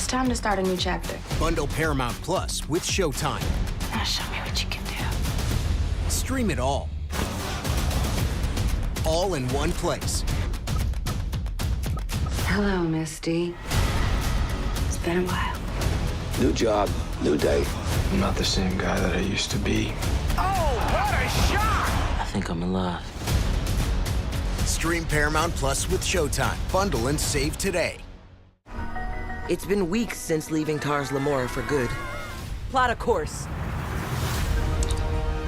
time to start a new chapter. Bundle Paramount Plus with Showtime. Now show me what you can do. Stream it all in one place. Hello, Misty. It's been a while. New job, new day. I'm not the same guy that I used to be. Oh, what a shot! I think I'm in love. Stream Paramount Plus with Showtime. Bundle and save today. It's been weeks since leaving Tars Lamora for good. Plot a course.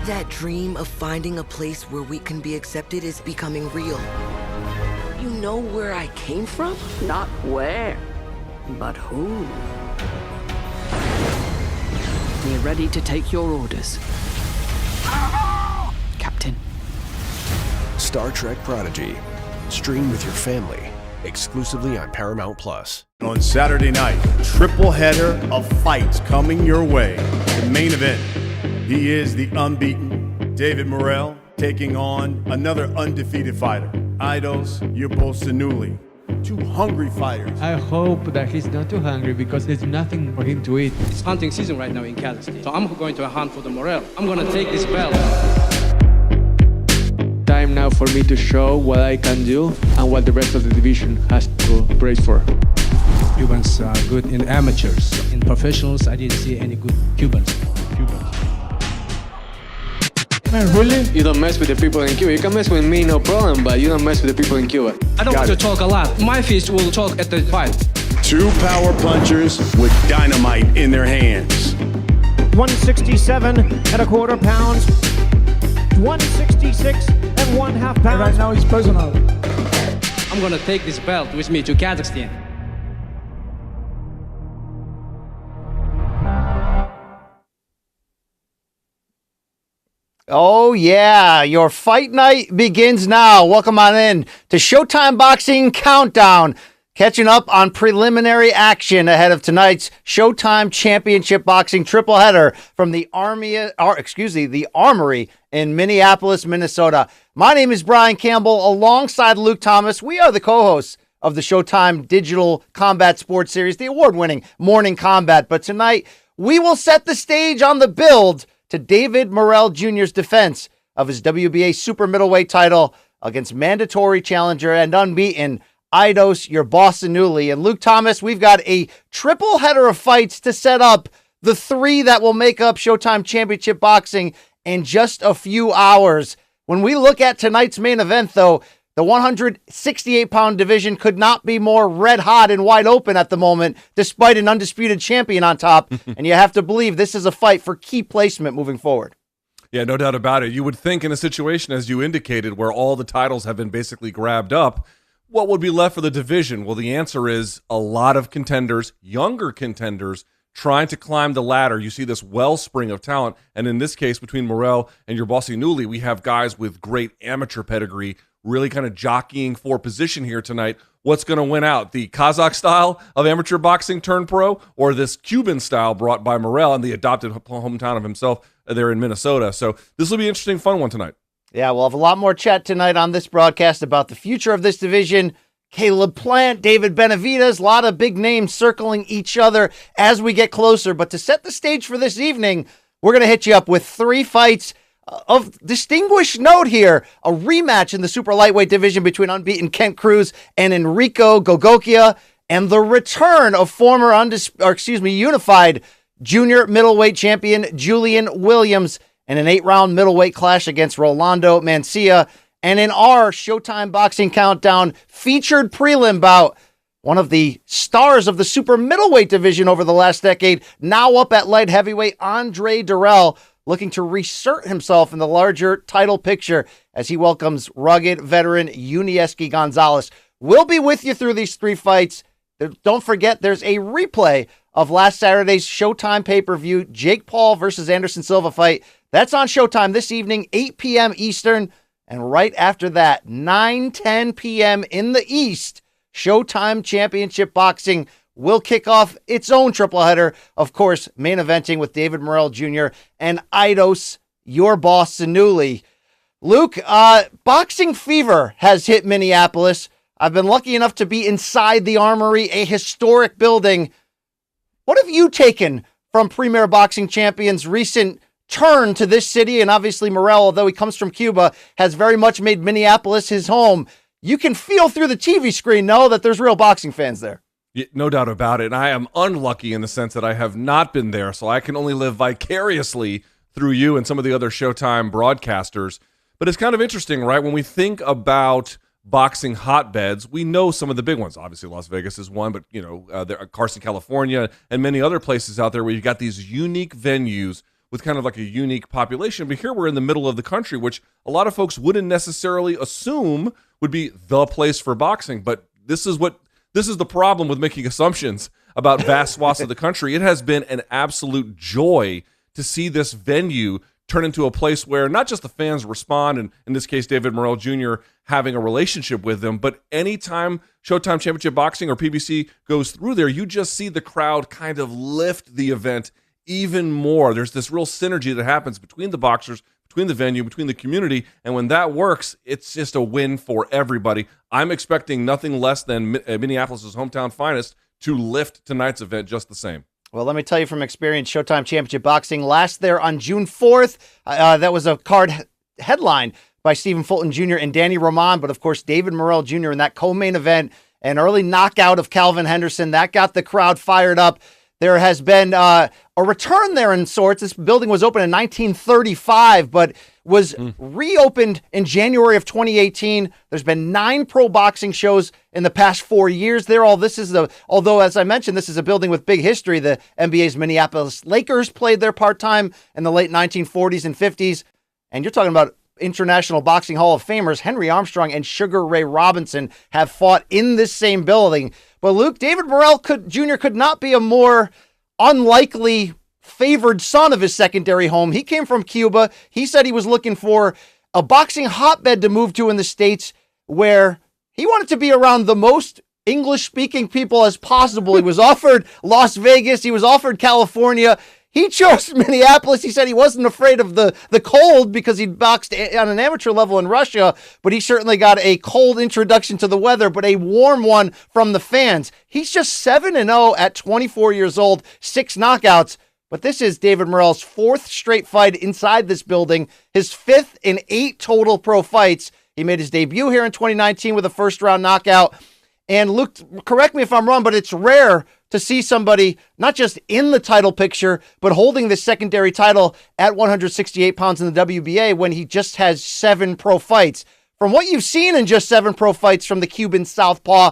That dream of finding a place where we can be accepted is becoming real. You know where I came from? Not where, but who. We're ready to take your orders. Captain. Star Trek Prodigy. Stream with your family. Exclusively on Paramount Plus. On Saturday night, triple header of fights coming your way. The main event. He is the unbeaten David Morrell taking on another undefeated fighter, Aidos Yerbossynuly. Two hungry fighters. I hope that he's not too hungry because there's nothing for him to eat. It's hunting season right now in Kazakhstan, so I'm going to hunt for the Morrell. I'm going to take this belt. Time now for me to show what I can do and what the rest of the division has to brace for. Cubans are good in amateurs. In professionals, I didn't see any good Cubans. Man, really? You don't mess with the people in Cuba. You can mess with me, no problem, but you don't mess with the people in Cuba. I don't want to talk a lot. My fist will talk at the fight. Two power punchers with dynamite in their hands. 167.25 pounds. 166.5 pounds. Right now he's personal. I'm going to take this belt with me to Kazakhstan. Oh, yeah. Your fight night begins now. Welcome on in to Showtime Boxing Countdown. Catching up on preliminary action ahead of tonight's Showtime Championship Boxing triple header from the Armory in Minneapolis, Minnesota. My name is Brian Campbell alongside Luke Thomas. We are the co-hosts of the Showtime Digital Combat Sports Series, the award-winning Morning Combat. But tonight, we will set the stage on the build to David Morrell Jr.'s defense of his WBA super middleweight title against mandatory challenger and unbeaten Aidos Yerbossynuly. And Luke Thomas, we've got a triple header of fights to set up the three that will make up Showtime Championship Boxing in just a few hours. When we look at tonight's main event, though, the 168-pound division could not be more red hot and wide open at the moment, despite an undisputed champion on top. And you have to believe this is a fight for key placement moving forward. Yeah, no doubt about it. You would think in a situation, as you indicated, where all the titles have been basically grabbed up, what would be left for the division? Well, the answer is a lot of contenders, younger contenders, trying to climb the ladder. You see this wellspring of talent. And in this case, between Morrell and Yerbossynuly, we have guys with great amateur pedigree really kind of jockeying for position here tonight. What's going to win out? The Kazakh style of amateur boxing turned pro, or this Cuban style brought by Morrell and the adopted hometown of himself there in Minnesota? So this will be an interesting, fun one tonight. Yeah, we'll have a lot more chat tonight on this broadcast about the future of this division. Caleb Plant, David Benavidez, a lot of big names circling each other as we get closer. But to set the stage for this evening, we're going to hit you up with three fights of distinguished note here. A rematch in the super lightweight division between unbeaten Kent Cruz and Enrico Gogokia, and the return of former unified junior middleweight champion Julian Williams in an 8-round middleweight clash against Rolando Mancia. And in our Showtime Boxing Countdown featured prelim bout, one of the stars of the super middleweight division over the last decade, now up at light heavyweight, Andre Durrell, looking to reassert himself in the larger title picture as he welcomes rugged veteran Yunieski Gonzalez. We'll be with you through these three fights. Don't forget, there's a replay of last Saturday's Showtime pay-per-view, Jake Paul versus Anderson Silva fight. That's on Showtime this evening, 8 p.m. Eastern. And right after that, 9:10 p.m. in the East, Showtime Championship Boxing will kick off its own triple header. Of course, main eventing with David Morrell Jr. and Aidos Yerbossynuly. Luke, boxing fever has hit Minneapolis. I've been lucky enough to be inside the Armory, a historic building. What have you taken from Premier Boxing Champion's recent turn to this city? And obviously Morrell, although he comes from Cuba, has very much made Minneapolis his home. You can feel through the TV screen, know that there's real boxing fans there. Yeah, no doubt about it. And I am unlucky in the sense that I have not been there, so I can only live vicariously through you and some of the other Showtime broadcasters. But it's kind of interesting, right? When we think about boxing hotbeds, we know some of the big ones. Obviously, Las Vegas is one, but there are Carson, California, and many other places out there where you've got these unique venues with kind of like a unique population. But here we're in the middle of the country, which a lot of folks wouldn't necessarily assume would be the place for boxing. But this is the problem with making assumptions about vast swaths of the country. It has been an absolute joy to see this venue turn into a place where not just the fans respond, and in this case, David Morrell Jr. having a relationship with them, but anytime Showtime Championship Boxing or PBC goes through there, you just see the crowd kind of lift the event even more. There's this real synergy that happens between the boxers, between the venue, between the community, and when that works, it's just a win for everybody. I'm expecting nothing less than Minneapolis' hometown finest to lift tonight's event just the same. Well, let me tell you from experience, Showtime Championship Boxing last there on June 4th. That was a card headlined by Stephen Fulton Jr. and Danny Roman, but of course, David Morrell Jr. in that co-main event, an early knockout of Calvin Henderson. That got the crowd fired up. There has been a return there in sorts. This building was opened in 1935, but was reopened in January of 2018. There's been 9 pro boxing shows in the past 4 years there. Although, as I mentioned, this is a building with big history. The NBA's Minneapolis Lakers played there part-time in the late 1940s and 50s. And you're talking about International Boxing Hall of Famers Henry Armstrong and Sugar Ray Robinson have fought in this same building. But Luke, David Morrell Jr. could not be a more unlikely favored son of his secondary home. He came from Cuba. He said he was looking for a boxing hotbed to move to in the States where he wanted to be around the most English-speaking people as possible. He was offered Las Vegas. He was offered California. He chose Minneapolis. He said he wasn't afraid of the cold because he'd boxed on an amateur level in Russia, but he certainly got a cold introduction to the weather, but a warm one from the fans. He's just 7-0 at 24 years old, 6 knockouts, but this is David Morrell's 4th straight fight inside this building, his 5th in 8 total pro fights. He made his debut here in 2019 with a first-round knockout. And Luke, correct me if I'm wrong, but it's rare to see somebody not just in the title picture, but holding the secondary title at 168 pounds in the WBA when he just has 7 pro fights. From what you've seen in just 7 pro fights from the Cuban southpaw,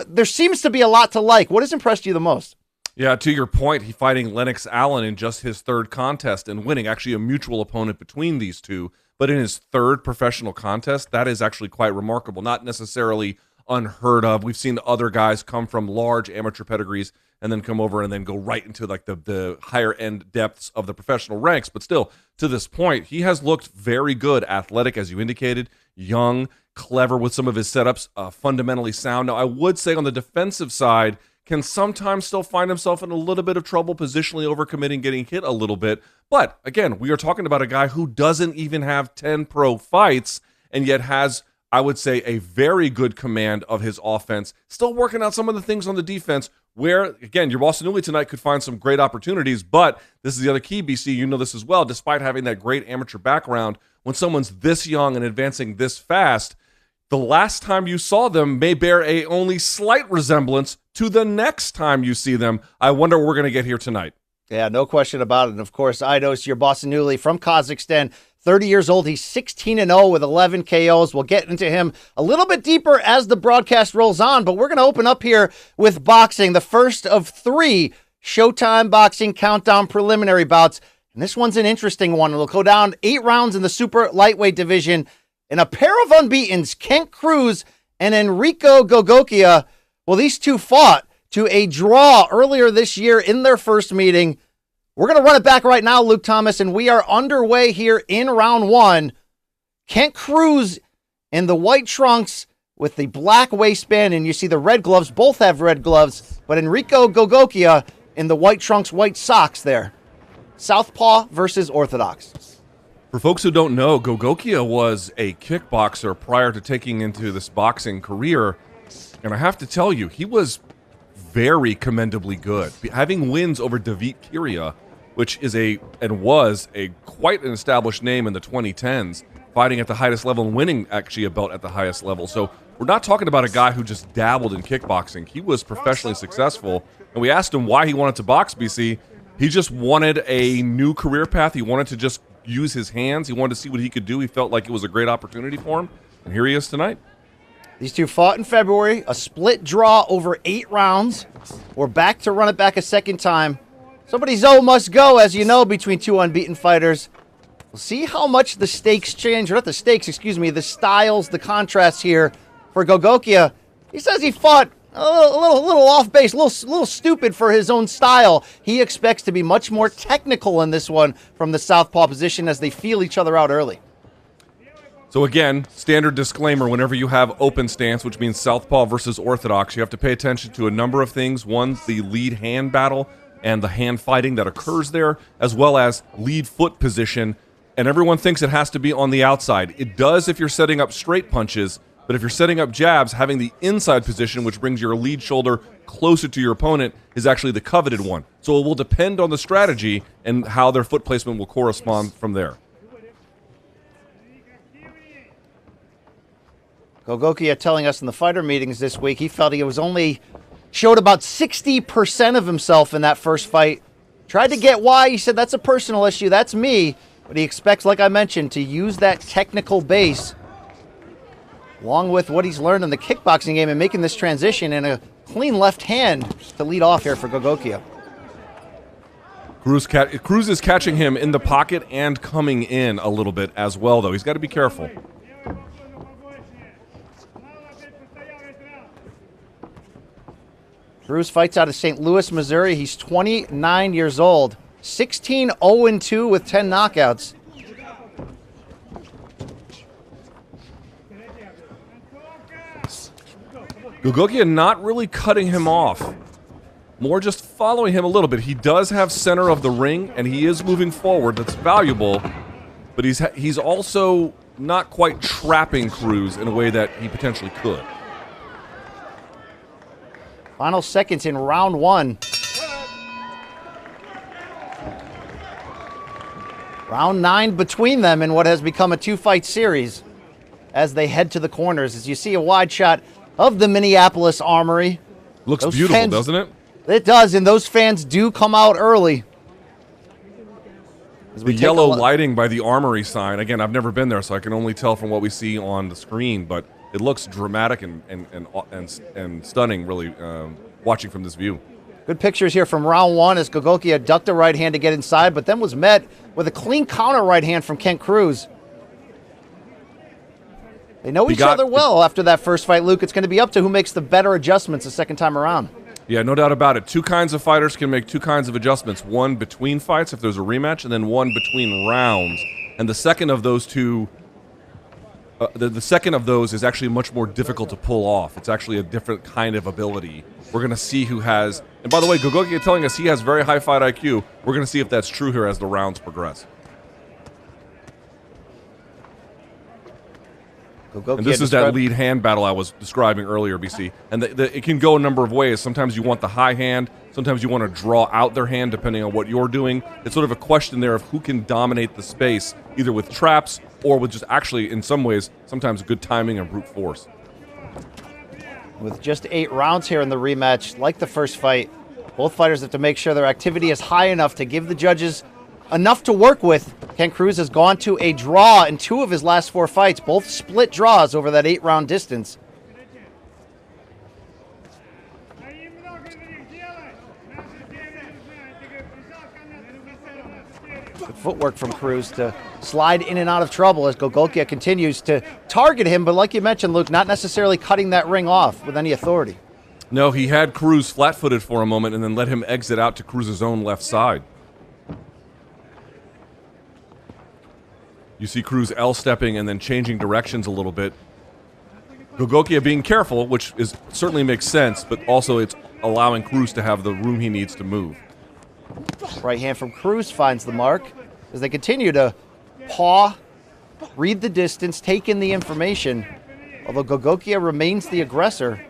there seems to be a lot to like. What has impressed you the most? Yeah, to your point, he fighting Lennox Allen in just his 3rd contest and winning, actually a mutual opponent between these two. But in his 3rd professional contest, that is actually quite remarkable. Not necessarily unheard of. We've seen other guys come from large amateur pedigrees and then come over and then go right into like the higher end depths of the professional ranks. But still, to this point, he has looked very good, athletic, as you indicated, young, clever with some of his setups, fundamentally sound. Now, I would say on the defensive side, can sometimes still find himself in a little bit of trouble, positionally overcommitting, getting hit a little bit. But again, we are talking about a guy who doesn't even have 10 pro fights and yet has, I would say, a very good command of his offense, still working out some of the things on the defense where, again, Yerbossynuly tonight could find some great opportunities, but this is the other key, BC, you know this as well, despite having that great amateur background, when someone's this young and advancing this fast, the last time you saw them may bear a only slight resemblance to the next time you see them. I wonder what we're going to get here tonight. Yeah, no question about it. And of course, Aidos Yerbossynuly from Kazakhstan, 30 years old. He's 16-0 with 11 KOs. We'll get into him a little bit deeper as the broadcast rolls on, but we're going to open up here with boxing, the first of 3 Showtime Boxing Countdown preliminary bouts. And this one's an interesting one. It'll go down 8 rounds in the super lightweight division. In a pair of unbeatens, Kent Cruz and Enrico Gogokia. Well, these two fought to a draw earlier this year in their first meeting. We're going to run it back right now, Luke Thomas, and we are underway here in round 1. Kent Cruz in the white trunks with the black waistband, and you see the red gloves. Both have red gloves, but Enrico Gogokia in the white trunks, white socks there. Southpaw versus orthodox. For folks who don't know, Gogokia was a kickboxer prior to taking into this boxing career, and I have to tell you, he was very commendably good. Having wins over David Kiria, which is was quite an established name in the 2010s, fighting at the highest level and winning actually a belt at the highest level. So we're not talking about a guy who just dabbled in kickboxing. He was professionally successful, and we asked him why he wanted to box, BC. He just wanted a new career path. He wanted to just use his hands. He wanted to see what he could do. He felt like it was a great opportunity for him, and here he is tonight. These two fought in February, a split draw over 8 rounds. We're back to run it back a second time. Somebody's O must go, as you know, between two unbeaten fighters. We'll see how much the stakes change, or not the stakes, excuse me, the styles, the contrasts here for Gogokia. He says he fought a little off base, a little stupid for his own style. He expects to be much more technical in this one from the southpaw position as they feel each other out early. So again, standard disclaimer, whenever you have open stance, which means southpaw versus orthodox, you have to pay attention to a number of things. One, the lead hand battle and the hand fighting that occurs there, as well as lead foot position. And everyone thinks it has to be on the outside. It does if you're setting up straight punches, but if you're setting up jabs, having the inside position, which brings your lead shoulder closer to your opponent, is actually the coveted one. So it will depend on the strategy and how their foot placement will correspond from there. Gogokia telling us in the fighter meetings this week he felt he was only showed about 60% of himself in that first fight. Tried to get why. He said that's a personal issue. That's me. But he expects, like I mentioned, to use that technical base along with what he's learned in the kickboxing game and making this transition in a clean left hand to lead off here for Gogokia. Cruz is catching him in the pocket and coming in a little bit as well, though. He's got to be careful. Cruz fights out of St. Louis, Missouri. He's 29 years old. 16-0-2 with 10 knockouts. Gogokia not really cutting him off. More just following him a little bit. He does have center of the ring, and he is moving forward. That's valuable. But he's also not quite trapping Cruz in a way that he potentially could. Final seconds in round 1. Round 9 between them in what has become a 2-fight series as they head to the corners. As you see a wide shot of the Minneapolis Armory. Looks beautiful, doesn't it? It does, and those fans do come out early. The yellow lighting by the Armory sign. Again, I've never been there, so I can only tell from what we see on the screen, but it looks dramatic and stunning, really, watching from this view. Good pictures here from round 1 as Gogokia ducked a right hand to get inside, but then was met with a clean counter right hand from Kent Cruz. They know each other well after that first fight, Luke. It's going to be up to who makes the better adjustments the second time around. Yeah, no doubt about it. Two kinds of fighters can make two kinds of adjustments. One between fights, if there's a rematch, and then one between rounds. And the second of those two... the second of those is actually much more difficult to pull off. It's actually a different kind of ability. We're going to see who has... And by the way, Gogokia telling us he has very high fight IQ. We're going to see if that's true here as the rounds progress. And this is that lead hand battle I was describing earlier, BC. And it can go a number of ways. Sometimes you want the high hand. Sometimes you want to draw out their hand, depending on what you're doing. It's sort of a question there of who can dominate the space, either with traps or with just actually, in some ways, sometimes good timing and brute force. With just 8 rounds here in the rematch, like the first fight, both fighters have to make sure their activity is high enough to give the judges enough to work with. Kent Cruz has gone to a draw in 2 of his last 4 fights, both split draws over that 8-round distance. Good footwork from Cruz to slide in and out of trouble as Gogokia continues to target him, but like you mentioned, Luke, not necessarily cutting that ring off with any authority. No, he had Cruz flat-footed for a moment and then let him exit out to Cruz's own left side. You see Cruz L-stepping and then changing directions a little bit. Gogokia being careful, which certainly makes sense, but also it's allowing Cruz to have the room he needs to move. Right hand from Cruz finds the mark as they continue to paw, read the distance, take in the information, although Gogokia remains the aggressor.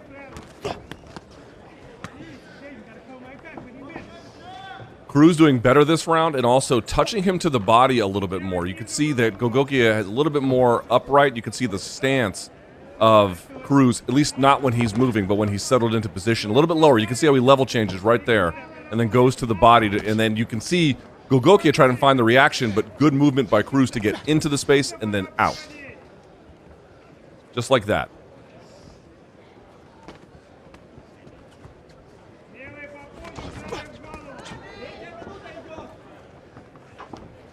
Cruz doing better this round and also touching him to the body a little bit more. You could see that Gogokia is a little bit more upright. You could see the stance of Cruz, at least not when he's moving, but when he's settled into position. A little bit lower. You can see how he level changes right there and then goes to the body. And then you can see Gogokia trying to find the reaction, but good movement by Cruz to get into the space and then out. Just like that.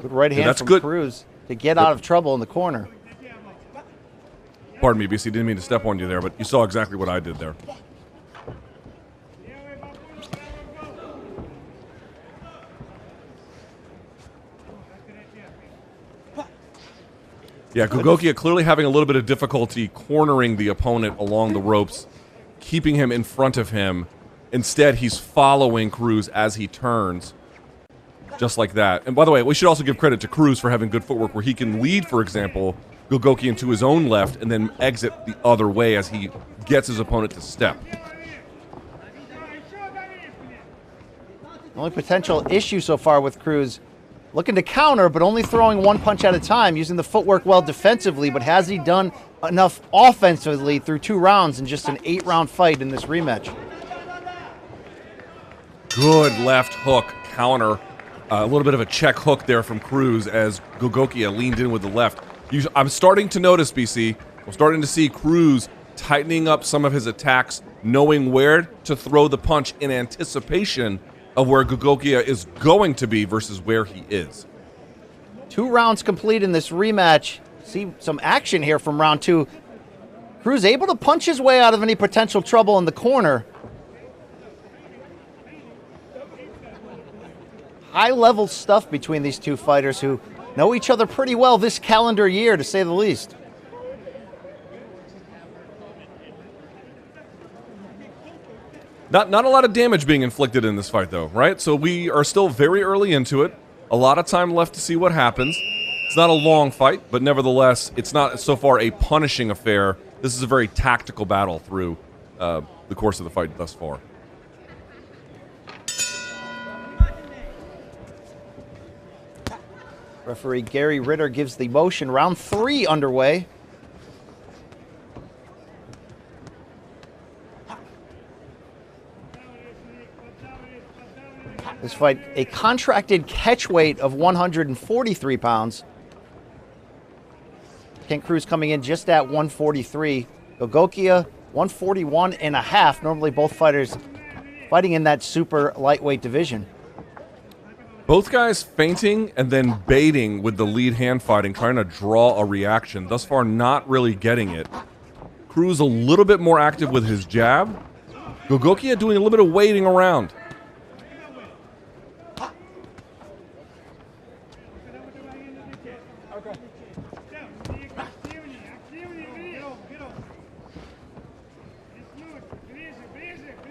Good right hand from Cruz to get out of trouble in the corner. Pardon me, BC, didn't mean to step on you there, but you saw exactly what I did there. Yeah, Gogokia clearly having a little bit of difficulty cornering the opponent along the ropes, keeping him in front of him. Instead, he's following Cruz as he turns, just like that. And by the way, we should also give credit to Cruz for having good footwork where he can lead, for example, Gogokia into his own left and then exit the other way as he gets his opponent to step. The only potential issue so far with Cruz, looking to counter, but only throwing one punch at a time, using the footwork well defensively, but has he done enough offensively through 2 rounds in just an 8-round fight in this rematch? Good left hook counter. A little bit of a check hook there from Cruz as Gogokia leaned in with the left. I'm starting to notice, BC, I'm starting to see Cruz tightening up some of his attacks, knowing where to throw the punch in anticipation of where Gogokia is going to be versus where he is. 2 rounds complete in this rematch. See some action here from round 2. Cruz able to punch his way out of any potential trouble in the corner. High-level stuff between these two fighters who know each other pretty well this calendar year, to say the least. Not a lot of damage being inflicted in this fight, though, right? So we are still very early into it. A lot of time left to see what happens. It's not a long fight, but nevertheless, it's not so far a punishing affair. This is a very tactical battle through the course of the fight thus far. Referee Gary Ritter gives the motion. Round 3 underway. This fight, a contracted catch weight of 143 pounds. Ken Cruz coming in just at 143. Gogokia, 141.5. Normally both fighters fighting in that super lightweight division. Both guys feinting and then baiting with the lead hand fighting, trying to draw a reaction. Thus far, not really getting it. Cruz a little bit more active with his jab. Gogokia doing a little bit of waiting around.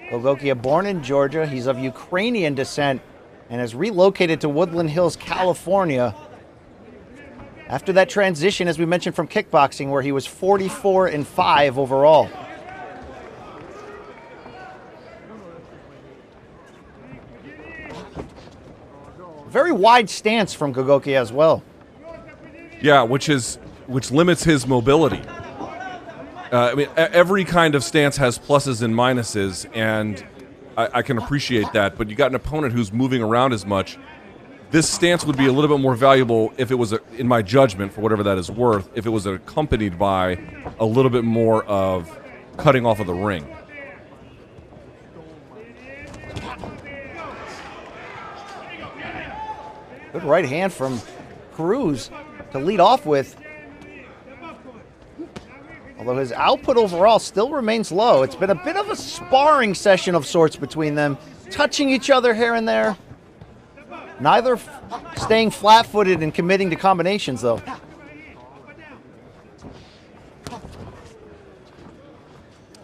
Gogokia, born in Georgia, he's of Ukrainian descent and has relocated to Woodland Hills, California. After that transition, as we mentioned, from kickboxing, where he was 44-5 overall. Very wide stance from Gogokia as well. Yeah, which limits his mobility. I mean, every kind of stance has pluses and minuses, and I can appreciate that, but you got an opponent who's moving around as much. This stance would be a little bit more valuable if it was, in my judgment, for whatever that is worth, if it was accompanied by a little bit more of cutting off of the ring. Good right hand from Cruz to lead off with. Although his output overall still remains low. It's been a bit of a sparring session of sorts between them, touching each other here and there. Neither staying flat-footed and committing to combinations, though.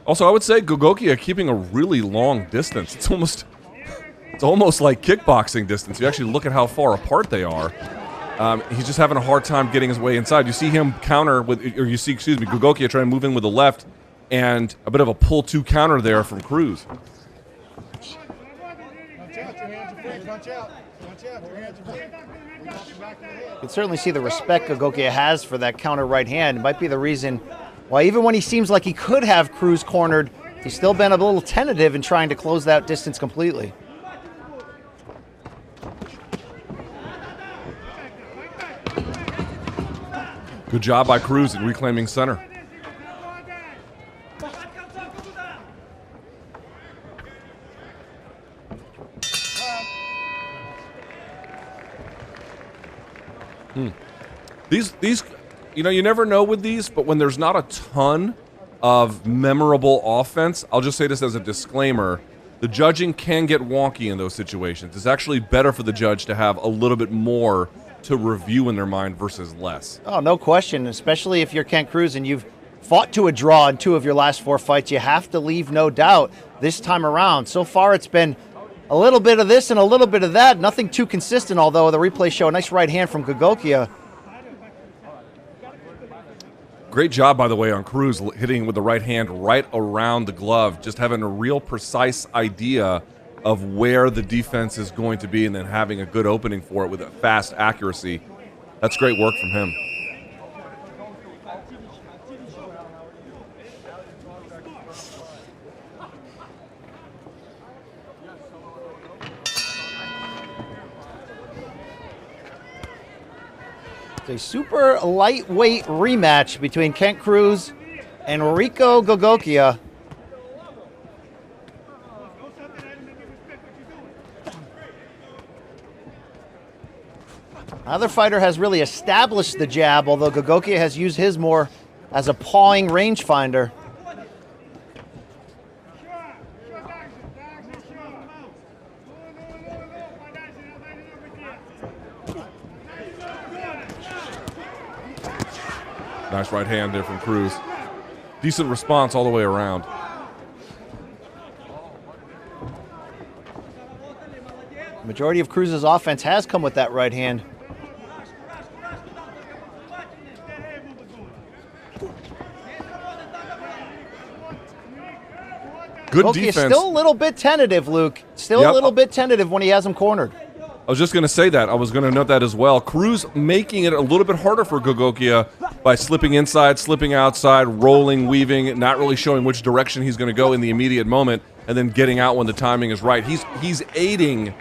Also, I would say Gogokia keeping a really long distance. It's almost like kickboxing distance. You actually look at how far apart they are. He's just having a hard time getting his way inside. You see him counter with, or you see, excuse me, Gogokia trying to move in with the left, and a bit of a pull-to counter there from Cruz. You can certainly see the respect Gogokia has for that counter right hand. It might be the reason why even when he seems like he could have Cruz cornered, he's still been a little tentative in trying to close that distance completely. Good job by Cruz in reclaiming center. These, you know, you never know with these, but when there's not a ton of memorable offense, I'll just say this as a disclaimer, the judging can get wonky in those situations. It's actually better for the judge to have a little bit more to review in their mind versus less. Oh, no question, especially if you're Kent Cruz and you've fought to a draw in 2 of your last 4 fights. You have to leave no doubt this time around. So far, it's been a little bit of this and a little bit of that. Nothing too consistent, although the replays show a nice right hand from Gogokia. Great job, by the way, on Cruz hitting with the right hand right around the glove, just having a real precise idea of where the defense is going to be and then having a good opening for it with a fast accuracy. That's great work from him. A super lightweight rematch between Kent Cruz and Rico Gogokia. Neither fighter has really established the jab, although Gogokia has used his more as a pawing rangefinder. Nice right hand there from Cruz. Decent response all the way around. The majority of Cruz's offense has come with that right hand. Good Gogokia defense. Still a little bit tentative, Luke. Still a little bit tentative when he has him cornered. I was just going to say that. I was going to note that as well. Cruz making it a little bit harder for Gogokia by slipping inside, slipping outside, rolling, weaving, not really showing which direction he's going to go in the immediate moment, and then getting out when the timing is right. He's aiding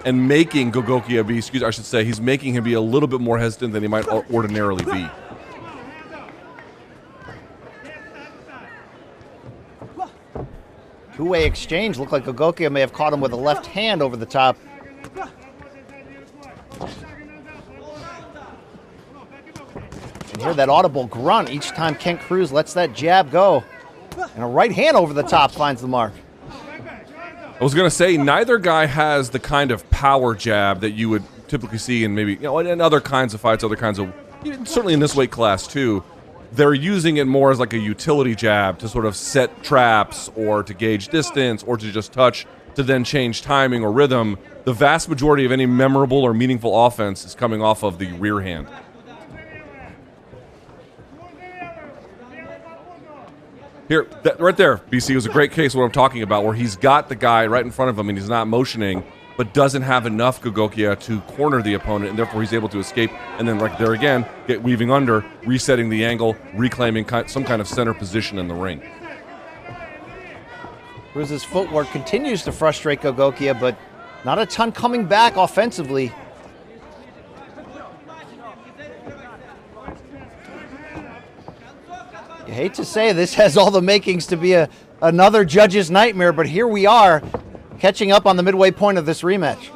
and making Gogokia be, he's making him be a little bit more hesitant than he might ordinarily be. Two-way exchange. Looked like Gogokia may have caught him with a left hand over the top. And hear that audible grunt each time Kent Cruz lets that jab go. And a right hand over the top finds the mark. I was going to say, neither guy has the kind of power jab that you would typically see in maybe, in other kinds of fights, other kinds of, certainly in this weight class too. They're using it more as like a utility jab to sort of set traps or to gauge distance or to just touch to then change timing or rhythm. The vast majority of any memorable or meaningful offense is coming off of the rear hand. Here, right there, BC, was a great case of what I'm talking about, where he's got the guy right in front of him and he's not motioning, but doesn't have enough Gogokia to corner the opponent, and therefore he's able to escape, and then right there again, get weaving under, resetting the angle, reclaiming some kind of center position in the ring. Cruz's footwork continues to frustrate Gogokia, but not a ton coming back offensively. You hate to say this has all the makings to be another judge's nightmare, but here we are, catching up on the midway point of this rematch.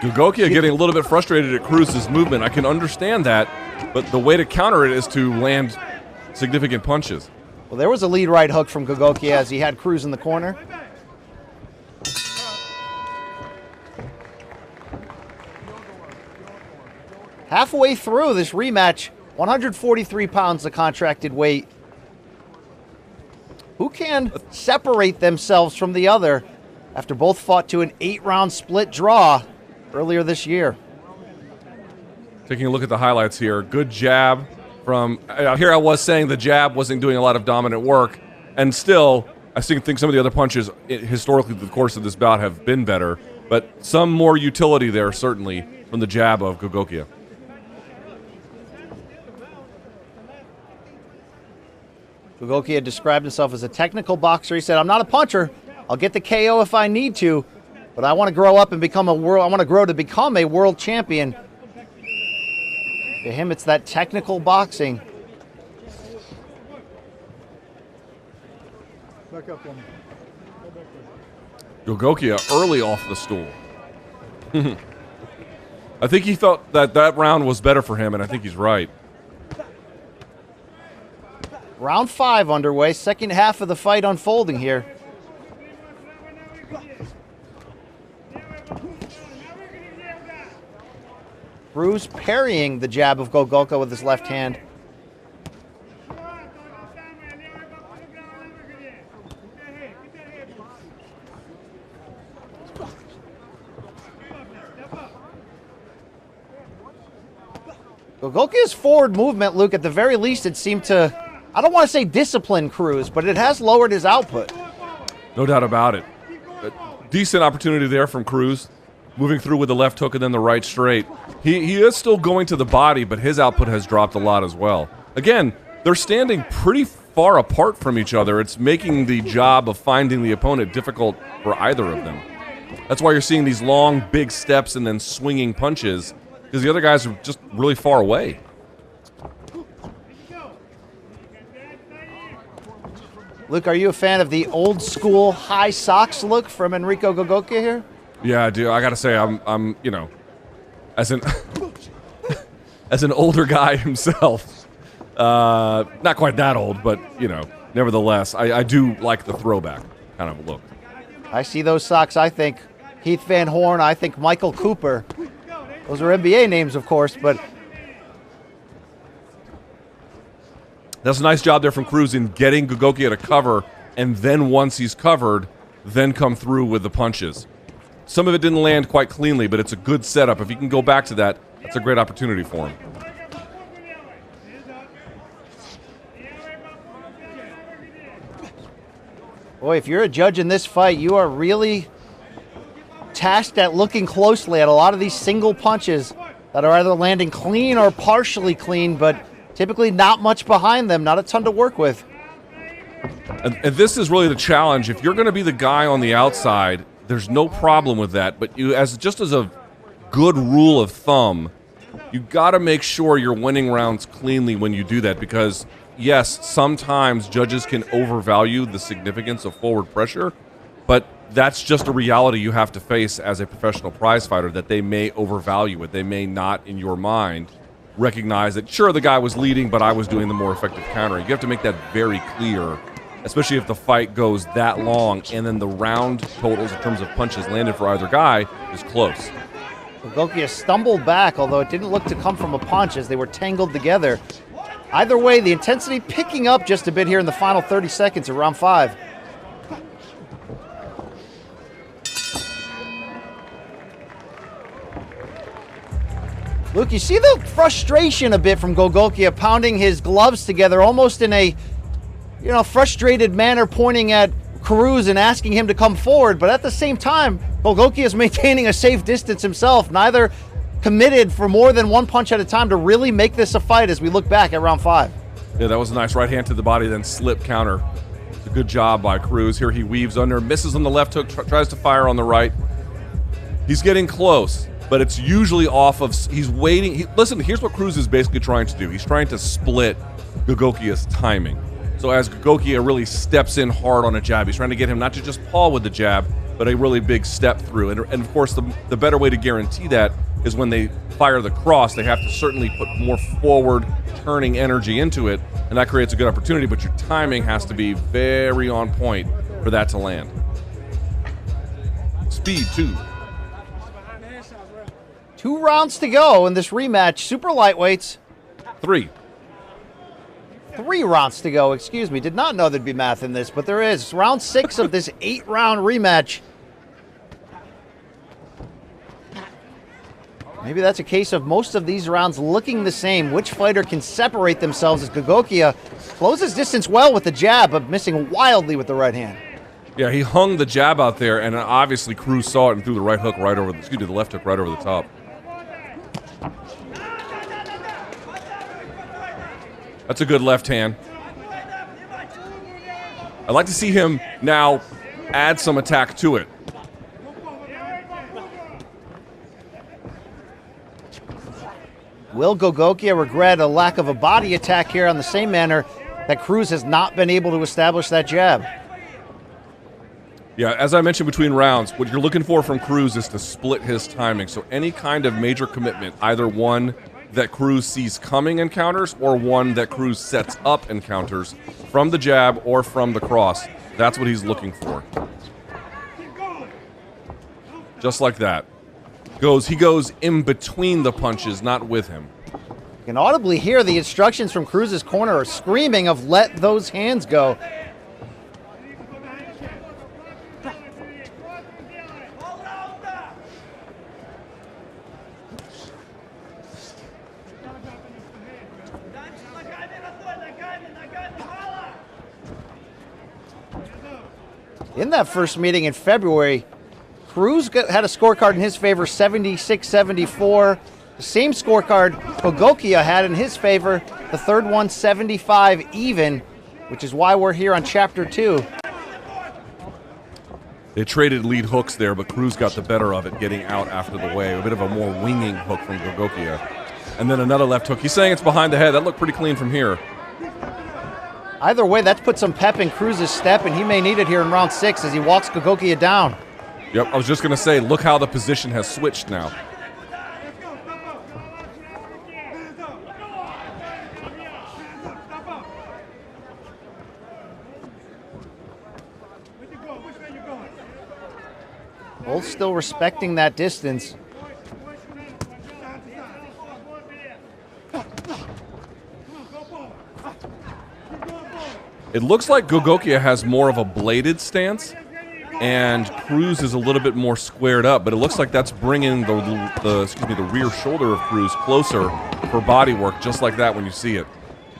Gogokia getting a little bit frustrated at Cruz's movement. I can understand that, but the way to counter it is to land significant punches. Well, there was a lead right hook from Gogokia as he had Cruz in the corner. Halfway through this rematch, 143 pounds the contracted weight. Who can separate themselves from the other after both fought to an 8-round split draw earlier this year? Taking a look at the highlights here. Good jab from, here I was saying the jab wasn't doing a lot of dominant work, and still I think some of the other punches historically through the course of this bout have been better, but some more utility there certainly from the jab of Gogokia. Gogokia described himself as a technical boxer. He said, "I'm not a puncher. I'll get the KO if I need to, but I want to grow up and become I want to grow to become a world champion." To him, it's that technical boxing. Gogokia early off the stool. I think he felt that round was better for him, and I think he's right. Round 5 underway. Second half of the fight unfolding here. Cruz parrying the jab of Gogokia with his left hand. Gogokia's forward movement, Luke, at the very least, it seemed to, I don't want to say discipline Cruz, but it has lowered his output. No doubt about it. A decent opportunity there from Cruz, moving through with the left hook and then the right straight. He is still going to the body, but his output has dropped a lot as well. Again, they're standing pretty far apart from each other. It's making the job of finding the opponent difficult for either of them. That's why you're seeing these long, big steps and then swinging punches, because the other guys are just really far away. Luke, are you a fan of the old school high socks look from Enrico Gogokia here? Yeah, I do. I gotta say, I'm you know, as an as an older guy himself, not quite that old, but you know, nevertheless, I do like the throwback kind of look. I see those socks. I think Heath Van Horn. I think Michael Cooper. Those are NBA names, of course, but that's a nice job there from Cruz in getting Gogokia to cover, and then once he's covered, then come through with the punches. Some of it didn't land quite cleanly, but it's a good setup. If he can go back to that, that's a great opportunity for him. boy, if you're a judge in this fight, you are really tasked at looking closely at a lot of these single punches that are either landing clean or partially clean, but typically not much behind them, not a ton to work with. And this is really the challenge. If you're going to be the guy on the outside, there's no problem with that. But you, just as a good rule of thumb, you got to make sure you're winning rounds cleanly when you do that, because yes, sometimes judges can overvalue the significance of forward pressure, but that's just a reality you have to face as a professional prize fighter, that they may overvalue it. They may not, in your mind, recognize that, sure, the guy was leading, but I was doing the more effective countering. You have to make that very clear, especially if the fight goes that long and then the round totals in terms of punches landed for either guy is close. Gogokia stumbled back, although it didn't look to come from a punch as they were tangled together. Either way, the intensity picking up just a bit here in the final 30 seconds of round 5. Luke, you see the frustration a bit from Gogokia, pounding his gloves together almost in a, frustrated manner, pointing at Cruz and asking him to come forward. But at the same time, Gogokia is maintaining a safe distance himself, neither committed for more than one punch at a time to really make this a fight as we look back at round 5. Yeah, that was a nice right hand to the body, then slip counter. It's a good job by Cruz. Here he weaves under, misses on the left hook, tries to fire on the right. He's getting close, but it's usually off of, he's waiting. Listen, here's what Cruz is basically trying to do. He's trying to split Gogokia's timing. So as Gogokia really steps in hard on a jab, he's trying to get him not to just paw with the jab, but a really big step through. And of course, the better way to guarantee that is when they fire the cross, they have to certainly put more forward turning energy into it, and that creates a good opportunity, but your timing has to be very on point for that to land. Speed 2. 2 rounds to go in this rematch. Super lightweights. 3 rounds to go, excuse me. Did not know there'd be math in this, but there is. Round 6 of this 8-round rematch. Maybe that's a case of most of these rounds looking the same. Which fighter can separate themselves as Gogokia closes distance well with the jab, but missing wildly with the right hand. Yeah, he hung the jab out there, and obviously Cruz saw it and threw the right hook right over the, the left hook right over the top. That's a good left hand. I'd like to see him now add some attack to it. Will Gogokia regret a lack of a body attack here on the same manner that Cruz has not been able to establish that jab? Yeah, as I mentioned between rounds, what you're looking for from Cruz is to split his timing. So any kind of major commitment, either one that Cruz sees coming and counters or one that Cruz sets up and counters from the jab or from the cross, that's what he's looking for. Just like that. He goes in between the punches, not with him. You can audibly hear the instructions from Cruz's corner are screaming of let those hands go. In that first meeting in February, Cruz had a scorecard in his favor, 76-74. The same scorecard Gogokia had in his favor, the third one 75 even, which is why we're here on Chapter 2. They traded lead hooks there, but Cruz got the better of it, getting out after the way. A bit of a more winging hook from Gogokia. And then another left hook. He's saying it's behind the head. That looked pretty clean from here. Either way, that's put some pep in Cruz's step, and he may need it here in round 6 as he walks Gogokia down. Yep, I was just going to say, look how the position has switched now. Both still respecting that distance. It looks like Gogokia has more of a bladed stance, and Cruz is a little bit more squared up, but it looks like that's bringing the rear shoulder of Cruz closer for body work, just like that when you see it.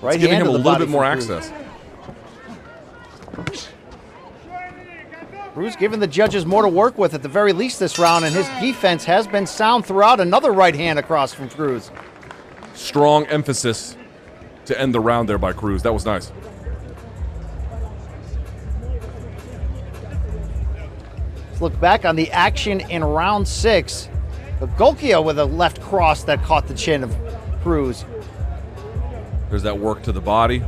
Right, it's giving him a little bit more access. Cruz giving the judges more to work with at the very least this round, and his defense has been sound throughout. Another right hand across from Cruz. Strong emphasis to end the round there by Cruz. That was nice. Look back on the action in round 6. Gogokia with a left cross that caught the chin of Cruz. There's that work to the body.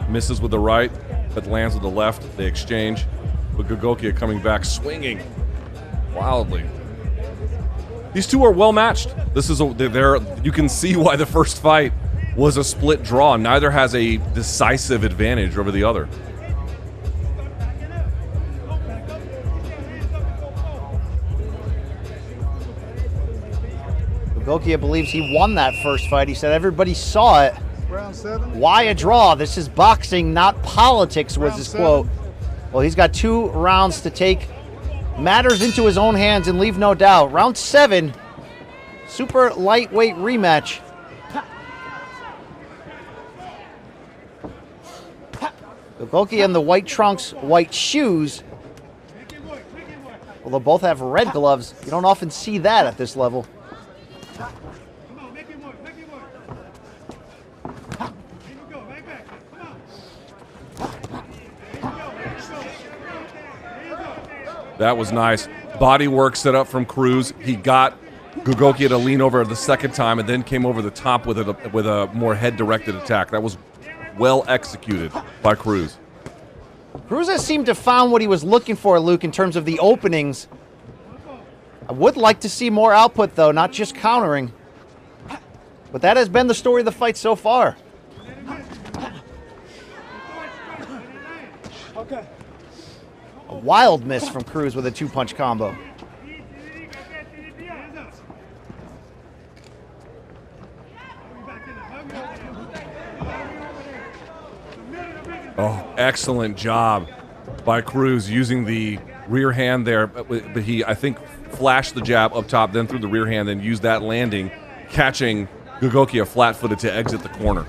Misses with the right, but lands with the left. They exchange. But Gogokia coming back, swinging wildly. These two are well matched. You can see why the first fight was a split draw. Neither has a decisive advantage over the other. Gogokia believes he won that first fight. He said everybody saw it. Round 7. Why a draw? This is boxing, not politics, was his quote. Well, he's got 2 rounds to take matters into his own hands and leave no doubt. Round 7, super lightweight rematch. Gogokia in the white trunks, white shoes. Although both have red gloves, you don't often see that at this level. That was nice. Body work set up from Cruz. He got Gogokia to lean over the second time and then came over the top with a more head-directed attack. That was well executed by Cruz. Cruz has seemed to have found what he was looking for, Luke, in terms of the openings. I would like to see more output, though, not just countering. But that has been the story of the fight so far. Okay. A wild miss from Cruz with a 2-punch combo. Oh, excellent job by Cruz using the Rear hand there, but he, I think, flashed the jab up top, then threw the rear hand, then used that landing, catching Gogokia flat-footed to exit the corner.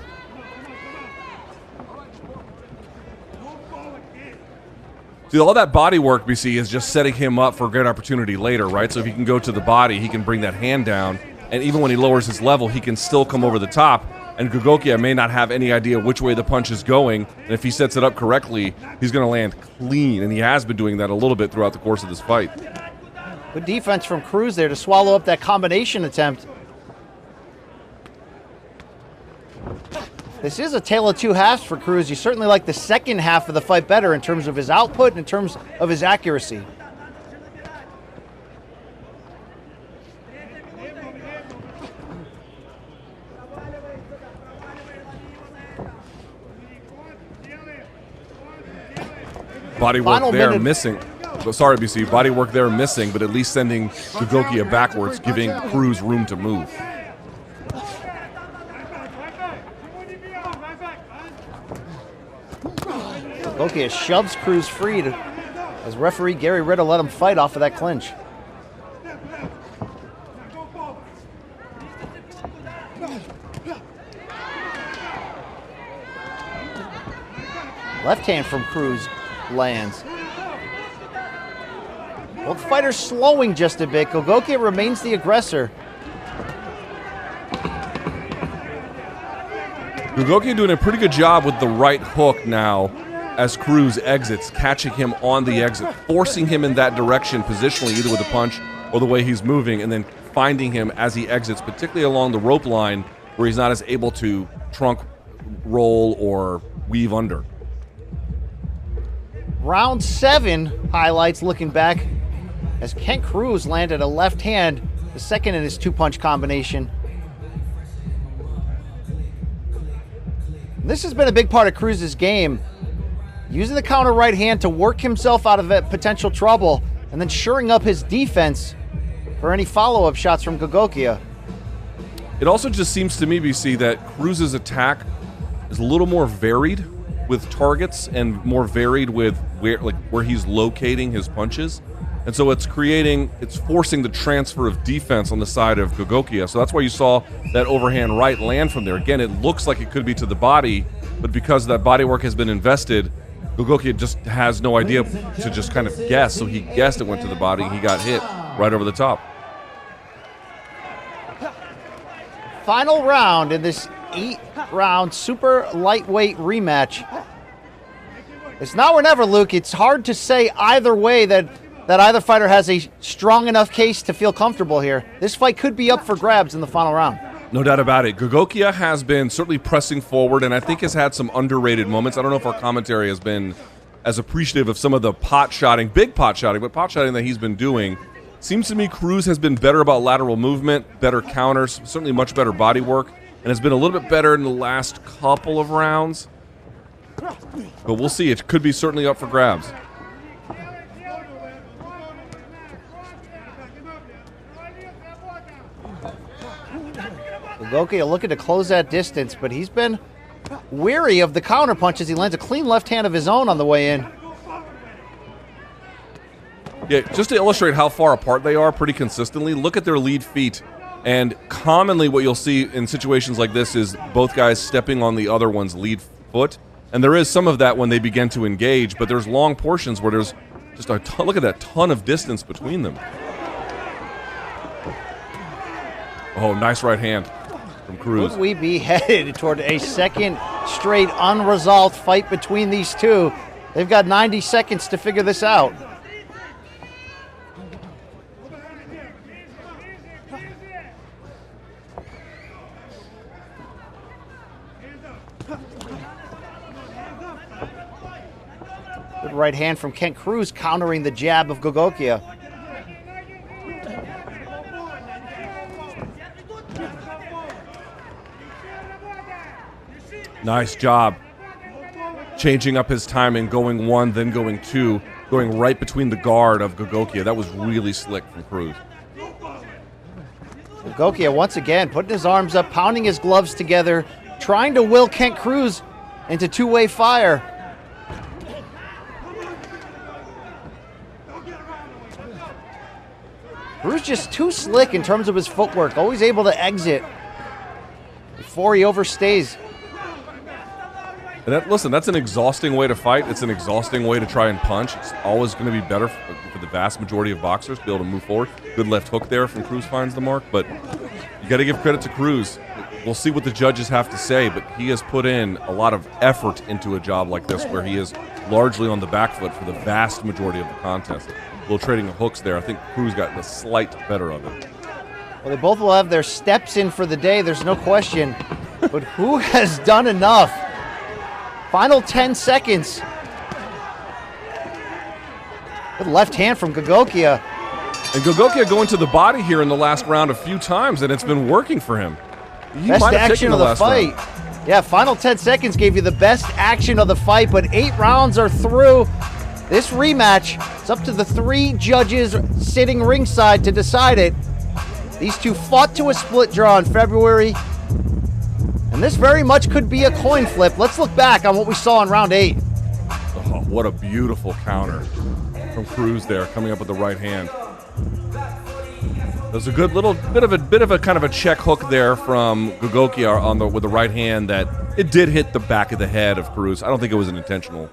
See, all that body work, BC, is just setting him up for a great opportunity later, right? So if he can go to the body, he can bring that hand down, and even when he lowers his level, he can still come over the top, and Gogokia may not have any idea which way the punch is going, and if he sets it up correctly, he's going to land clean, and he has been doing that a little bit throughout the course of this fight. Good defense from Cruz there to swallow up that combination attempt. This is a tale of two halves for Cruz. You certainly like the second half of the fight better in terms of his output and in terms of his accuracy. Body work there missing. Sorry, BC. Body work there missing, but at least sending Gogokia backwards, giving Cruz room to move. Gogokia shoves Cruz free as referee Gary Ritter let him fight off of that clinch. Left hand from Cruz lands. Both fighters slowing just a bit. Gogokia remains the aggressor. Gogokia doing a pretty good job with the right hook now as Cruz exits, catching him on the exit, forcing him in that direction positionally, either with a punch or the way he's moving, and then finding him as he exits, particularly along the rope line where he's not as able to trunk roll or weave under. Round 7 highlights looking back as Kent Cruz landed a left hand, the second in his two-punch combination. This has been a big part of Cruz's game, using the counter right hand to work himself out of potential trouble and then shoring up his defense for any follow-up shots from Gogokia. It also just seems to me, BC, that Cruz's attack is a little more varied with targets and more varied with where he's locating his punches. And so it's forcing the transfer of defense on the side of Gogokia. So that's why you saw that overhand right land from there. Again, it looks like it could be to the body, but because that body work has been invested, Gogokia just has no idea to just kind of guess. So he guessed it went to the body. He got hit right over the top. Final round in this 8-round super lightweight rematch. It's now or never, Luke. It's hard to say either way that either fighter has a strong enough case to feel comfortable here. This fight could be up for grabs in the final round. No doubt about it. Gogokia has been certainly pressing forward, and I think has had some underrated moments. I don't know if our commentary has been as appreciative of some of the big pot shotting, but pot shotting that he's been doing. Seems to me Cruz has been better about lateral movement, better counters, certainly much better body work, and has been a little bit better in the last couple of rounds. But we'll see. It could be certainly up for grabs. Gogokia looking to close that distance, but he's been weary of the counter punches. He lands a clean left hand of his own on the way in. Yeah, just to illustrate how far apart they are pretty consistently, look at their lead feet. And commonly what you'll see in situations like this is both guys stepping on the other one's lead foot. And there is some of that when they begin to engage, but there's long portions where there's just a ton, look at that ton of distance between them. Oh, nice right hand from Cruz. Would we be headed toward a second straight unresolved fight between these two? They've got 90 seconds to figure this out. Good right hand from Kent Cruz countering the jab of Gogokia. Nice job. Changing up his timing, going one, then going two, going right between the guard of Gogokia. That was really slick from Cruz. Gogokia once again putting his arms up, pounding his gloves together, trying to will Kent Cruz into two-way fire. Cruz just too slick in terms of his footwork, always able to exit before he overstays. And listen, that's an exhausting way to fight. It's an exhausting way to try and punch. It's always going to be better for the vast majority of boxers to be able to move forward. Good left hook there from Cruz finds the mark, but you got to give credit to Cruz. We'll see what the judges have to say, but he has put in a lot of effort into a job like this where he is largely on the back foot for the vast majority of the contest. A little trading of hooks there. I think Cruz got the slight better of it. Well, they both will have their steps in for the day, there's no question. But who has done enough? Final 10 seconds. Good left hand from Gogokia. And Gogokia going to the body here in the last round a few times, and it's been working for him. Best action of the fight. Yeah, final 10 seconds gave you the best action of the fight, but 8 rounds are through. This rematch, it's up to the 3 judges sitting ringside to decide it. These two fought to a split draw in February, and this very much could be a coin flip. Let's look back on what we saw in round 8. Oh, what a beautiful counter from Cruz there, coming up with the right hand. There's a good little bit of a kind of a check hook there from Gogokia with the right hand that it did hit the back of the head of Cruz. I don't think it was an intentionally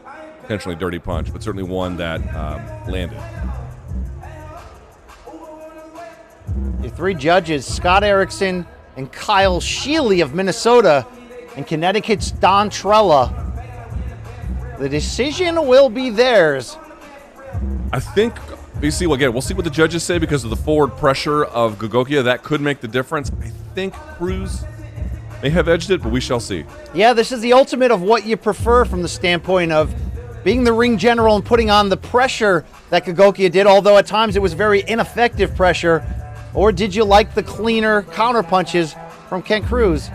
dirty punch, but certainly one that landed. Your 3 judges, Scott Erickson and Kyle Sheely of Minnesota, and Connecticut's Don Trella. The decision will be theirs. I think, we'll see what the judges say because of the forward pressure of Gogokia. That could make the difference. I think Cruz may have edged it, but we shall see. Yeah, this is the ultimate of what you prefer from the standpoint of being the ring general and putting on the pressure that Gogokia did, although at times it was very ineffective pressure. Or did you like the cleaner counter punches from Kent Cruz?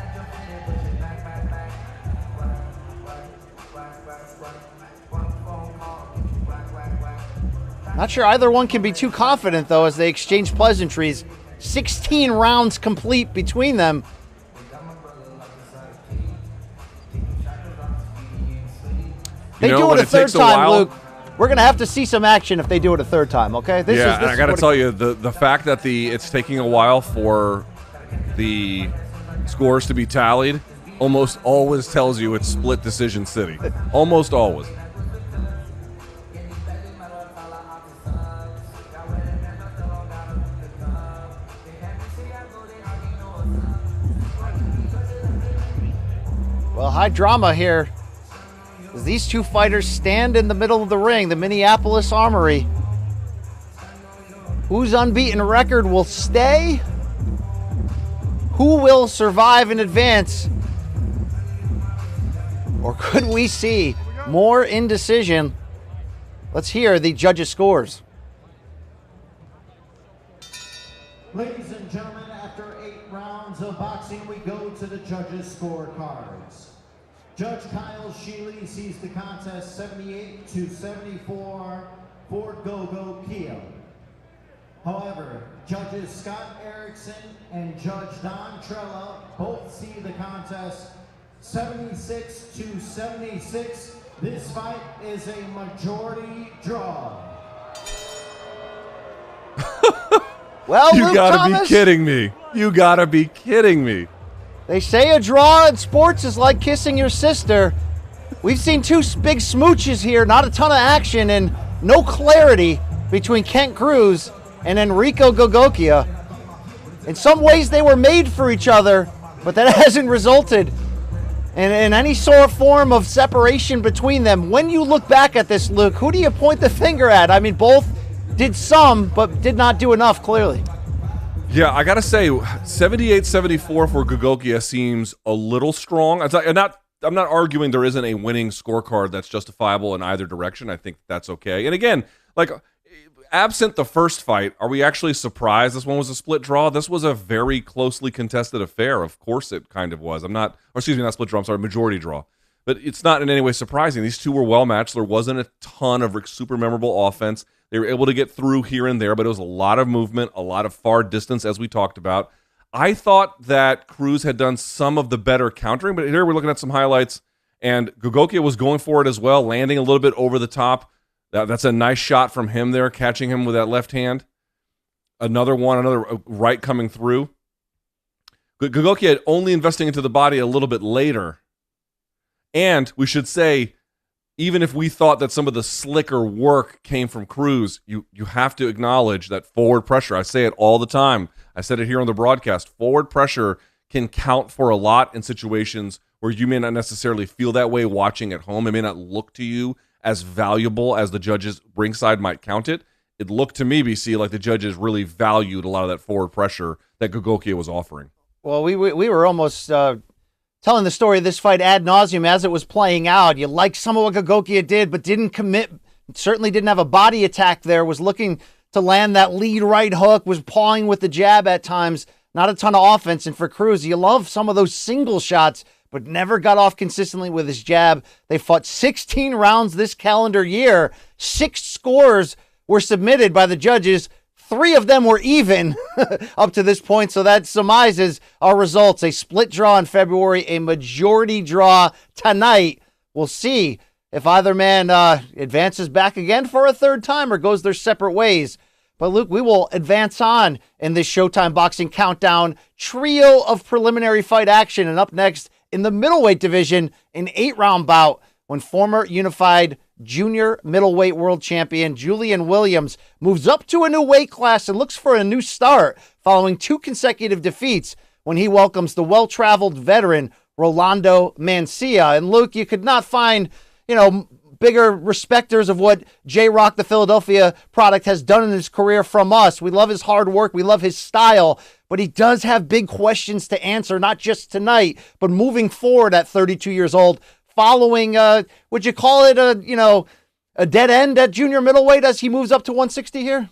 Not sure either one can be too confident, though, as they exchange pleasantries. 16 rounds complete between them. They do it a third time, Luke. We're going to have to see some action if they do it a third time, okay? And I got to tell you, the fact that it's taking a while for the scores to be tallied almost always tells you it's split decision city. Almost always. Well, high drama here as these two fighters stand in the middle of the ring, the Minneapolis Armory. Whose unbeaten record will stay? Who will survive and advance? Or could we see more indecision? Let's hear the judges' scores. Ladies and gentlemen, after 8 rounds of boxing, we go to the judges' scorecards. Judge Kyle Sheely sees the contest 78-74 for Gogokia. However, judges Scott Erickson and Judge Don Trella both see the contest 76-76. This fight is a majority draw. Well, you Luke gotta Thomas, be kidding me. You gotta be kidding me. They say a draw in sports is like kissing your sister. We've seen 2 big smooches here, not a ton of action, and no clarity between Kent Cruz and Enrico Gogokia. In some ways, they were made for each other, but that hasn't resulted in any sort of form of separation between them. When you look back at this, Luke, who do you point the finger at? I mean, both did some, but did not do enough, clearly. Yeah, I gotta say, 78-74 for Gogokia seems a little strong. I'm not arguing there isn't a winning scorecard that's justifiable in either direction. I think that's okay. And again, like, absent the first fight, are we actually surprised this one was a split draw? This was a very closely contested affair. Of course it kind of was. Not split draw, I'm sorry, majority draw. But it's not in any way surprising. These two were well matched. There wasn't a ton of super memorable offense. They were able to get through here and there, but it was a lot of movement, a lot of far distance, as we talked about. I thought that Cruz had done some of the better countering, but here we're looking at some highlights, and Gogokia was going for it as well, landing a little bit over the top. That's a nice shot from him there, catching him with that left hand. Another right coming through. Gogokia only investing into the body a little bit later. And we should say, even if we thought that some of the slicker work came from Cruz, you have to acknowledge that forward pressure. I say it all the time. I said it here on the broadcast. Forward pressure can count for a lot in situations where you may not necessarily feel that way watching at home. It may not look to you as valuable as the judges ringside might count it. It looked to me, BC, like the judges really valued a lot of that forward pressure that Gogokia was offering. Well, we were almost telling the story of this fight ad nauseum as it was playing out. You liked some of what Gogokia did, but didn't commit. Certainly didn't have a body attack there. Was looking to land that lead right hook. Was pawing with the jab at times. Not a ton of offense. And for Cruz, you love some of those single shots, but never got off consistently with his jab. They fought 16 rounds this calendar year. 6 scores were submitted by the judges. 3 of them were even up to this point, so that surmises our results. A split draw in February, a majority draw tonight. We'll see if either man advances back again for a third time or goes their separate ways. But Luke, we will advance on in this Showtime Boxing Countdown trio of preliminary fight action. And up next in the middleweight division, an 8-round bout when former unified junior middleweight world champion Julian Williams moves up to a new weight class and looks for a new start following 2 consecutive defeats when he welcomes the well-traveled veteran Rolando Mancia. And Luke, you could not find, bigger respecters of what J-Rock, the Philadelphia product, has done in his career from us. We love his hard work. We love his style. But he does have big questions to answer, not just tonight, but moving forward at 32 years old, following, would you call it a dead end at junior middleweight as he moves up to 160 here?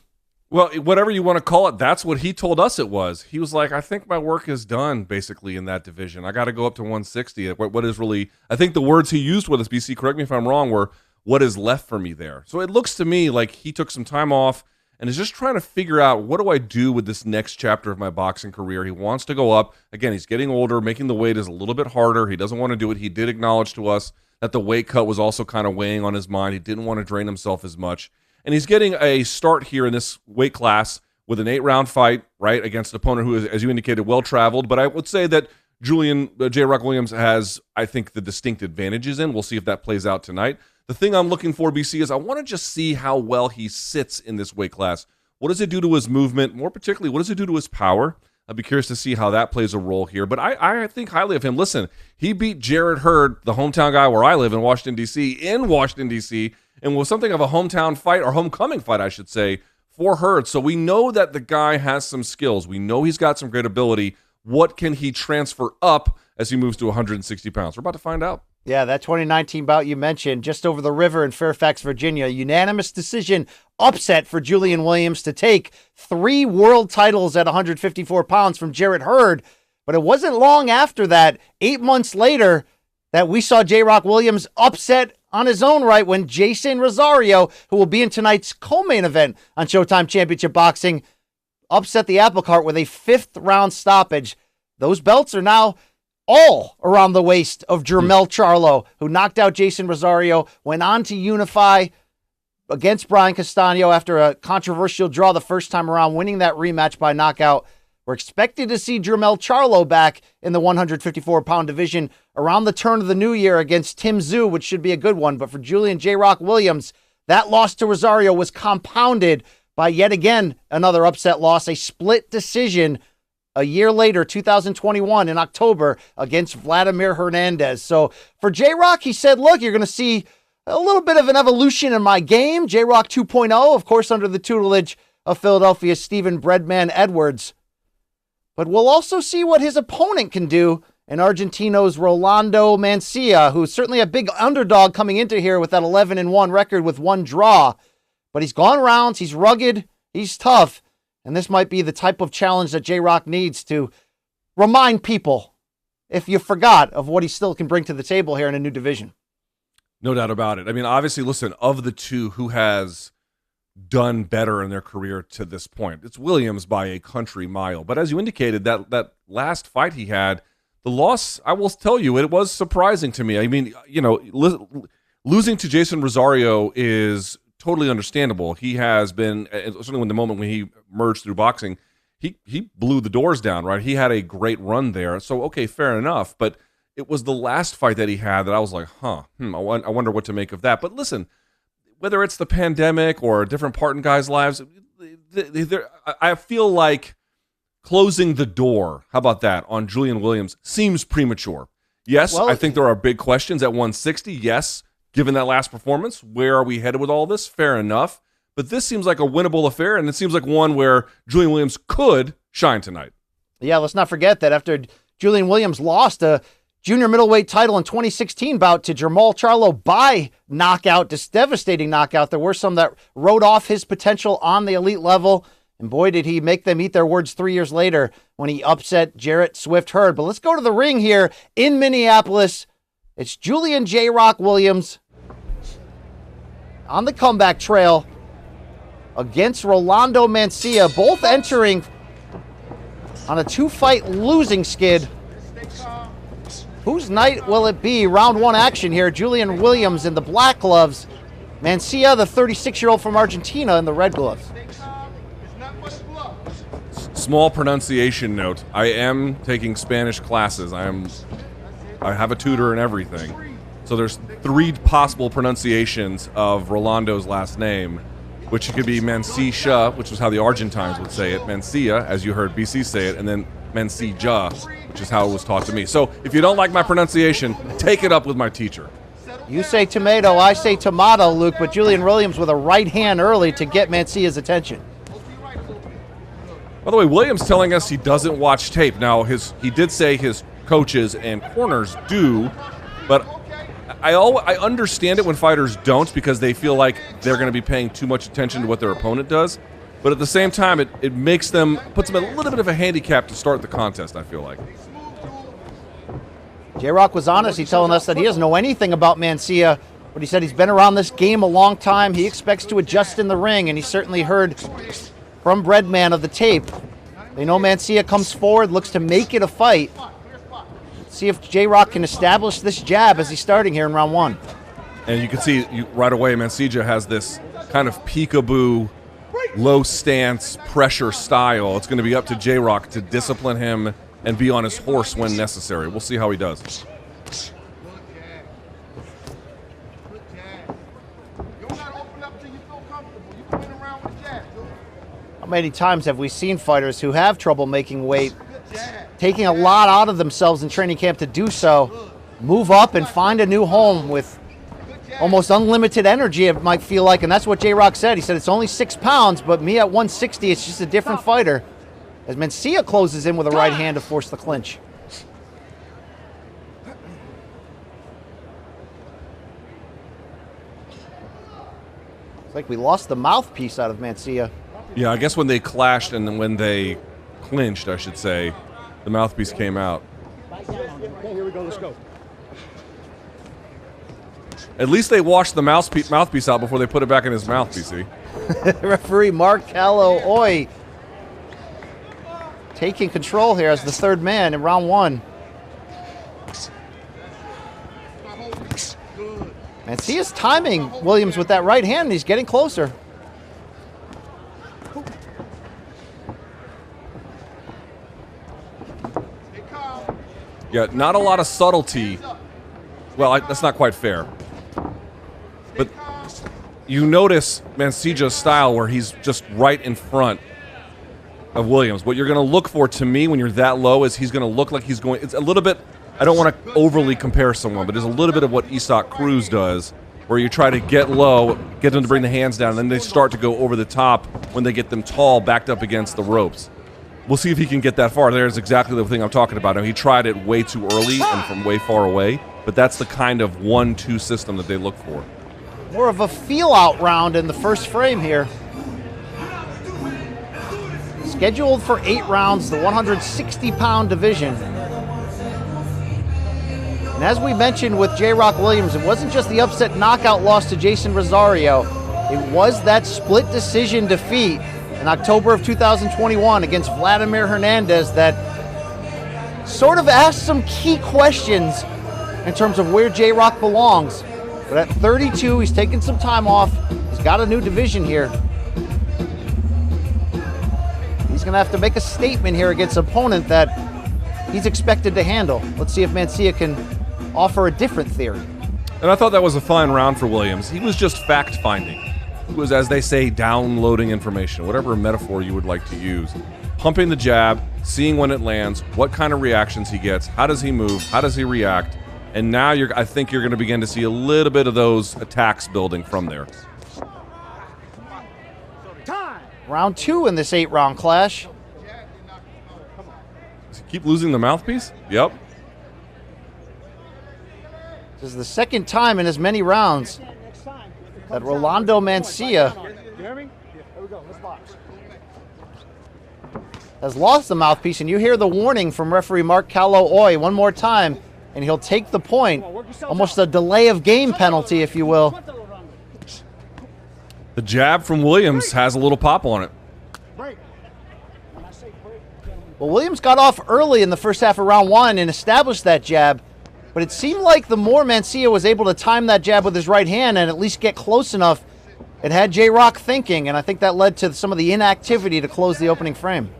Well, whatever you want to call it, that's what he told us it was. He was like, I think my work is done, basically, in that division. I got to go up to 160. What is really, I think the words he used with us, BC, correct me if I'm wrong, were, what is left for me there? So it looks to me like he took some time off and is just trying to figure out, what do I do with this next chapter of my boxing career? He wants to go up. Again, he's getting older. Making the weight is a little bit harder. He doesn't want to do it. He did acknowledge to us that the weight cut was also kind of weighing on his mind. He didn't want to drain himself as much. And he's getting a start here in this weight class with an 8-round fight, right, against an opponent who is, as you indicated, well-traveled. But I would say that Julian J. Rock Williams has, I think, the distinct advantages in. We'll see if that plays out tonight. The thing I'm looking for, BC, is I want to just see how well he sits in this weight class. What does it do to his movement? More particularly, what does it do to his power? I'd be curious to see how that plays a role here. But I think highly of him. Listen, he beat Jarrett Hurd, the hometown guy where I live in Washington, D.C., and was something of a hometown fight, or homecoming fight, I should say, for Hurd. So we know that the guy has some skills. We know he's got some great ability. What can he transfer up as he moves to 160 pounds? We're about to find out. Yeah, that 2019 bout you mentioned, just over the river in Fairfax, Virginia, unanimous decision upset for Julian Williams to take 3 world titles at 154 pounds from Jarrett Hurd. But it wasn't long after that, 8 months later, that we saw J-Rock Williams upset on his own right when Jeison Rosario, who will be in tonight's co-main event on Showtime Championship Boxing, upset the apple cart with a 5th-round stoppage. Those belts are now all around the waist of Jermell Charlo, who knocked out Jeison Rosario, went on to unify against Brian Castano after a controversial draw the first time around, winning that rematch by knockout. We're expected to see Jermell Charlo back in the 154-pound division around the turn of the new year against Tim Tszyu, which should be a good one. But for Julian J-Rock Williams, that loss to Rosario was compounded by yet again another upset loss, a split decision a year later, 2021 in October against Vladimir Hernandez. So for J-Rock, he said, look, you're going to see a little bit of an evolution in my game. J-Rock 2.0, of course, under the tutelage of Philadelphia's Stephen Breadman Edwards. But we'll also see what his opponent can do in Argentino's Rolando Mancia, who's certainly a big underdog coming into here with that 11-1 record with 1 draw. But he's gone rounds, he's rugged, he's tough, and this might be the type of challenge that J-Rock needs to remind people, if you forgot, of what he still can bring to the table here in a new division. No doubt about it. I mean, obviously, listen, of the two, who has done better in their career to this point? It's Williams by a country mile. But as you indicated, that last fight he had, the loss, I will tell you, it was surprising to me. I mean, losing to Jeison Rosario is totally understandable. He has been, certainly when the moment when he merged through boxing, he blew the doors down, right? He had a great run there. So, okay, fair enough. But it was the last fight that he had that I was like, I wonder what to make of that. But listen, whether it's the pandemic or a different part in guys' lives, I feel like closing the door, how about that, on Julian Williams seems premature. Yes, I think there are big questions at 160. Yes, given that last performance, where are we headed with all this? Fair enough. But this seems like a winnable affair, and it seems like one where Julian Williams could shine tonight. Yeah, let's not forget that after Julian Williams lost a junior middleweight title in 2016 bout to Jermall Charlo by knockout, just devastating knockout, there were some that wrote off his potential on the elite level. And boy, did he make them eat their words 3 years later when he upset Jarrett Swift Hurd. But let's go to the ring here in Minneapolis. It's Julian J-Rock Williams on the comeback trail against Rolando Mancilla, both entering on a 2-fight losing skid. Whose night will it be? Round 1 action here. Julian Williams in the black gloves. Mancilla, the 36-year-old from Argentina, in the red gloves. Small pronunciation note. I am taking Spanish classes. I have a tutor and everything. So there's 3 possible pronunciations of Rolando's last name, which could be Mancilla, which was how the Argentines would say it, Mancilla, as you heard BC say it, and then Mancilla, which is how it was taught to me. So if you don't like my pronunciation, take it up with my teacher. You say tomato, I say tomato, Luke, but Julian Williams with a right hand early to get Mancilla's attention. By the way, Williams telling us he doesn't watch tape. Now, he did say his coaches and corners do, but I understand it when fighters don't because they feel like they're going to be paying too much attention to what their opponent does. But at the same time, it puts them at a little bit of a handicap to start the contest, I feel like. J-Rock was honest. He's telling us that he doesn't know anything about Mancilla, but he said he's been around this game a long time. He expects to adjust in the ring, and he certainly heard from Breadman of the tape. They know Mancilla comes forward, looks to make it a fight. See if J-Rock can establish this jab as he's starting here in round 1. And you can see right away Mancilla has this kind of peekaboo, low stance, pressure style. It's going to be up to J-Rock to discipline him and be on his horse when necessary. We'll see how he does. How many times have we seen fighters who have trouble making weight, taking a lot out of themselves in training camp to do so, move up and find a new home with almost unlimited energy, it might feel like, and that's what J-Rock said. He said, it's only 6 pounds, but me at 160, it's just a different fighter. As Mancilla closes in with a right hand to force the clinch. It's like we lost the mouthpiece out of Mancilla. Yeah, I guess when they clashed and then when they clinched, I should say, the mouthpiece came out. Okay, here we go. Let's go. At least they washed the mouthpiece out before they put it back in his mouth, BC. Referee Mark Callo-Oy taking control here as the third man in round 1. Mancilla's timing Williams with that right hand, and he's getting closer. Yeah, not a lot of subtlety. Well, that's not quite fair. But you notice Mancilla's style where he's just right in front of Williams. What you're going to look for, to me, when you're that low is he's going to look like he's going... It's a little bit... I don't want to overly compare someone, but there's a little bit of what Isak Cruz does, where you try to get low, get them to bring the hands down, and then they start to go over the top when they get them tall, backed up against the ropes. We'll see if he can get that far. There's exactly the thing I'm talking about. Now, he tried it way too early and from way far away, but that's the kind of 1-2 system that they look for. More of a feel-out round in the first frame here. Scheduled for 8 rounds, the 160-pound division. And as we mentioned with J-Rock Williams, it wasn't just the upset knockout loss to Jeison Rosario. It was that split decision defeat in October of 2021 against Vladimir Hernandez that sort of asked some key questions in terms of where J-Rock belongs. But at 32, he's taking some time off. He's got a new division here. He's going to have to make a statement here against an opponent that he's expected to handle. Let's see if Mancia can offer a different theory. And I thought that was a fine round for Williams. He was just fact-finding. He was, as they say, downloading information, whatever metaphor you would like to use. Pumping the jab, seeing when it lands, what kind of reactions he gets, how does he move, how does he react, and now I think you're going to begin to see a little bit of those attacks building from there. Round 2 in this 8-round clash. Does he keep losing the mouthpiece? Yep. This is the second time in as many rounds that Rolando Mancia has lost the mouthpiece, and you hear the warning from referee Mark Callo-Oy one more time, and he'll take the point. Almost a delay of game penalty, if you will. The jab from Williams has a little pop on it. Well, Williams got off early in the first half of round 1 and established that jab, but it seemed like the more Mancia was able to time that jab with his right hand and at least get close enough, it had J-Rock thinking, and I think that led to some of the inactivity to close the opening frame.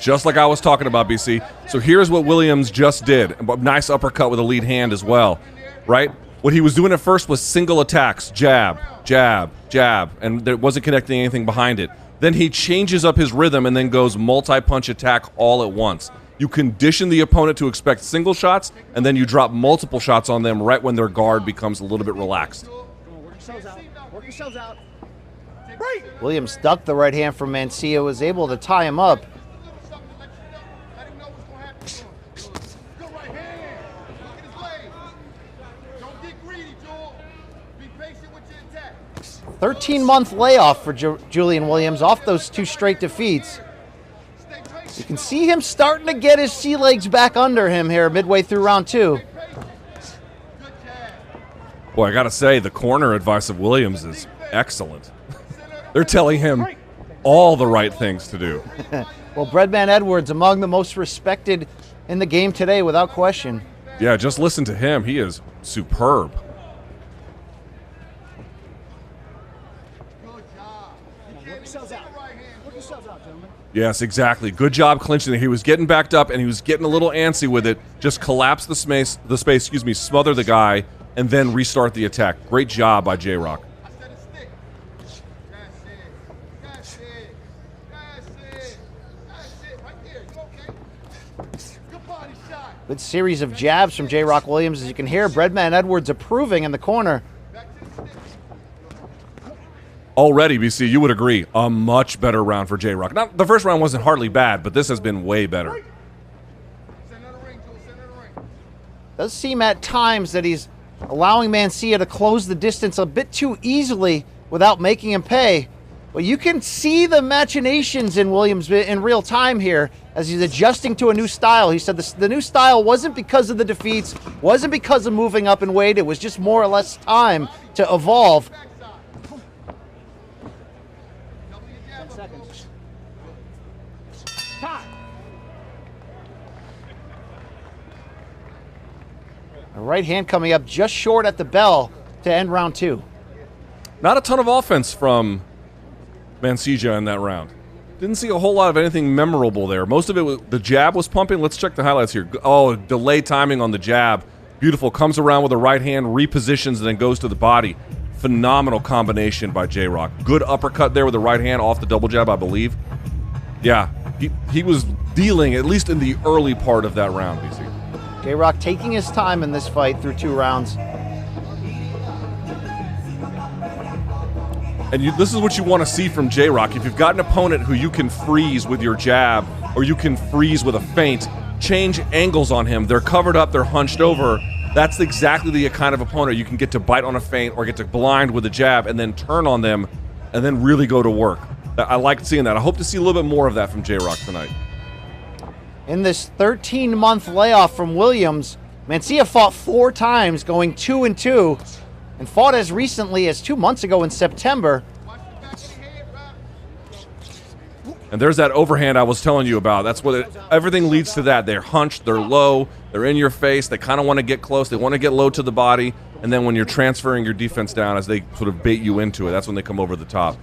Just like I was talking about, BC. So here's what Williams just did. A nice uppercut with a lead hand as well, right? What he was doing at first was single attacks, jab, jab, jab, and there wasn't connecting anything behind it. Then he changes up his rhythm and then goes multi-punch attack all at once. You condition the opponent to expect single shots, and then you drop multiple shots on them right when their guard becomes a little bit relaxed. Williams ducked the right hand from Mancia, was able to tie him up. 13-month layoff for Julian Williams off those 2 straight defeats. You can see him starting to get his sea legs back under him here midway through round 2. Boy, I gotta say, the corner advice of Williams is excellent. They're telling him all the right things to do. Well, Breadman Edwards, among the most respected in the game today, without question. Yeah, just listen to him. He is superb. Yes, exactly. Good job clinching it. He was getting backed up, and he was getting a little antsy with it. Just collapse the space, smother the guy, and then restart the attack. Great job by J-Rock. Good series of jabs from J-Rock Williams. As you can hear, Breadman Edwards approving in the corner. Already, BC, you would agree, a much better round for J-Rock. Now, the first round wasn't hardly bad, but this has been way better. Does seem at times that he's allowing Mancia to close the distance a bit too easily without making him pay. Well, you can see the machinations in Williams in real time here as he's adjusting to a new style. He said the new style wasn't because of the defeats, wasn't because of moving up in weight. It was just more or less time to evolve. A right hand coming up just short at the bell to end round 2. Not a ton of offense from Mancia in that round. Didn't see a whole lot of anything memorable there. Most of it was the jab was pumping. Let's check the highlights here. Oh, delay timing on the jab. Beautiful. Comes around with a right hand, repositions, and then goes to the body. Phenomenal combination by J-Rock. Good uppercut there with the right hand off the double jab, I believe. Yeah, he was dealing, at least in the early part of that round, BC. J-Rock taking his time in this fight through 2 rounds. And this is what you want to see from J-Rock. If you've got an opponent who you can freeze with your jab or you can freeze with a feint, change angles on him. They're covered up, they're hunched over. That's exactly the kind of opponent you can get to bite on a feint or get to blind with a jab and then turn on them and then really go to work. I like seeing that. I hope to see a little bit more of that from J-Rock tonight. In this 13-month layoff from Williams, Mancia fought 4 times, going 2-2, and fought as recently as 2 months ago in September. And there's that overhand I was telling you about. That's what everything leads to that. They're hunched, they're low, they're in your face. They kind of want to get close. They want to get low to the body. And then when you're transferring your defense down as they sort of bait you into it, that's when they come over the top.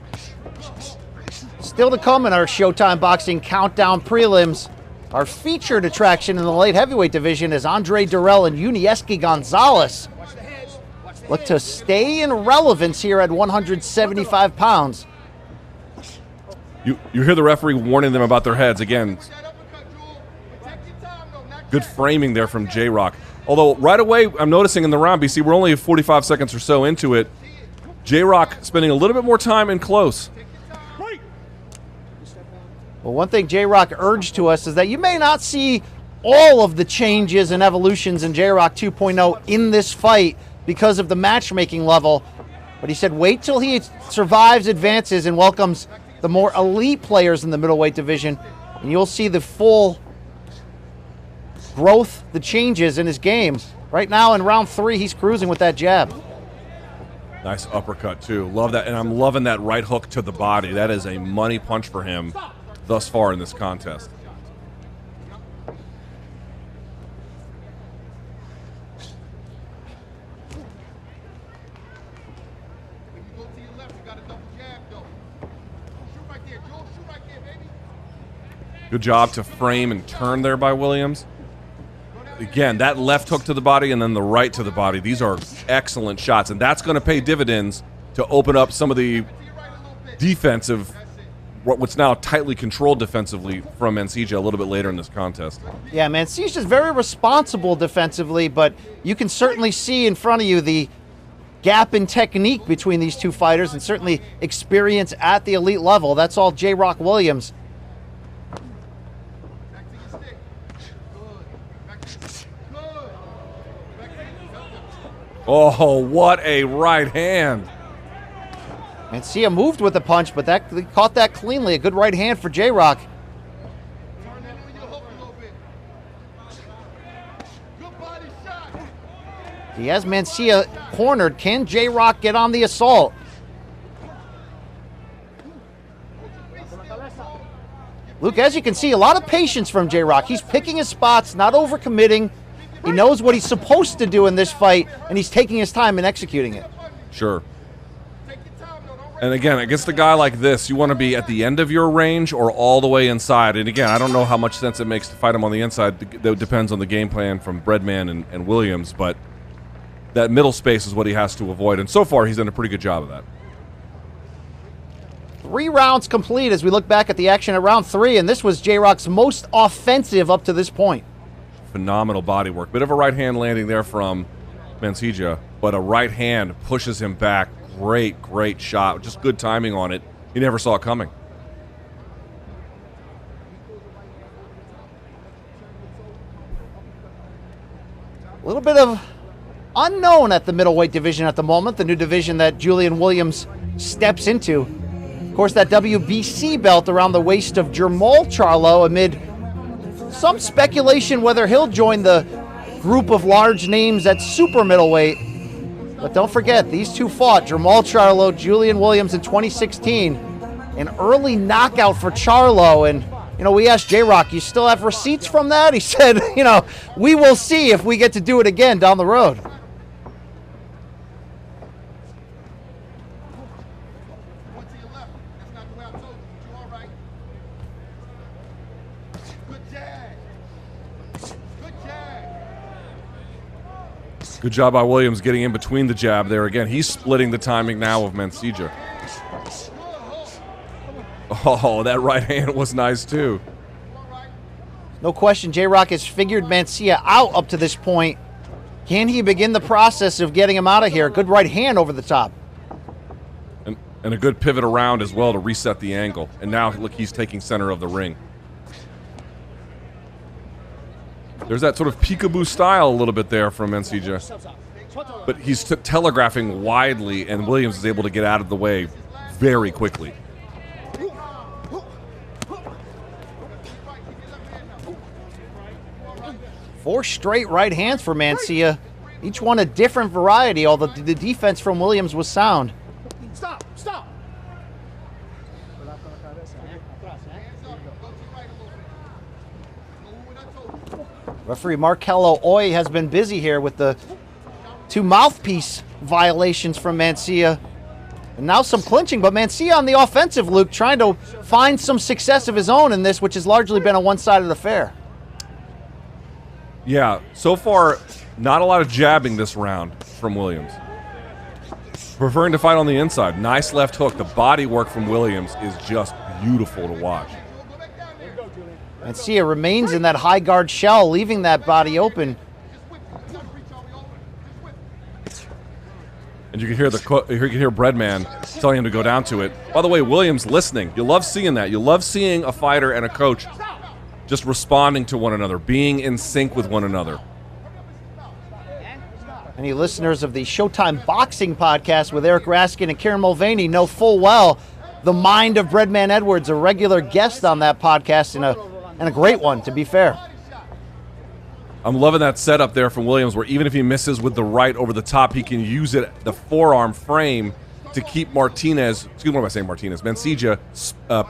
Still to come in our Showtime Boxing Countdown Prelims. Our featured attraction in the light heavyweight division is Andre Durrell and Unieski Gonzalez. Look to stay in relevance here at 175 pounds. You hear the referee warning them about their heads. Again, good framing there from J-Rock. Although right away, I'm noticing in the round, BC, we're only 45 seconds or so into it. J-Rock spending a little bit more time in close. Well, one thing J-Rock urged to us is that you may not see all of the changes and evolutions in J-Rock 2.0 in this fight because of the matchmaking level. But he said wait till he survives, advances, and welcomes the more elite players in the middleweight division, and you'll see the full growth, the changes in his game. Right now in round 3, he's cruising with that jab. Nice uppercut, too. Love that, and I'm loving that right hook to the body. That is a money punch for him thus far in this contest. Good job to frame and turn there by Williams. Again, that left hook to the body and then the right to the body. These are excellent shots, and that's going to pay dividends to open up some of the defensive, what's now tightly controlled defensively from Mancilla a little bit later in this contest. Yeah, Mancilla's very responsible defensively, but you can certainly see in front of you the gap in technique between these two fighters and certainly experience at the elite level. That's all J-Rock Williams. Oh, what a right hand. Mancilla moved with the punch, but that caught that cleanly. A good right hand for J-Rock. He has Mancilla cornered. Can J-Rock get on the assault? Luke, as you can see, a lot of patience from J-Rock. He's picking his spots, not overcommitting. He knows what he's supposed to do in this fight, and he's taking his time and executing it. Sure. And again, against a guy like this, you want to be at the end of your range or all the way inside. And again, I don't know how much sense it makes to fight him on the inside. That depends on the game plan from Breadman and Williams, but that middle space is what he has to avoid. And so far, he's done a pretty good job of that. 3 rounds complete as we look back at the action at round 3, and this was J-Rock's most offensive up to this point. Phenomenal body work. Bit of a right hand landing there from Mancilla, but a right hand pushes him back. Great, great shot. Just good timing on it. He never saw it coming. A little bit of unknown at the middleweight division at the moment, the new division that Julian Williams steps into. Of course, that WBC belt around the waist of Jermall Charlo amid some speculation whether he'll join the group of large names at super middleweight. But don't forget, these two fought, Jermall Charlo, Julian Williams in 2016. An early knockout for Charlo. And, you know, we asked J-Rock, you still have receipts from that? He said, you know, we will see if we get to do it again down the road. Good job by Williams getting in between the jab there. Again, he's splitting the timing now of Mancilla. Oh, that right hand was nice too. No question, J-Rock has figured Mancilla out up to this point. Can he begin the process of getting him out of here? Good right hand over the top. And a good pivot around as well to reset the angle. And now, look, he's taking center of the ring. There's that sort of peekaboo style a little bit there from Mancilla. But he's telegraphing widely, and Williams is able to get out of the way very quickly. Four straight right hands for Mancilla. Each one a different variety, although the defense from Williams was sound. Stop! Stop! Referee Markello Oy has been busy here with the 2 mouthpiece violations from Mancia. And now some clinching, but Mancia on the offensive, Luke, trying to find some success of his own in this, which has largely been a one-sided affair. Yeah, so far, not a lot of jabbing this round from Williams. Preferring to fight on the inside. Nice left hook. The body work from Williams is just beautiful to watch. Mancia remains in that high guard shell, leaving that body open. And you can hear Breadman telling him to go down to it. By the way, Williams listening. You love seeing that. You love seeing a fighter and a coach just responding to one another, being in sync with one another. Any listeners of the Showtime Boxing Podcast with Eric Raskin and Kieran Mulvaney know full well the mind of Breadman Edwards, a regular guest on that podcast and a great one, to be fair. I'm loving that setup there from Williams, where even if he misses with the right over the top, he can use it, the forearm frame, to keep Mancia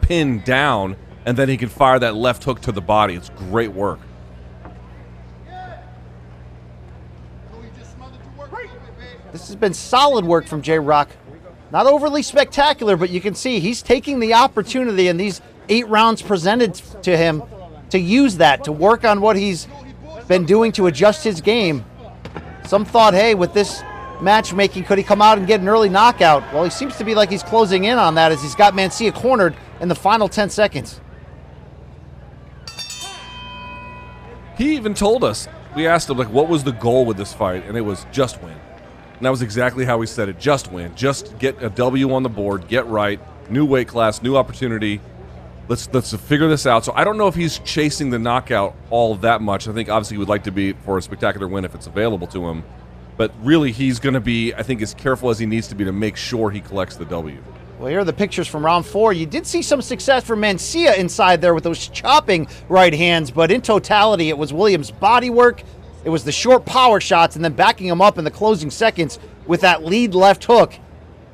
pinned down, and then he can fire that left hook to the body. It's great work. This has been solid work from J-Rock. Not overly spectacular, but you can see he's taking the opportunity in these 8 rounds presented to him to use that, to work on what he's been doing to adjust his game. Some thought, hey, with this matchmaking, could he come out and get an early knockout? Well, he seems to be like he's closing in on that as he's got Mancia cornered in the final 10 seconds. He even told us, we asked him, like, what was the goal with this fight? And it was just win. And that was exactly how he said it, just win. Just get a W on the board, get right, new weight class, new opportunity. Let's figure this out. So I don't know if he's chasing the knockout all that much. I think obviously he would like to be for a spectacular win if it's available to him. But really he's going to be, I think, as careful as he needs to be to make sure he collects the W. Well, here are the pictures from round 4. You did see some success from Mancia inside there with those chopping right hands, but in totality it was Williams' body work, it was the short power shots, and then backing him up in the closing seconds with that lead left hook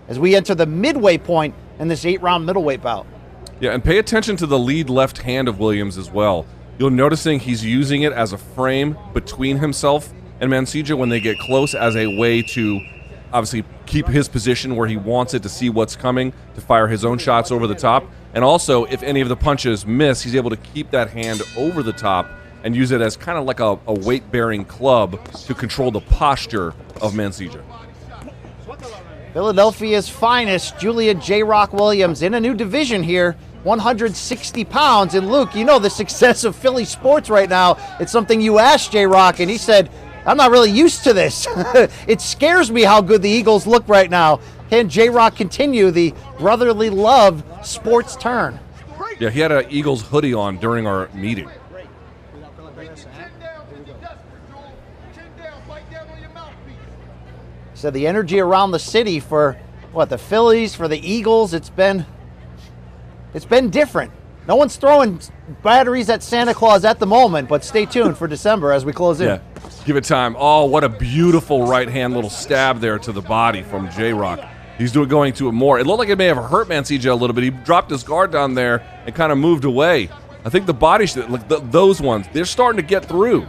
as we enter the midway point in this 8-round middleweight bout. Yeah, and pay attention to the lead left hand of Williams as well. You'll noticing he's using it as a frame between himself and Mancia when they get close, as a way to obviously keep his position where he wants it, to see what's coming, to fire his own shots over the top. And also, if any of the punches miss, he's able to keep that hand over the top and use it as kind of like a weight-bearing club to control the posture of Mancia. Philadelphia's finest, Julian J-Rock Williams, in a new division here, 160 pounds. And Luke, you know the success of Philly sports right now. It's something you asked J-Rock, and he said, I'm not really used to this. It scares me how good the Eagles look right now. Can J-Rock continue the brotherly love sports turn? Yeah, he had an Eagles hoodie on during our meeting. So the energy around the city for the Phillies, for the Eagles, it's been different. No one's throwing batteries at Santa Claus at the moment, but stay tuned for December as we close in. Yeah, give it time. Oh, what a beautiful right hand little stab there to the body from J-Rock. He's going to it more. It looked like it may have hurt Mancia a little bit. He dropped his guard down there and kind of moved away. I think the body, those ones, they're starting to get through.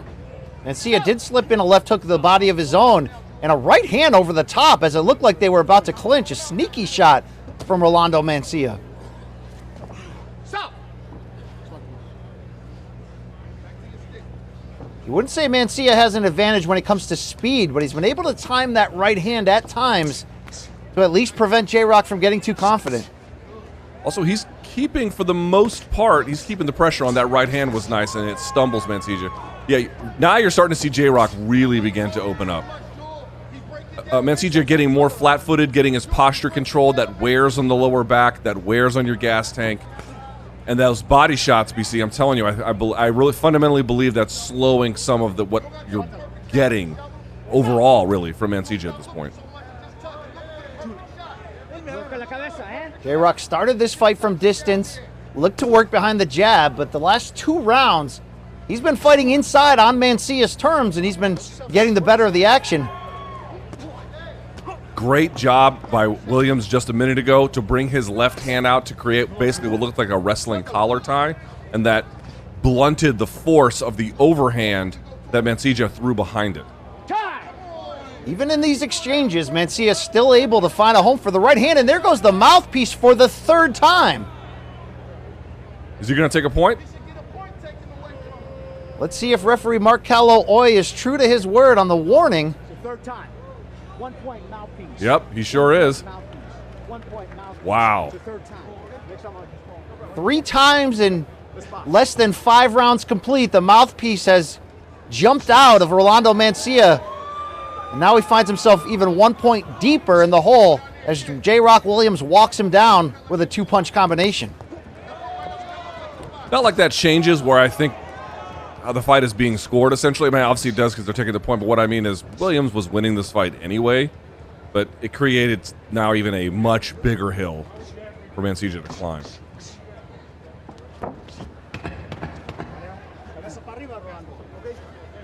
Mancia did slip in a left hook to the body of his own, and a right hand over the top as it looked like they were about to clinch. A sneaky shot from Rolando Mancia. You wouldn't say Mancia has an advantage when it comes to speed, but he's been able to time that right hand at times to at least prevent J-Rock from getting too confident. Also, he's keeping, for the most part, he's keeping the pressure on that right hand was nice, and it stumbles Mancia. Yeah, now you're starting to see J-Rock really begin to open up. Mancia getting more flat-footed, getting his posture controlled, that wears on the lower back, that wears on your gas tank. And those body shots, BC, I'm telling you, I really fundamentally believe that's slowing some of what you're getting overall, really, from Mancia at this point. J-Rock started this fight from distance, looked to work behind the jab, but the last 2 rounds, he's been fighting inside on Mancia's terms, and he's been getting the better of the action. Great job by Williams just a minute ago to bring his left hand out to create basically what looked like a wrestling collar tie, and that blunted the force of the overhand that Mancilla threw behind it. Even in these exchanges, Mancilla still able to find a home for the right hand, and there goes the mouthpiece for the third time. Is he going to take a point? Let's see if referee Markello Oy is true to his word on the warning. It's the third time. 1 point mouthpiece. Yep, he sure is. 1 point mouthpiece. Wow. It's the third time. 3 times in less than 5 rounds complete, the mouthpiece has jumped out of Rolando Mancilla. And now he finds himself even 1 point deeper in the hole as J-Rock Williams walks him down with a 2-punch combination. Not like that changes where I think how the fight is being scored, essentially. I mean, obviously it does because they're taking the point, but what I mean is Williams was winning this fight anyway, but it created now even a much bigger hill for Mancilla to climb.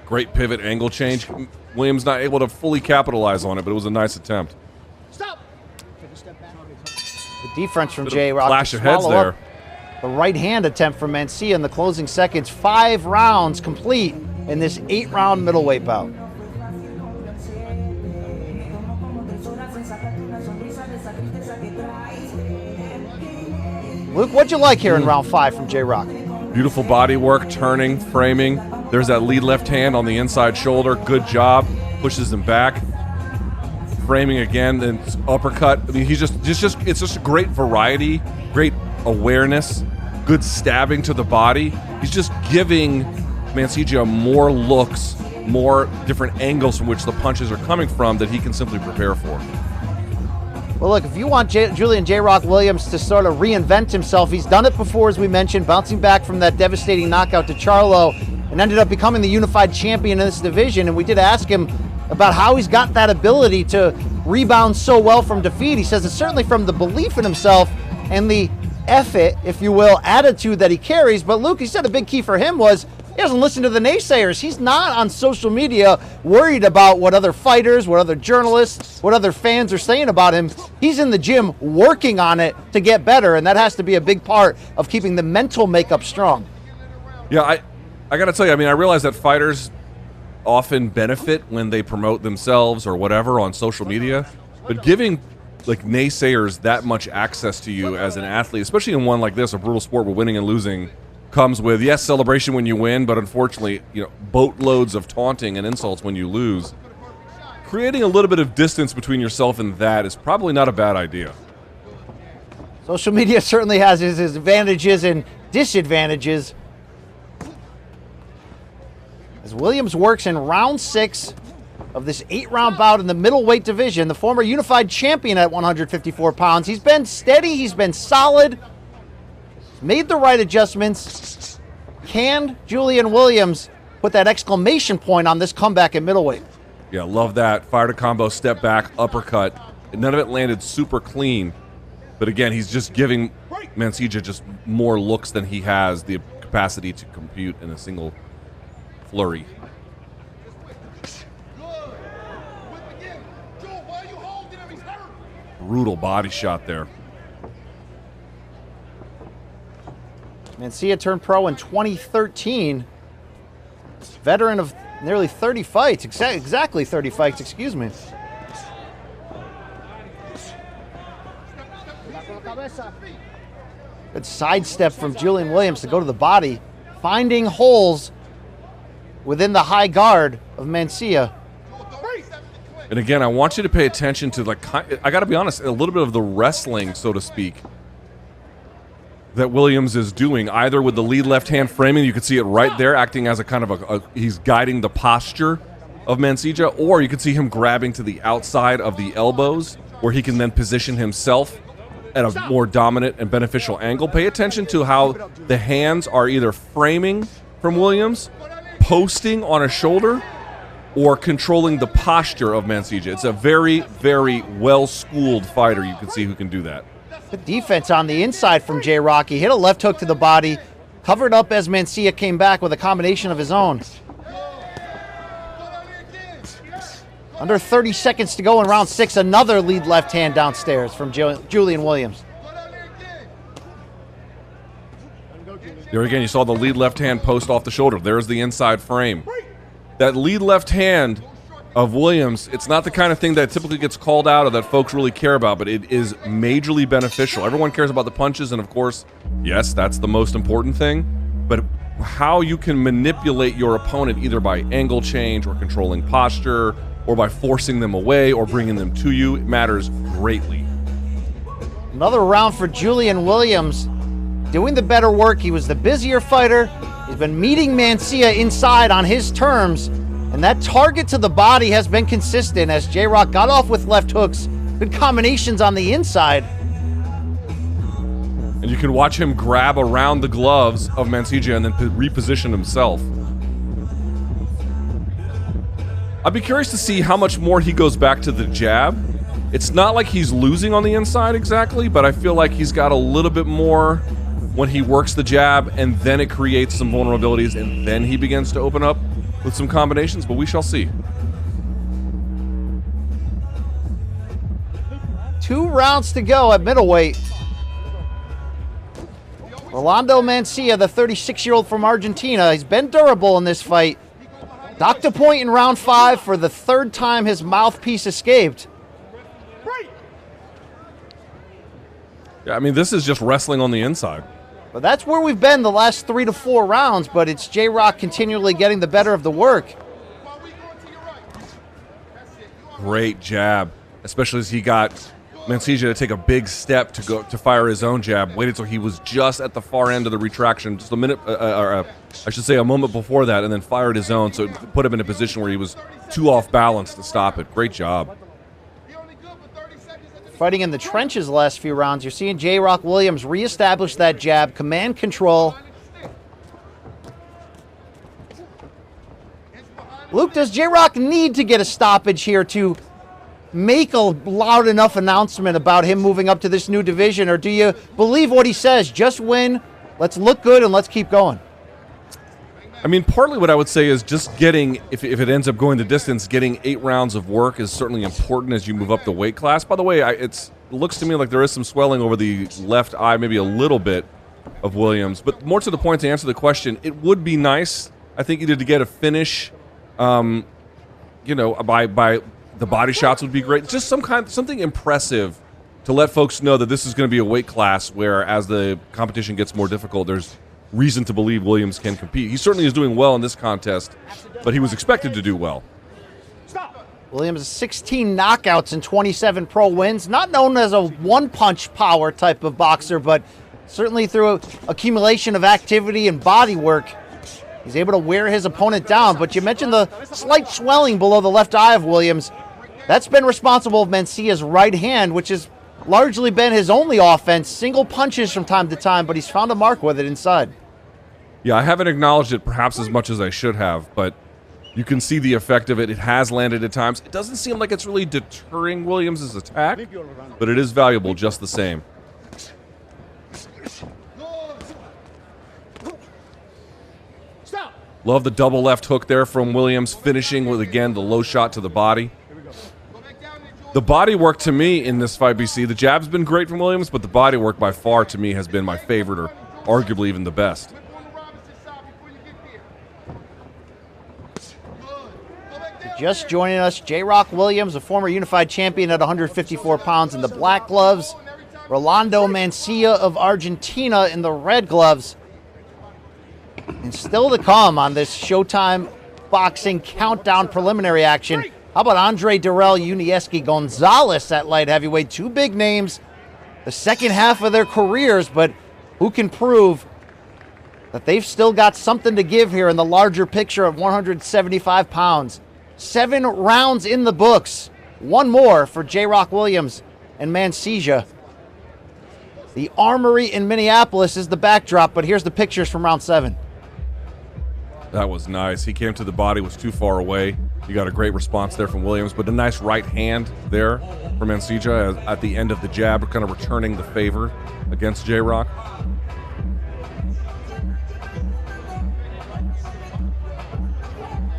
Great pivot angle change. Williams not able to fully capitalize on it, but it was a nice attempt. Stop. The defense from J-Rock. Flash of heads there. The right hand attempt from Mancilla in the closing seconds. 5 rounds complete in this 8-round middleweight bout. Luke, what'd you like here in round 5 from J-Rock? Beautiful body work, turning, framing. There's that lead left hand on the inside shoulder. Good job. Pushes him back. Framing again, then uppercut. I mean, it's just a great variety, great awareness, good stabbing to the body. He's just giving Mancilla more looks, more different angles from which the punches are coming from that he can simply prepare for. Well, look, if you want Julian J-Rock Williams to sort of reinvent himself, he's done it before, as we mentioned, bouncing back from that devastating knockout to Charlo and ended up becoming the unified champion in this division. And we did ask him about how he's got that ability to rebound so well from defeat. He says it's certainly from the belief in himself and the effort, if you will, attitude that he carries. But Luke, he said a big key for him was he doesn't listen to the naysayers. He's not on social media worried about what other fighters, what other journalists, what other fans are saying about him. He's in the gym working on it to get better, and that has to be a big part of keeping the mental makeup strong. Yeah, I got to tell you, I mean, I realize that fighters often benefit when they promote themselves or whatever on social media, but giving like naysayers that much access to you as an athlete, especially in one like this, a brutal sport where winning and losing comes with, yes, celebration when you win, but unfortunately, boatloads of taunting and insults when you lose. Creating a little bit of distance between yourself and that is probably not a bad idea. Social media certainly has its advantages and disadvantages. As Williams works in round 6 of this 8-round bout in the middleweight division, the former unified champion at 154 pounds. He's been steady, he's been solid, made the right adjustments. Can Julian Williams put that exclamation point on this comeback at middleweight? Yeah, love that. Fired a combo, step back, uppercut. None of it landed super clean. But again, he's just giving Mancilla just more looks than he has the capacity to compute in a single flurry. Brutal body shot there. Mancilla turned pro in 2013. Veteran of nearly 30 fights. Exactly 30 fights, excuse me. Good sidestep from Julian Williams to go to the body, finding holes within the high guard of Mancilla. And again, I want you to pay attention to, I got to be honest, a little bit of the wrestling, so to speak, that Williams is doing, either with the lead left hand framing, you can see it right there, acting as a kind of he's guiding the posture of Mancilla, or you can see him grabbing to the outside of the elbows, where he can then position himself at a more dominant and beneficial angle. Pay attention to how the hands are either framing from Williams, posting on a shoulder, or controlling the posture of Mancilla. It's a very, very well-schooled fighter. You can see who can do that. Good defense on the inside from J-Rock. He hit a left hook to the body, covered up as Mancilla came back with a combination of his own. Under 30 seconds to go in round 6, another lead left hand downstairs from Julian Williams. There again, you saw the lead left hand post off the shoulder. There's the inside frame. that lead left hand of Williams, it's not the kind of thing that typically gets called out or that folks really care about, but it is majorly beneficial. Everyone cares about the punches, and of course, yes, that's the most important thing, but how you can manipulate your opponent either by angle change or controlling posture or by forcing them away or bringing them to you, it matters greatly. Another round for Julian Williams, doing the better work. He was the busier fighter. He's been meeting Mancia inside on his terms, and that target to the body has been consistent as J-Rock got off with left hooks, good combinations on the inside. And you can watch him grab around the gloves of Mancia and then reposition himself. I'd be curious to see how much more he goes back to the jab. It's not like he's losing on the inside exactly, but I feel like he's got a little bit more when he works the jab, and then it creates some vulnerabilities, and then he begins to open up with some combinations, but we shall see. 2 rounds to go at middleweight. Rolando Mancia, the 36-year-old from Argentina, he's been durable in this fight. Docked a point in round 5 for the 3rd time his mouthpiece escaped. Yeah, I mean, this is just wrestling on the inside. But that's where we've been the last 3 to 4 rounds, but it's J-Rock continually getting the better of the work. Great jab, especially as he got Mancia to take a big step to fire his own jab. Waited till he was just at the far end of the retraction, just a minute, I should say a moment before that, and then fired his own, so it put him in a position where he was too off balance to stop it. Great job. Fighting in the trenches the last few rounds, you're seeing J-Rock Williams reestablish that jab, command control. Luke, does J-Rock need to get a stoppage here to make a loud enough announcement about him moving up to this new division, or do you believe what he says? Just win, let's look good, and let's keep going. I mean, partly what I would say is just getting, if it ends up going the distance, getting 8 rounds of work is certainly important as you move up the weight class. By the way, it looks to me like there is some swelling over the left eye, maybe a little bit, of Williams. But more to the point, to answer the question, it would be nice, I think, either to get a finish, by the body shots would be great. Just something impressive to let folks know that this is going to be a weight class where, as the competition gets more difficult, there's reason to believe Williams can compete. He certainly is doing well in this contest, but he was expected to do well. Williams has 16 knockouts and 27 pro wins. Not known as a one-punch power type of boxer, but certainly through accumulation of activity and body work, he's able to wear his opponent down. But you mentioned the slight swelling below the left eye of Williams. That's been responsible for Mancia's right hand, which has largely been his only offense. Single punches from time to time, but he's found a mark with it inside. Yeah, I haven't acknowledged it perhaps as much as I should have, but you can see the effect of it. It has landed at times. It doesn't seem like it's really deterring Williams' attack, but it is valuable just the same. Love the double left hook there from Williams, finishing with, again, the low shot to the body. The body work to me in this fight, BC, the jab's been great from Williams, but the body work by far to me has been my favorite, or arguably even the best. Just joining us, J-Rock Williams, a former unified champion at 154 pounds in the black gloves. Rolando Mancia of Argentina in the red gloves. And still to come on this Showtime Boxing Countdown preliminary action. How about Andre Durrell, Unieski Gonzalez at light heavyweight? 2 big names, the second half of their careers, but who can prove that they've still got something to give here in the larger picture of 175 pounds. 7 rounds in the books. 1 more for J-Rock Williams and Mancia. The Armory in Minneapolis is the backdrop, but here's the pictures from round 7. That was nice. He came to the body, was too far away. You got a great response there from Williams, but a nice right hand there from Mancia at the end of the jab, kind of returning the favor against J-Rock.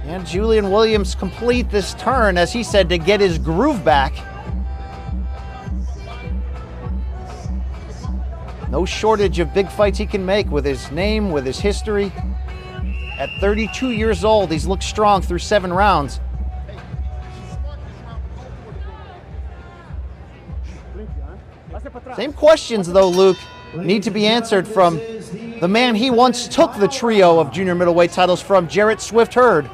And Julian Williams complete this turn, as he said, to get his groove back. No shortage of big fights he can make with his name, with his history. At 32 years old, he's looked strong through 7 rounds. Same questions, though, Luke, need to be answered from the man he once took the trio of junior middleweight titles from, Jarrett Swift Hurd.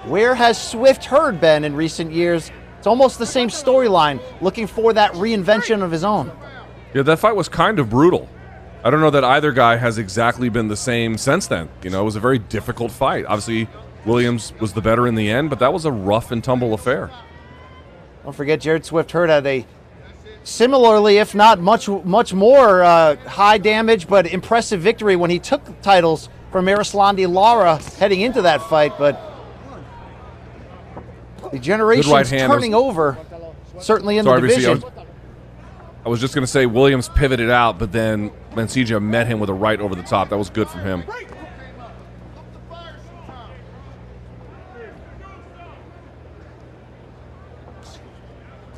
Where has Swift Hurd been in recent years? It's almost the same storyline, looking for that reinvention of his own. Yeah, that fight was kind of brutal. I don't know that either guy has exactly been the same since then. You know, it was a very difficult fight. Obviously, Williams was the better in the end, but that was a rough and tumble affair. Don't forget, Jarrett Swift Hurd had a similarly, if not much more high damage, but impressive victory when he took titles from Miroslandi Lara heading into that fight. But the generation's turning over, certainly in the division. I was just going to say Williams pivoted out, but then Mancilla met him with a right over the top. That was good from him.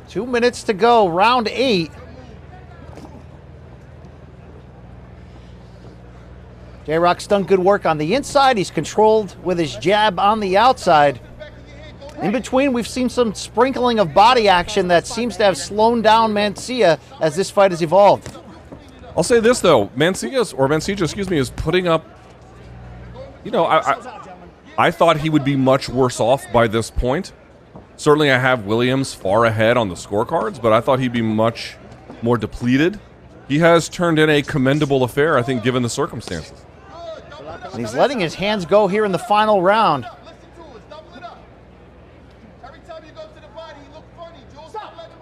Two minutes to go, round 8. J-Rock's done good work on the inside. He's controlled with his jab on the outside. In between, we've seen some sprinkling of body action that seems to have slowed down Mancilla as this fight has evolved. I'll say this, though. Mancilla, is putting up... You know, I thought he would be much worse off by this point. Certainly I have Williams far ahead on the scorecards, but I thought he'd be much more depleted. He has turned in a commendable affair, I think, given the circumstances. And he's letting his hands go here in the final round.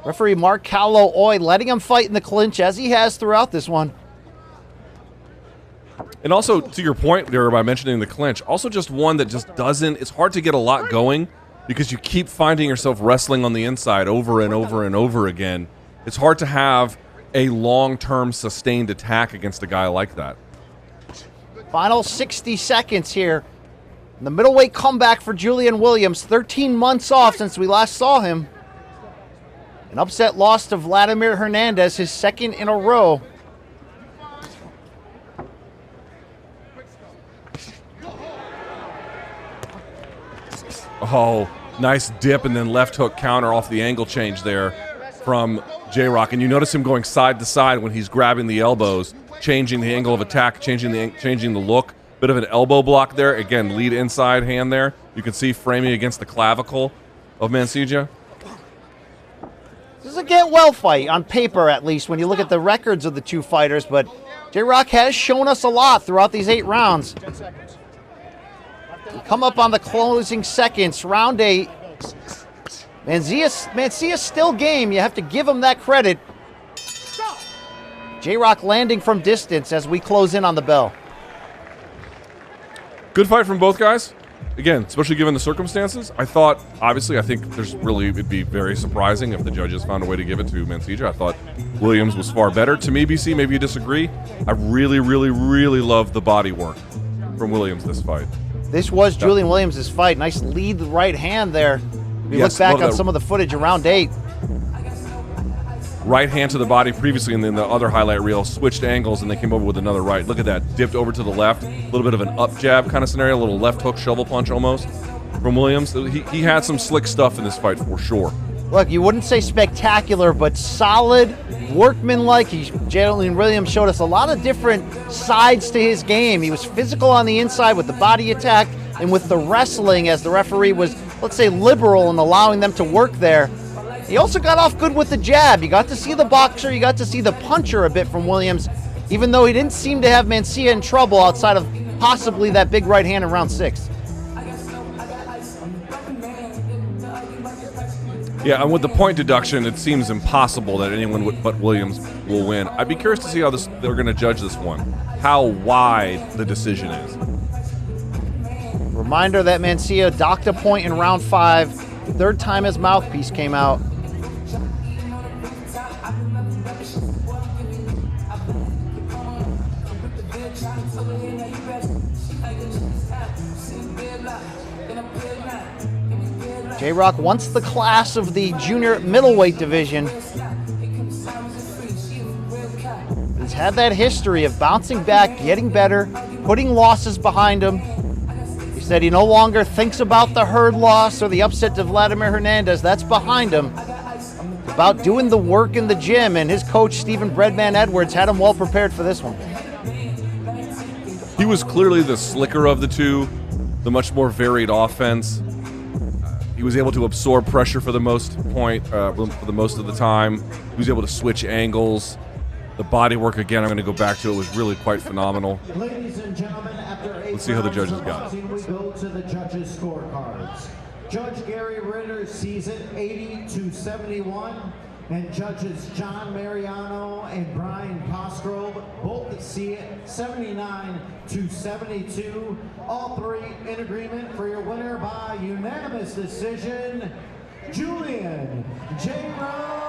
Referee Mark Callow-Oy letting him fight in the clinch as he has throughout this one. And also, to your point there by mentioning the clinch, also just one that just doesn't... It's hard to get a lot going because you keep finding yourself wrestling on the inside over and over and over again. It's hard to have a long-term sustained attack against a guy like that. Final 60 seconds here. The middleweight comeback for Julian Williams. 13 months off since we last saw him. An upset loss to Vladimir Hernandez, his second in a row. Oh, nice dip and then left hook counter off the angle change there from J-Rock. And you notice him going side to side when he's grabbing the elbows, changing the angle of attack, changing the look. Bit of an elbow block there. Again, lead inside hand there. You can see framing against the clavicle of Mancilla. This is a get-well fight, on paper at least, when you look at the records of the two fighters, but J-Rock has shown us a lot throughout these 8 rounds. We come up on the closing seconds, round 8. Mancilla's still game. You have to give him that credit. J-Rock landing from distance as we close in on the bell. Good fight from both guys. Again, especially given the circumstances. I think it'd be very surprising if the judges found a way to give it to Mancilla. I thought Williams was far better. To me, BC, maybe you disagree. I really, really, really love the body work from Williams this fight. This was Julian Williams' fight. Nice lead right hand there. We look back on some of the footage around 8. Right hand to the body previously, and then the other highlight reel switched angles, and they came over with another right. Look at that. Dipped over to the left. A little bit of an up jab kind of scenario, a little left hook shovel punch almost from Williams. He had some slick stuff in this fight for sure. Look, you wouldn't say spectacular, but solid, workmanlike. Julian Williams showed us a lot of different sides to his game. He was physical on the inside with the body attack and with the wrestling, as the referee was, let's say, liberal in allowing them to work there. He also got off good with the jab. You got to see the boxer, you got to see the puncher a bit from Williams, even though he didn't seem to have Mancilla in trouble outside of possibly that big right hand in round 6. Yeah, and with the point deduction, it seems impossible that anyone but Williams will win. I'd be curious to see how they're going to judge this one, how wide the decision is. Reminder that Mancilla docked a point in round 5. Third time his mouthpiece came out. J-Rock wants the class of the junior middleweight division. He's had that history of bouncing back, getting better, putting losses behind him. He said he no longer thinks about the Hurd loss or the upset to Vladimir Hernandez. That's behind him. About doing the work in the gym, and his coach, Stephen Breadman Edwards, had him well prepared for this one. He was clearly the slicker of the two, the much more varied offense. He was able to absorb pressure for the most of the time. He was able to switch angles. The body work, again, I'm going to go back to it, was really quite phenomenal. Ladies and gentlemen, after 8 Let's see how the judges got boxing, we go to the judges' scorecards. Judge Gary Ritter sees it 80-71, and judges John Mariano and Brian Cosgrove both see it 79-72. All three in agreement for your winner by unanimous decision, Julian J. Rock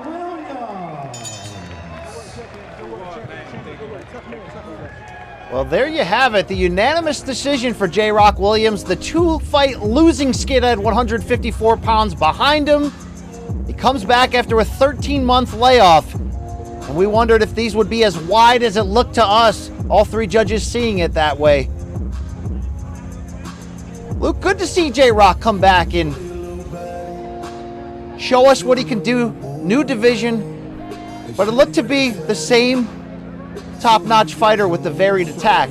Williams. Well, there you have it. The unanimous decision for J. Rock Williams. The 2-fight losing skid at 154 pounds behind him. He comes back after a 13-month layoff. And we wondered if these would be as wide as it looked to us. All three judges seeing it that way. Luke, good to see J. Rock come back and show us what he can do. New division. But it looked to be the same top-notch fighter with the varied attack.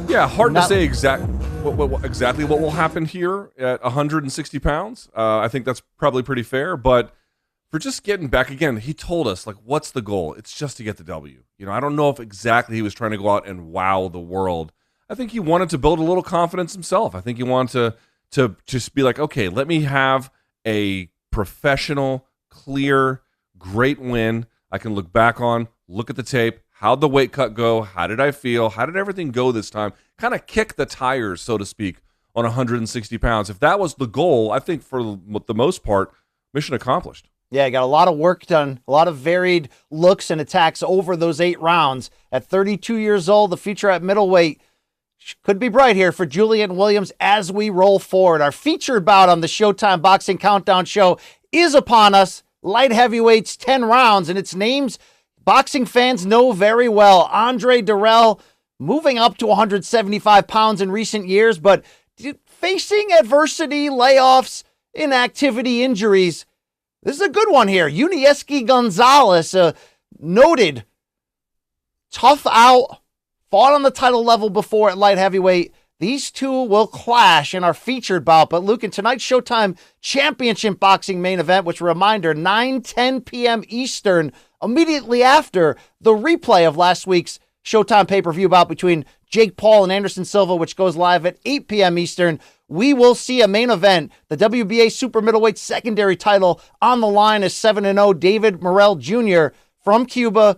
Yeah, hard to say exactly what will happen here at 160 pounds. I think that's probably pretty fair, but for just getting back again, he told us, like, what's the goal? It's just to get the W. You know, I don't know if exactly he was trying to go out and wow the world. I think he wanted to build a little confidence himself. I think he wanted to just be like, okay, let me have a professional, clear, great win I can look back on, look at the tape. How'd the weight cut go? How did I feel? How did everything go this time? Kind of kick the tires, so to speak, on 160 pounds. If that was the goal, I think for the most part, mission accomplished. Yeah, got a lot of work done, a lot of varied looks and attacks over those 8 rounds. At 32 years old, the future at middleweight could be bright here for Julian Williams as we roll forward. Our featured bout on the Showtime Boxing Countdown Show is upon us. Light heavyweights, 10 rounds, and its names boxing fans know very well. Andre Durrell moving up to 175 pounds in recent years, but facing adversity, layoffs, inactivity, injuries. This is a good one here. Yunieski Gonzalez, a noted tough out, fought on the title level before at light heavyweight. These two will clash in our featured bout. But Luke, in tonight's Showtime Championship Boxing main event, which, reminder, 9:10 p.m. Eastern, immediately after the replay of last week's Showtime pay-per-view bout between Jake Paul and Anderson Silva, which goes live at 8 p.m. Eastern, we will see a main event. The WBA super middleweight secondary title on the line as 7-0 David Morrell Jr. from Cuba,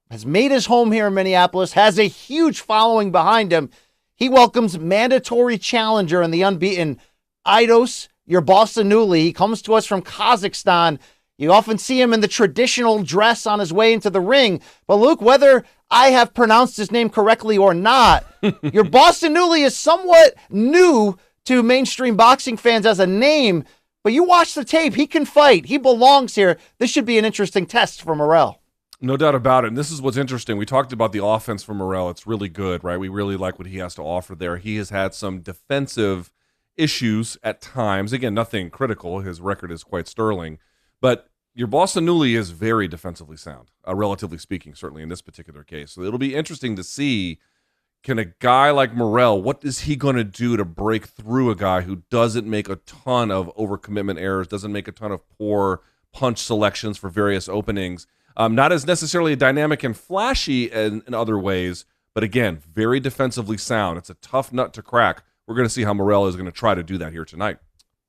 has made his home here in Minneapolis, has a huge following behind him. He welcomes mandatory challenger in the Unbeaten, Aidos Yerbossynuly. He comes to us from Kazakhstan. You often see him in the traditional dress on his way into the ring. But Luke, whether I have pronounced his name correctly or not, Yerbossynuly is somewhat new to mainstream boxing fans as a name. But you watch the tape, he can fight. He belongs here. This should be an interesting test for Morrell. No doubt about it. And this is what's interesting. We talked about the offense for Morrell. It's really good, right? We really like what he has to offer there. He has had some defensive issues at times. Again, nothing critical. His record is quite sterling. But Yerbossynuly is very defensively sound, relatively speaking, certainly in this particular case. So it'll be interesting to see, can a guy like Morrell, what is he going to do to break through a guy who doesn't make a ton of overcommitment errors, doesn't make a ton of poor punch selections for various openings? Not as necessarily dynamic and flashy in other ways, but again, very defensively sound. It's a tough nut to crack. We're going to see how Morrell is going to try to do that here tonight.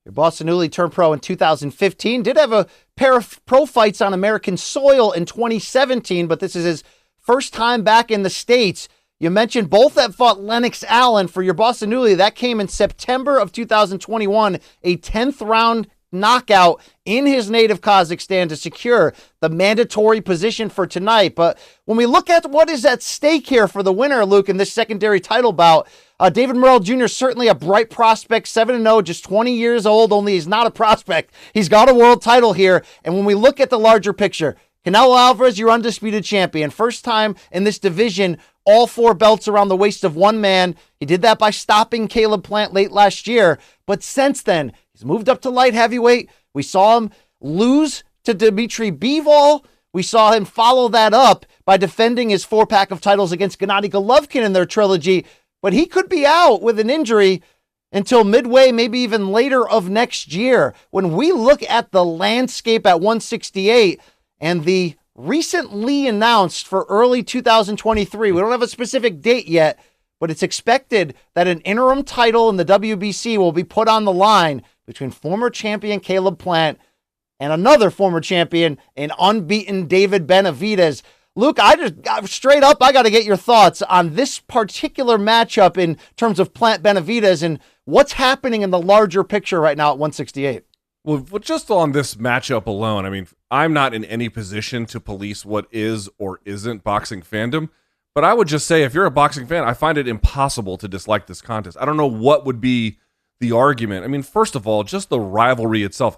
Yerbossynuly turned pro in 2015, did have a pair of pro fights on American soil in 2017, but this is his first time back in the States. You mentioned both that fought Lennox Allen. For Yerbossynuly, that came in September of 2021, a 10th round knockout in his native Kazakhstan to secure the mandatory position for tonight. But when we look at what is at stake here for the winner, Luke, in this secondary title bout, David Morrell Jr. is certainly a bright prospect, 7-0, just 20 years old, only he's not a prospect. He's got a world title here. And when we look at the larger picture, Canelo Alvarez, your undisputed champion. First time in this division, all 4 belts around the waist of one man. He did that by stopping Caleb Plant late last year. But since then, he's moved up to light heavyweight. We saw him lose to Dmitry Bivol. We saw him follow that up by defending his 4-pack of titles against Gennady Golovkin in their trilogy. But he could be out with an injury until midway, maybe even later of next year. When we look at the landscape at 168 and the recently announced for early 2023, we don't have a specific date yet, but it's expected that an interim title in the WBC will be put on the line between former champion Caleb Plant and another former champion in Unbeaten David Benavidez. Luke, I got to get your thoughts on this particular matchup in terms of Plant Benavidez and what's happening in the larger picture right now at 168. Well, just on this matchup alone, I mean, I'm not in any position to police what is or isn't boxing fandom, but I would just say if you're a boxing fan, I find it impossible to dislike this contest. I don't know what would be the argument. I mean, first of all, just the rivalry itself,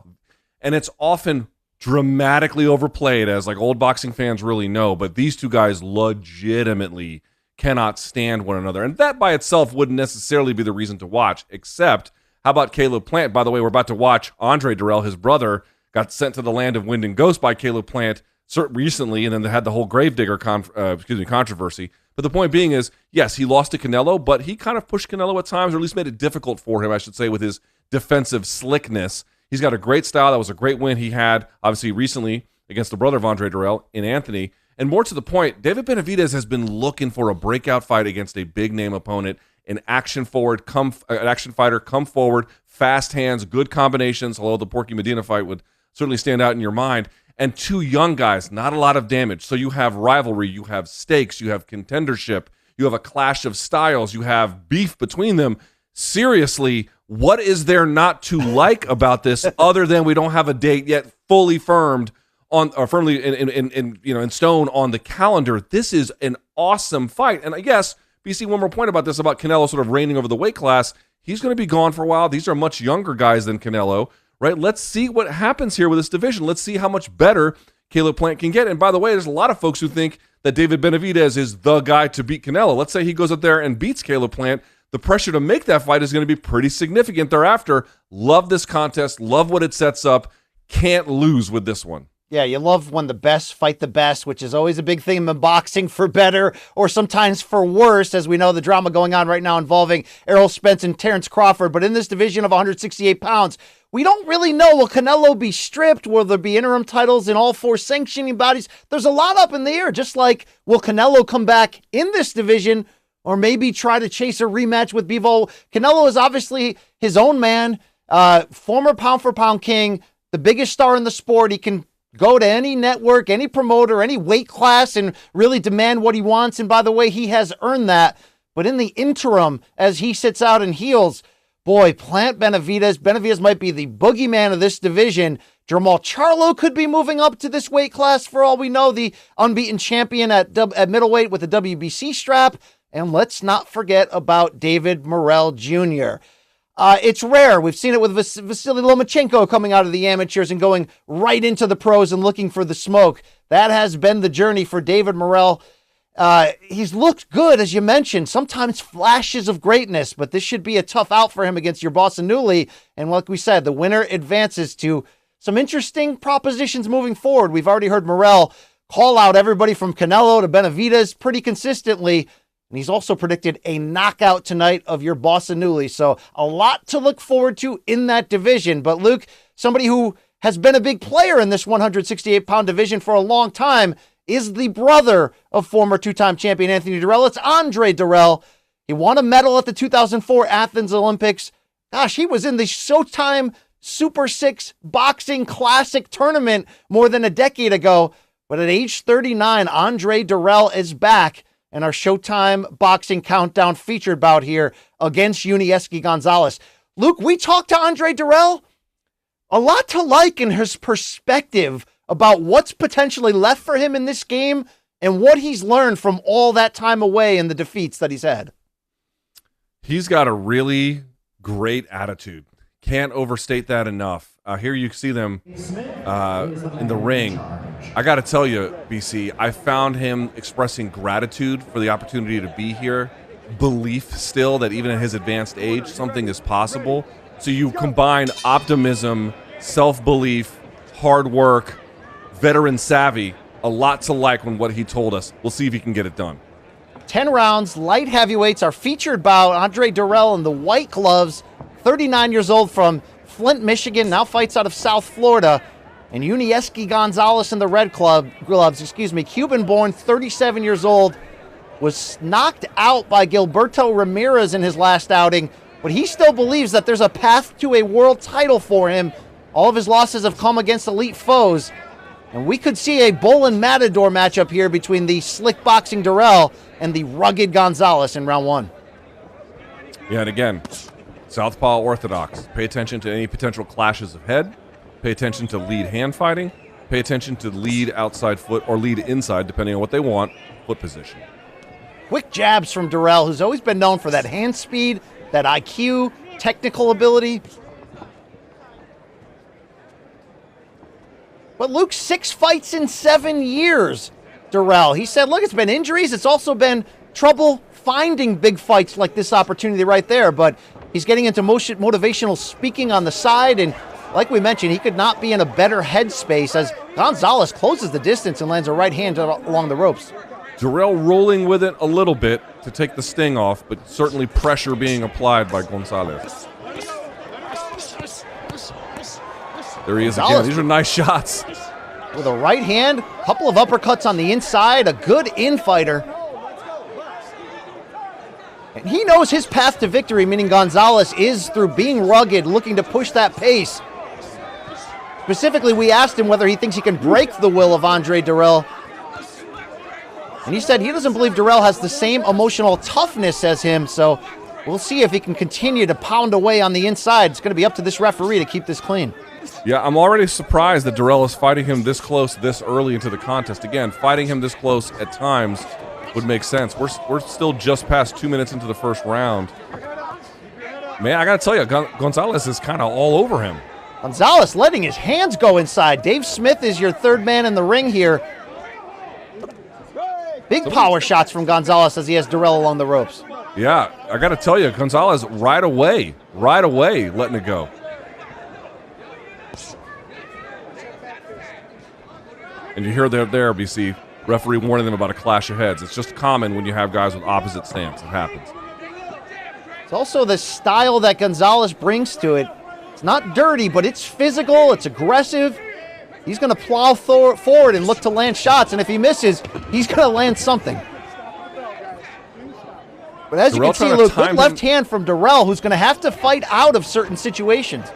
and it's often dramatically overplayed, as like old boxing fans really know, but these two guys legitimately cannot stand one another, and that by itself wouldn't necessarily be the reason to watch, except how about Caleb Plant? By the way, we're about to watch Andre Durrell, his brother, got sent to the land of wind and ghost by Caleb Plant recently, and then they had the whole Gravedigger controversy. But the point being is, yes, he lost to Canelo, but he kind of pushed Canelo at times, or at least made it difficult for him, I should say, with his defensive slickness. He's got a great style. That was a great win he had, obviously, recently against the brother of Andre Durrell in Anthony. And more to the point, David Benavidez has been looking for a breakout fight against a big-name opponent, an action fighter, come forward, fast hands, good combinations, although the Porky Medina fight would certainly stand out in your mind, and 2 young guys, not a lot of damage. So you have rivalry, you have stakes, you have contendership, you have a clash of styles, you have beef between them. Seriously, what is there not to like about this other than we don't have a date yet fully firmed on, or firmly in stone on the calendar? This is an awesome fight. And I guess, BC, one more point about this, about Canelo sort of reigning over the weight class. He's going to be gone for a while. These are much younger guys than Canelo, right? Let's see what happens here with this division. Let's see how much better Caleb Plant can get. And by the way, there's a lot of folks who think that David Benavidez is the guy to beat Canelo. Let's say he goes up there and beats Caleb Plant. The pressure to make that fight is going to be pretty significant thereafter. Love this contest. Love what it sets up. Can't lose with this one. Yeah, you love when the best fight the best, which is always a big theme in boxing, for better or sometimes for worse, as we know the drama going on right now involving Errol Spence and Terrence Crawford. But in this division of 168 pounds, we don't really know. Will Canelo be stripped? Will there be interim titles in all 4 sanctioning bodies? There's a lot up in the air, just like will Canelo come back in this division or maybe try to chase a rematch with Bivol? Canelo is obviously his own man, former pound-for-pound king, the biggest star in the sport. He can go to any network, any promoter, any weight class, and really demand what he wants. And by the way, he has earned that. But in the interim, as he sits out and heals, boy, Plant Benavidez might be the boogeyman of this division. Jermall Charlo could be moving up to this weight class for all we know, the unbeaten champion at middleweight with the WBC strap. And let's not forget about David Morrell Jr. It's rare. We've seen it with Vasily Lomachenko coming out of the amateurs and going right into the pros and looking for the smoke. That has been the journey for David Morrell. He's looked good, as you mentioned, sometimes flashes of greatness, but this should be a tough out for him against Yerbossynuly. And like we said, the winner advances to some interesting propositions moving forward. We've already heard Morrell call out everybody from Canelo to Benavidez pretty consistently. And he's also predicted a knockout tonight of Yerbossynuly. So a lot to look forward to in that division. But Luke, somebody who has been a big player in this 168-pound division for a long time is the brother of former 2-time champion Anthony Durrell. It's Andre Durrell. He won a medal at the 2004 Athens Olympics. Gosh, he was in the SHOWTIME Super 6 Boxing Classic tournament more than a decade ago. But at age 39, Andre Durrell is back. And our SHOWTIME Boxing Countdown featured bout here against Yunieski Gonzalez. Luke, we talked to Andre Durrell A lot to like in his perspective about what's potentially left for him in this game and what he's learned from all that time away and the defeats that he's had. He's got a really great attitude. Can't overstate that enough. Here you see them in the ring. I got to tell you, BC, I found him expressing gratitude for the opportunity to be here, belief still that even at his advanced age, something is possible. So you combine optimism, self-belief, hard work, veteran savvy, a lot to like when what he told us. We'll see if he can get it done. 10 rounds, light heavyweights, our featured bout, Andre Durrell in the white gloves, 39 years old from Flint, Michigan, now fights out of South Florida. And Unieski Gonzalez in the red gloves, Cuban-born, 37 years old, was knocked out by Gilberto Ramirez in his last outing, but he still believes that there's a path to a world title for him. All of his losses have come against elite foes. And we could see a bull and matador matchup here between the slick boxing Durrell and the rugged Gonzalez in round one. Yeah, and again, southpaw orthodox. Pay attention to any potential clashes of head. Pay attention to lead hand fighting. Pay attention to lead outside foot or lead inside, depending on what they want, foot position. Quick jabs from Durrell, who's always been known for that hand speed, that IQ, technical ability. But Luke, 6 fights in 7 years, Durrell. He said, look, it's been injuries. It's also been trouble finding big fights like this opportunity right there. But he's getting into motivational speaking on the side. And like we mentioned, he could not be in a better headspace as Gonzalez closes the distance and lands a right hand along the ropes. Durrell rolling with it a little bit to take the sting off, but certainly pressure being applied by Gonzalez. There he is again. These are nice shots. With a right hand, a couple of uppercuts on the inside, a good in-fighter. And he knows his path to victory, meaning Gonzalez, is through being rugged, looking to push that pace. Specifically, we asked him whether he thinks he can break the will of Andre Durrell. And he said he doesn't believe Durrell has the same emotional toughness as him, so we'll see if he can continue to pound away on the inside. It's going to be up to this referee to keep this clean. Yeah, I'm already surprised that Durrell is fighting him this close, this early into the contest. Again, fighting him this close at times would make sense. We're still just past 2 minutes into the first round. Man, I got to tell you, Gonzalez is kind of all over him. Gonzalez letting his hands go inside. Dave Smith is your third man in the ring here. Big power shots from Gonzalez as he has Durrell along the ropes. Yeah, I got to tell you, Gonzalez right away letting it go. And you hear there, BC, referee warning them about a clash of heads. It's just common when you have guys with opposite stance. It happens. It's also the style that Gonzalez brings to it. It's not dirty, but it's physical, it's aggressive. He's going to plow forward and look to land shots, and if he misses, he's going to land something. But as Durrell you can see, Luke, good left hand from Durrell, who's going to have to fight out of certain situations.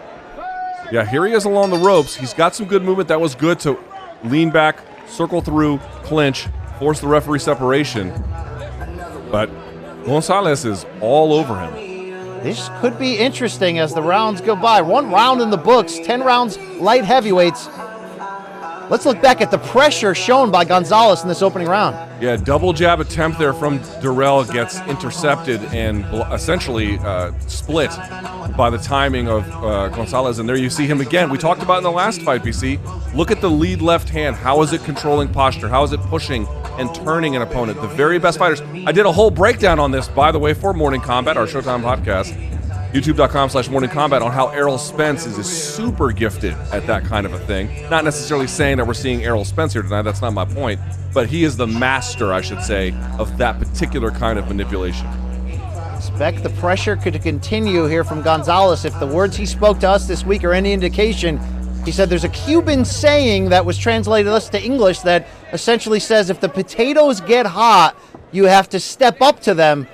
Yeah, here he is along the ropes. He's got some good movement. That was good to lean back, circle through, clinch, force the referee separation. But Gonzalez is all over him. This could be interesting as the rounds go by. 1 round in the books, 10 rounds light heavyweights. Let's look back at the pressure shown by Gonzalez in this opening round. Yeah, double jab attempt there from Durrell gets intercepted and essentially split by the timing of Gonzalez. And there you see him again. We talked about in the last fight, BC. Look at the lead left hand. How is it controlling posture? How is it pushing and turning an opponent? The very best fighters. I did a whole breakdown on this, by the way, for Morning Combat, our Showtime podcast. YouTube.com/Morning Combat on how Errol Spence is super gifted at that kind of a thing. Not necessarily saying that we're seeing Errol Spence here tonight. That's not my point. But he is the master, I should say, of that particular kind of manipulation. Expect the pressure could continue here from Gonzalez. If the words he spoke to us this week are any indication, he said there's a Cuban saying that was translated us to English that essentially says if the potatoes get hot, you have to step up to them.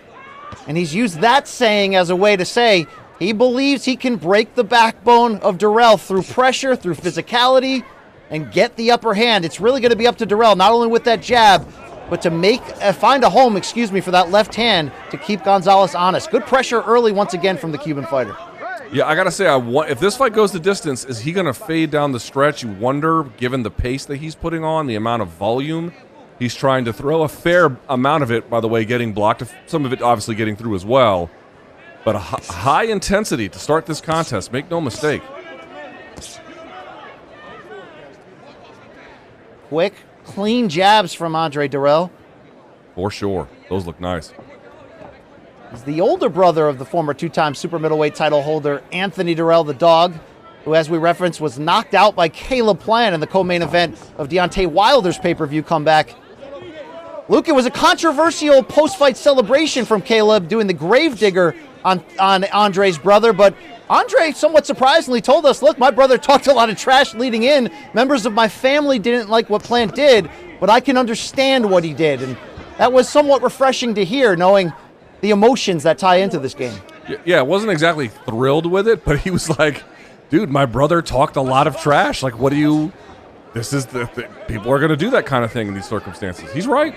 And he's used that saying as a way to say he believes he can break the backbone of Durrell through pressure, through physicality, and get the upper hand. It's really going to be up to Durrell, not only with that jab, but to find a home, for that left hand to keep Gonzalez honest. Good pressure early once again from the Cuban fighter. Yeah, I got to say, if this fight goes the distance, is he going to fade down the stretch? You wonder, given the pace that he's putting on, the amount of volume he's trying to throw. A fair amount of it, by the way, getting blocked. Some of it obviously getting through as well. But a high intensity to start this contest. Make no mistake. Quick, clean jabs from Andre Dirrell. For sure. Those look nice. He's the older brother of the former two-time super middleweight title holder, Anthony Dirrell, the dog, who, as we referenced, was knocked out by Caleb Plant in the co-main event of Deontay Wilder's pay-per-view comeback. Luke, it was a controversial post-fight celebration from Caleb doing the gravedigger on Andre's brother, but Andre, somewhat surprisingly, told us, look, my brother talked a lot of trash leading in. Members of my family didn't like what Plant did, but I can understand what he did. And that was somewhat refreshing to hear, knowing the emotions that tie into this game. Yeah, wasn't exactly thrilled with it, but he was like, dude, my brother talked a lot of trash. Like, what do you... This is people are going to do that kind of thing in these circumstances. He's right.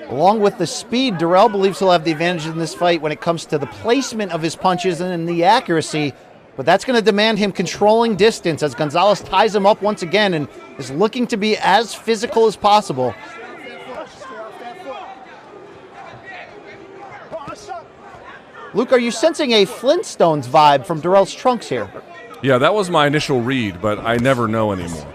Along with the speed, Dirrell believes he'll have the advantage in this fight when it comes to the placement of his punches and the accuracy, but that's going to demand him controlling distance as Gonzalez ties him up once again and is looking to be as physical as possible. Luke, are you sensing a Flintstones vibe from Dirrell's trunks here? Yeah, that was my initial read, but I never know anymore.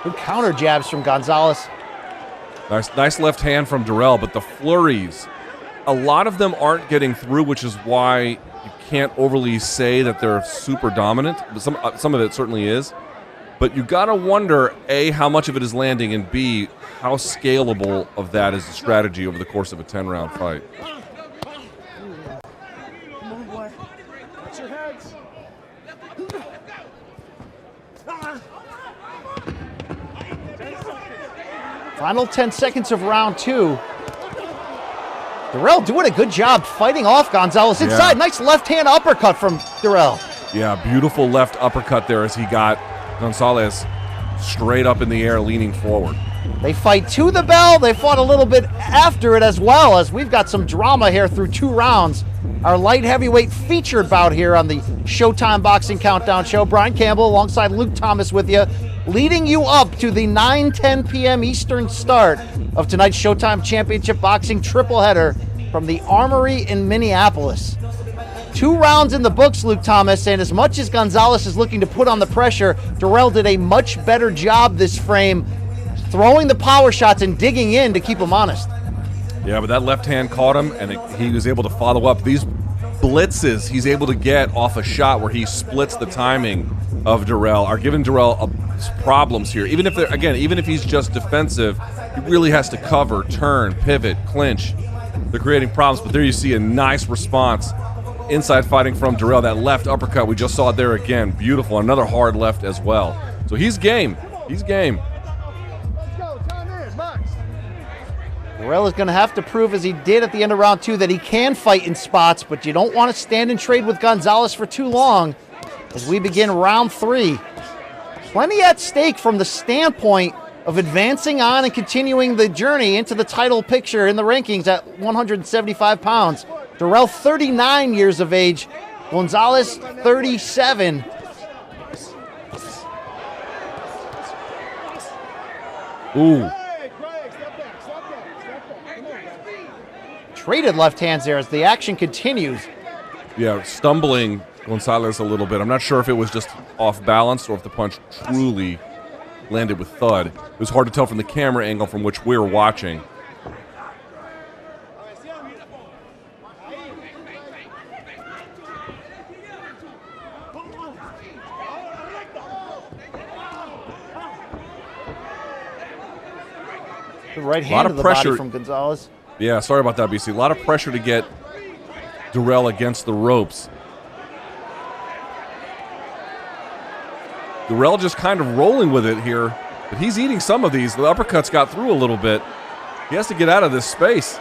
Good counter jabs from Gonzalez. Nice left hand from Dirrell, but the flurries, a lot of them aren't getting through, which is why you can't overly say that they're super dominant. Some of it certainly is. But you got to wonder, A, how much of it is landing, and B, how scalable of that is the strategy over the course of a 10-round fight. Final 10 seconds of round two. Dirrell doing a good job fighting off Gonzalez inside. Yeah. Nice left-hand uppercut from Dirrell. Yeah, beautiful left uppercut there as he got Gonzalez straight up in the air, leaning forward. They fight to the bell. They fought a little bit after it as well, as we've got some drama here through 2 rounds. Our light heavyweight featured bout here on the Showtime Boxing Countdown Show. Brian Campbell alongside Luke Thomas with you, leading you up to the 9:10 p.m. Eastern start of tonight's Showtime Championship Boxing tripleheader from the Armory in Minneapolis. 2 rounds in the books, Luke Thomas, and as much as Gonzalez is looking to put on the pressure, Dirrell did a much better job this frame, throwing the power shots and digging in to keep him honest. Yeah, but that left hand caught him, and he was able to follow up. These blitzes he's able to get off a shot where he splits the timing of Dirrell are giving Dirrell problems here. Even if he's just defensive, he really has to cover, turn, pivot, clinch. They're creating problems, but there you see a nice response. Inside fighting from Dirrell. That left uppercut, we just saw it there again. Beautiful. Another hard left as well. So he's game. He's game. Morrell is going to have to prove, as he did at the end of round 2, that he can fight in spots, but you don't want to stand and trade with Gonzalez for too long as we begin round 3. Plenty at stake from the standpoint of advancing on and continuing the journey into the title picture in the rankings at 175 pounds. Dirrell, 39 years of age. Gonzalez, 37. Ooh. Traded left hands there as the action continues. Yeah, stumbling Gonzalez a little bit. I'm not sure if it was just off balance or if the punch truly landed with thud. It was hard to tell from the camera angle from which we're watching. The right hand to the body from Gonzalez. Yeah, sorry about that, BC. A lot of pressure to get Dirrell against the ropes. Dirrell just kind of rolling with it here, but he's eating some of these. The uppercuts got through a little bit. He has to get out of this space.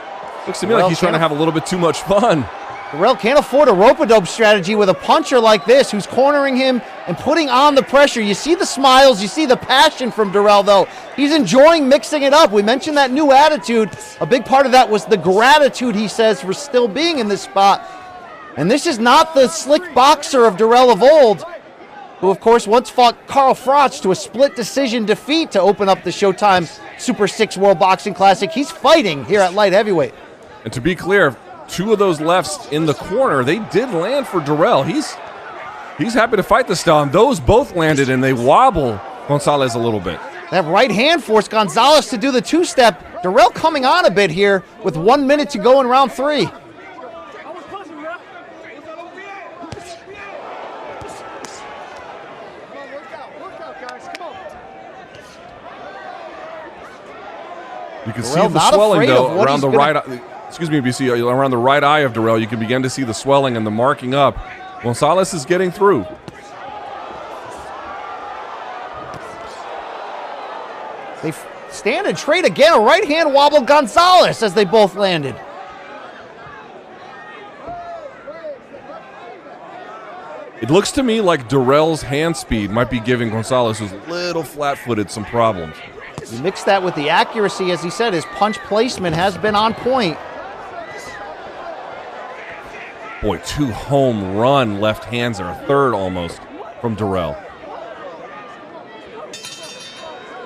Looks to me like he's trying to have a little bit too much fun. Morrell can't afford a rope-a-dope strategy with a puncher like this who's cornering him and putting on the pressure. You see the smiles, you see the passion from Durrell, though. He's enjoying mixing it up. We mentioned that new attitude. A big part of that was the gratitude, he says, for still being in this spot. And this is not the slick boxer of Durrell of old, who, of course, once fought Carl Froch to a split decision defeat to open up the Showtime Super 6 World Boxing Classic. He's fighting here at light heavyweight. And to be clear, 2 of those lefts in the corner, they did land for Durrell. He's happy to fight this style, and those both landed, and they wobble Gonzalez a little bit. That right hand forced Gonzalez to do the two-step. Durrell coming on a bit here with 1 minute to go in round 3. You can see the swelling, though, around the right eye. Excuse me, BC, around the right eye of Durrell. You can begin to see the swelling and the marking up. Gonzalez is getting through. They stand and trade again. A right hand wobble Gonzalez as they both landed. It looks to me like Durrell's hand speed might be giving Gonzalez, who's a little flat-footed, some problems. You mix that with the accuracy, as he said, his punch placement has been on point. Boy, 2 home run left hands, or a third almost, from Durrell.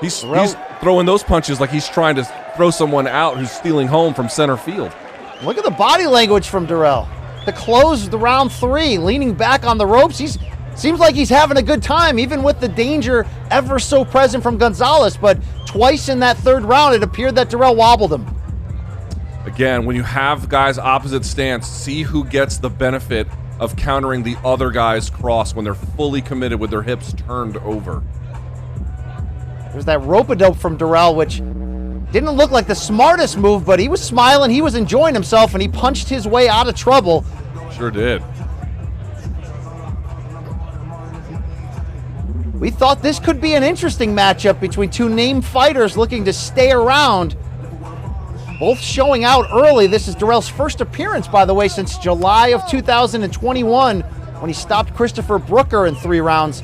He's throwing those punches like he's trying to throw someone out who's stealing home from center field. Look at the body language from Durrell. To close the round 3, leaning back on the ropes. Seems like he's having a good time, even with the danger ever so present from Gonzalez. But twice in that 3rd round, it appeared that Durrell wobbled him. Again, when you have guys opposite stance, see who gets the benefit of countering the other guy's cross when they're fully committed with their hips turned over. There's that rope-a-dope from Durrell, which didn't look like the smartest move, but he was smiling, he was enjoying himself, and he punched his way out of trouble. Sure did. We thought this could be an interesting matchup between 2 named fighters looking to stay around. Both showing out early. This is Durrell's first appearance, by the way, since July of 2021, when he stopped Christopher Brooker in 3 rounds.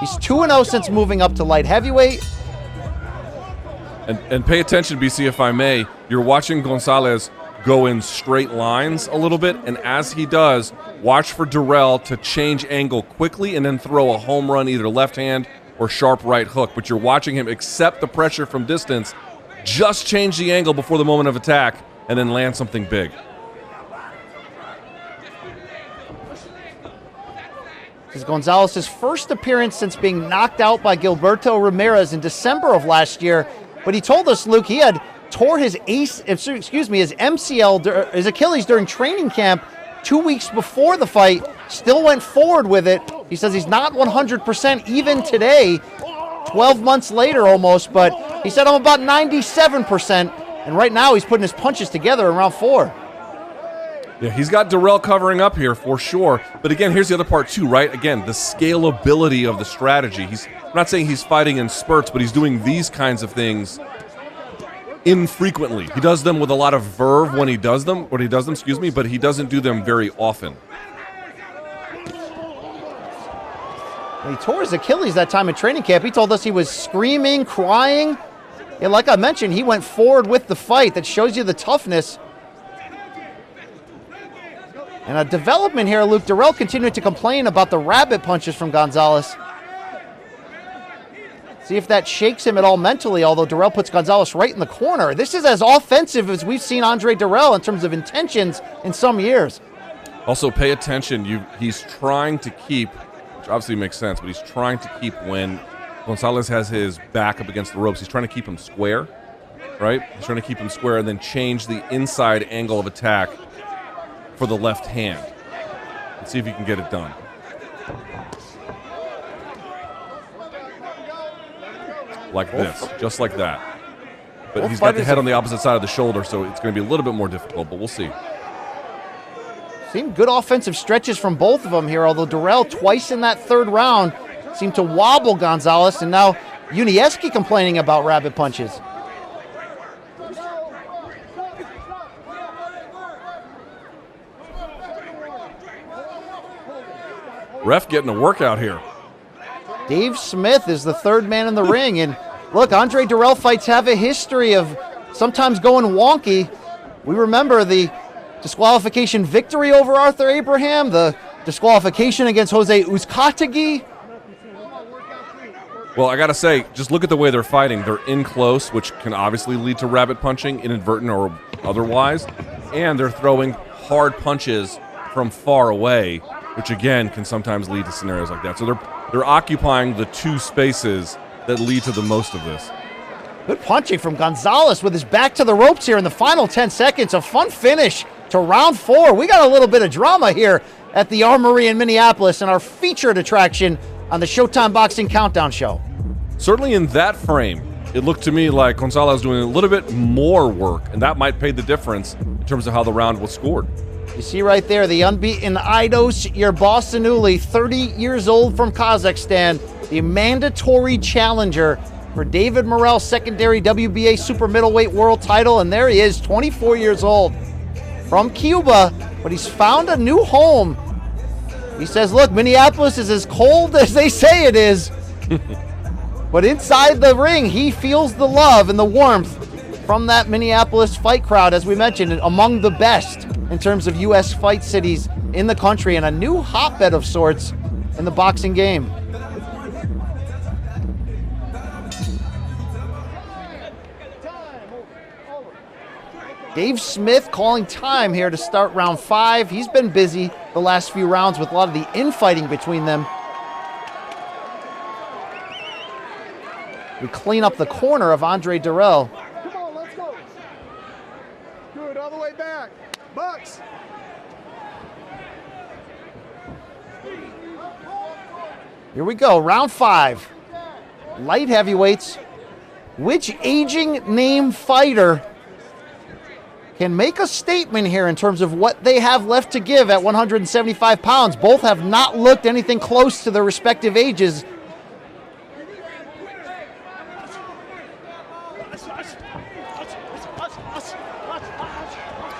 He's 2-0 since moving up to light heavyweight. And pay attention, BC, if I may. You're watching Gonzalez go in straight lines a little bit, and as he does, watch for Durrell to change angle quickly and then throw a home run, either left hand or sharp right hook. But you're watching him accept the pressure from distance, just change the angle before the moment of attack, and then land something big. This is Gonzalez's first appearance since being knocked out by Gilberto Ramirez in December of last year. But he told us, Luke, he had tore his MCL, his Achilles during training camp 2 weeks before the fight. Still went forward with it. He says he's not 100% even today, 12 months later almost, but he said I'm about 97%, and right now he's putting his punches together in round 4. Yeah, he's got Durrell covering up here for sure. But again, here's the other part too, right? Again, the scalability of the strategy. I'm not saying he's fighting in spurts, but he's doing these kinds of things infrequently. He does them with a lot of verve when he does them, but he doesn't do them very often. When he tore his Achilles that time in training camp, he told us he was screaming, crying. And like I mentioned, he went forward with the fight. That shows you the toughness. And a development here, Luke. Durrell continued to complain about the rabbit punches from Gonzalez. See if that shakes him at all mentally, although Durrell puts Gonzalez right in the corner. This is as offensive as we've seen Andre Durrell in terms of intentions in some years. Also, pay attention. He's trying to keep, which obviously makes sense, but he's trying to keep, when Gonzalez has his back up against the ropes, he's trying to keep him square, right? He's trying to keep him square and then change the inside angle of attack for the left hand. Let's see if he can get it done. Like this, just like that. But he's got the head on the opposite side of the shoulder, so it's going to be a little bit more difficult, but we'll see. Seen good offensive stretches from both of them here, although Durrell twice in that 3rd round seemed to wobble Gonzalez, and now Unieski complaining about rabbit punches. Ref getting a workout here. Dave Smith is the third man in the ring. And look, Andre Dirrell fights have a history of sometimes going wonky. We remember the disqualification victory over Arthur Abraham, the disqualification against Jose Uzcategui. Well, I got to say, just look at the way they're fighting. They're in close, which can obviously lead to rabbit punching, inadvertent or otherwise. And they're throwing hard punches from far away, which again can sometimes lead to scenarios like that. So they're occupying the two spaces that lead to the most of this. Good punching from Gonzalez with his back to the ropes here in the final 10 seconds. A fun finish to round 4. We got a little bit of drama here at the Armory in Minneapolis and our featured attraction on the Showtime Boxing Countdown Show. Certainly in that frame, it looked to me like Gonzalez doing a little bit more work, and that might pay the difference in terms of how the round was scored. You see right there, the unbeaten Aidos Yerbossynuly, 30 years old from Kazakhstan, the mandatory challenger for David Morrell's secondary WBA super middleweight world title, and there he is, 24 years old, from Cuba, but he's found a new home. He says, look, Minneapolis is as cold as they say it is. But inside the ring, he feels the love and the warmth from that Minneapolis fight crowd, as we mentioned, among the best in terms of U.S. fight cities in the country, and a new hotbed of sorts in the boxing game. Dave Smith calling time here to start round 5. He's been busy the last few rounds with a lot of the infighting between them. We clean up the corner of Andre Dirrell. Come on, let's go. Good, all the way back. Bucks. Here we go, round 5. Light heavyweights. Which aging name fighter can make a statement here in terms of what they have left to give at 175 pounds? Both have not looked anything close to their respective ages.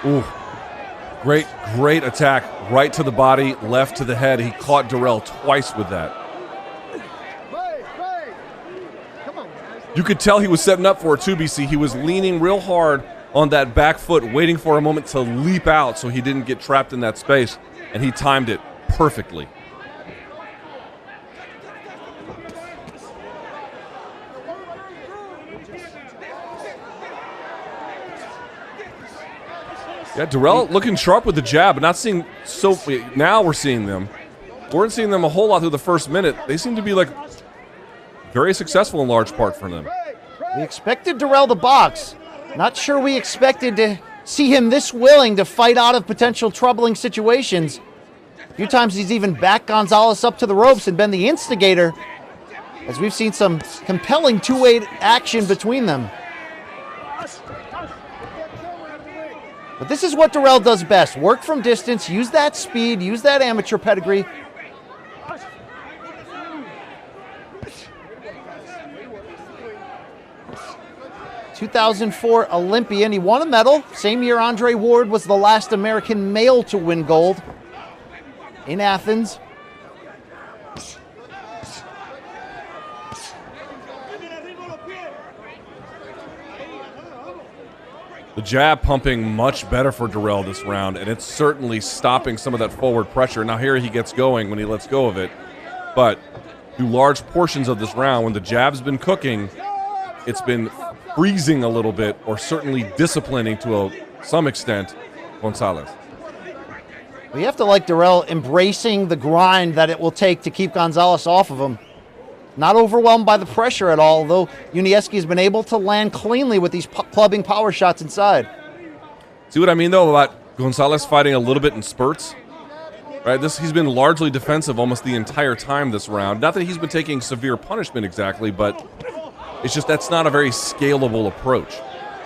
Ooh, great attack. Right to the body, left to the head. He caught Dirrell twice with that. You could tell he was setting up for it too, BC. He was leaning real hard on that back foot, waiting for a moment to leap out so he didn't get trapped in that space, and he timed it perfectly. Yeah, Dirrell looking sharp with the jab, but not seeing so. Now we're seeing them. We weren't seeing them a whole lot through the first minute. They seem to be like very successful in large part for them. We expected Dirrell to box. Not sure we expected to see him this willing to fight out of potential troubling situations. A few times he's even backed Gonzalez up to the ropes and been the instigator, as we've seen some compelling two-way action between them. But this is what Dirrell does best. Work from distance, use that speed, use that amateur pedigree. '2004 Olympian. He won a medal. Same year Andre Ward was the last American male to win gold in Athens. The jab pumping much better for Dirrell this round, and it's certainly stopping some of that forward pressure. Now here he gets going when he lets go of it, but through large portions of this round, when the jab's been cooking, it's been freezing a little bit, or certainly disciplining to some extent Gonzalez. We have to like Dirrell embracing the grind that it will take to keep Gonzalez off of him. Not overwhelmed by the pressure at all, though Unieski has been able to land cleanly with these clubbing power shots inside. See what I mean, though, about Gonzalez fighting a little bit in spurts? Right, he's been largely defensive almost the entire time this round. Not that he's been taking severe punishment exactly, but it's just that's not a very scalable approach.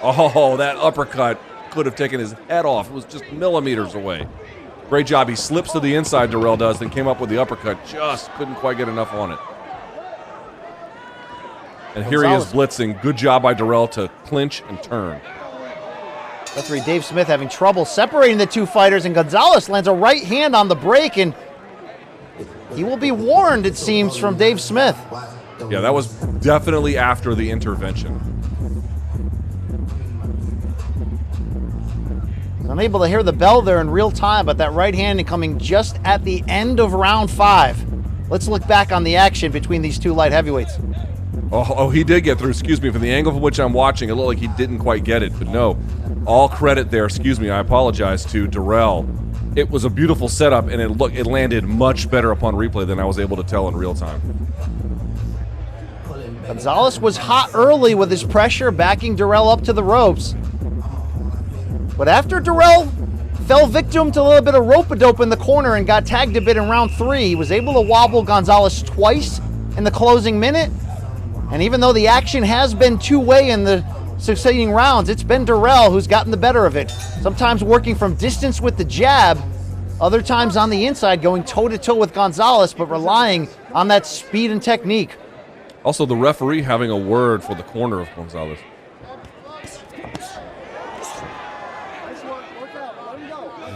Oh, that uppercut could have taken his head off. It was just millimeters away. Great job. He slips to the inside, Dirrell does, then came up with the uppercut. Just couldn't quite get enough on it. And here he is blitzing. Good job by Dirrell to clinch and turn. Referee Dave Smith having trouble separating the two fighters, and Gonzalez lands a right hand on the break, and he will be warned, it seems, from Dave Smith. Yeah, that was definitely after the intervention. Unable to hear the bell there in real time, but that right hand coming just at the end of round 5. Let's look back on the action between these two light heavyweights. Oh, he did get through, excuse me. From the angle from which I'm watching, it looked like he didn't quite get it, but no. All credit there, excuse me, I apologize to Darrell. It was a beautiful setup, and it landed much better upon replay than I was able to tell in real time. Gonzalez was hot early with his pressure, backing Darrell up to the ropes. But after Darrell fell victim to a little bit of rope-a-dope in the corner and got tagged a bit in round 3, he was able to wobble Gonzalez twice in the closing minute. And even though the action has been two-way in the succeeding rounds, it's been Darrell who's gotten the better of it. Sometimes working from distance with the jab, other times on the inside going toe-to-toe with Gonzalez, but relying on that speed and technique. Also, the referee having a word for the corner of Gonzalez.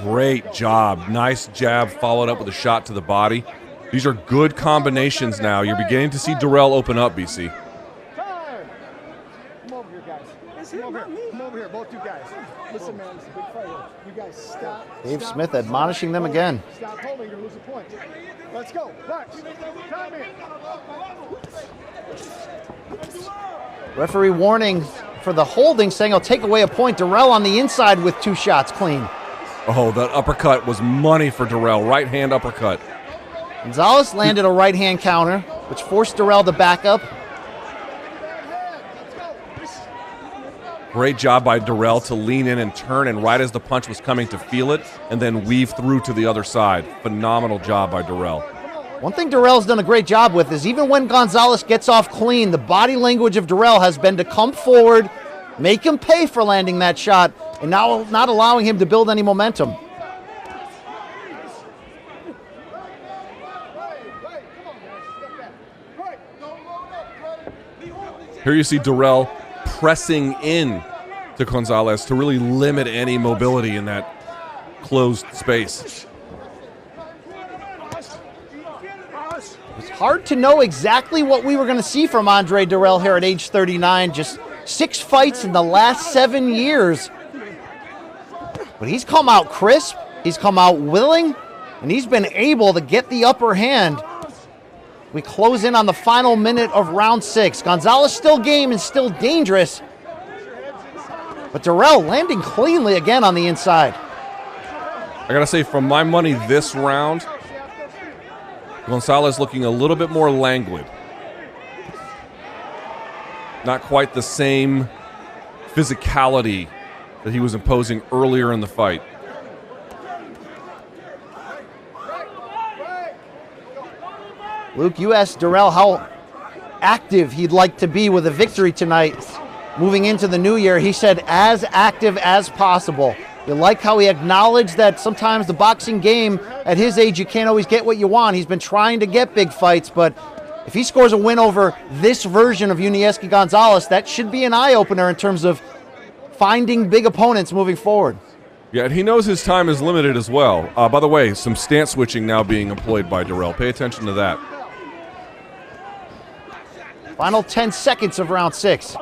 Great job. Nice jab followed up with a shot to the body. These are good combinations now. You're beginning to see Darrell open up, BC. Come over here, guys. Come over here, both you guys. Listen, man, it's a big fight here. You guys stop. Dave Smith admonishing them again. Stop holding, you're losing points. Let's go. March. Time in. Referee warning for the holding, saying he'll take away a point. Darrell on the inside with 2 shots clean. Oh, that uppercut was money for Darrell. Right hand uppercut. Gonzalez landed a right hand counter, which forced Darrell to back up. Great job by Darrell to lean in and turn, and right as the punch was coming to feel it, and then weave through to the other side. Phenomenal job by Darrell. One thing Darrell's done a great job with is even when Gonzalez gets off clean, the body language of Darrell has been to come forward, make him pay for landing that shot, and now not allowing him to build any momentum. Here you see Darrell pressing in to Gonzalez to really limit any mobility in that closed space. It's hard to know exactly what we were going to see from Andre Darrell here at age 39. Just 6 fights in the last 7 years. But he's come out crisp, he's come out willing, and he's been able to get the upper hand. We close in on the final minute of round 6. Gonzalez still game and still dangerous, but Darrell landing cleanly again on the inside. I gotta say, from my money this round, Gonzalez looking a little bit more languid. Not quite the same physicality that he was imposing earlier in the fight. Luke, you asked Darrell how active he'd like to be with a victory tonight moving into the new year. He said, as active as possible. You like how he acknowledged that sometimes the boxing game, at his age, you can't always get what you want. He's been trying to get big fights, but if he scores a win over this version of Yunieski Gonzalez, that should be an eye-opener in terms of finding big opponents moving forward. Yeah, and he knows his time is limited as well. By the way, some stance switching now being employed by Darrell. Pay attention to that. Final 10 seconds of round 6.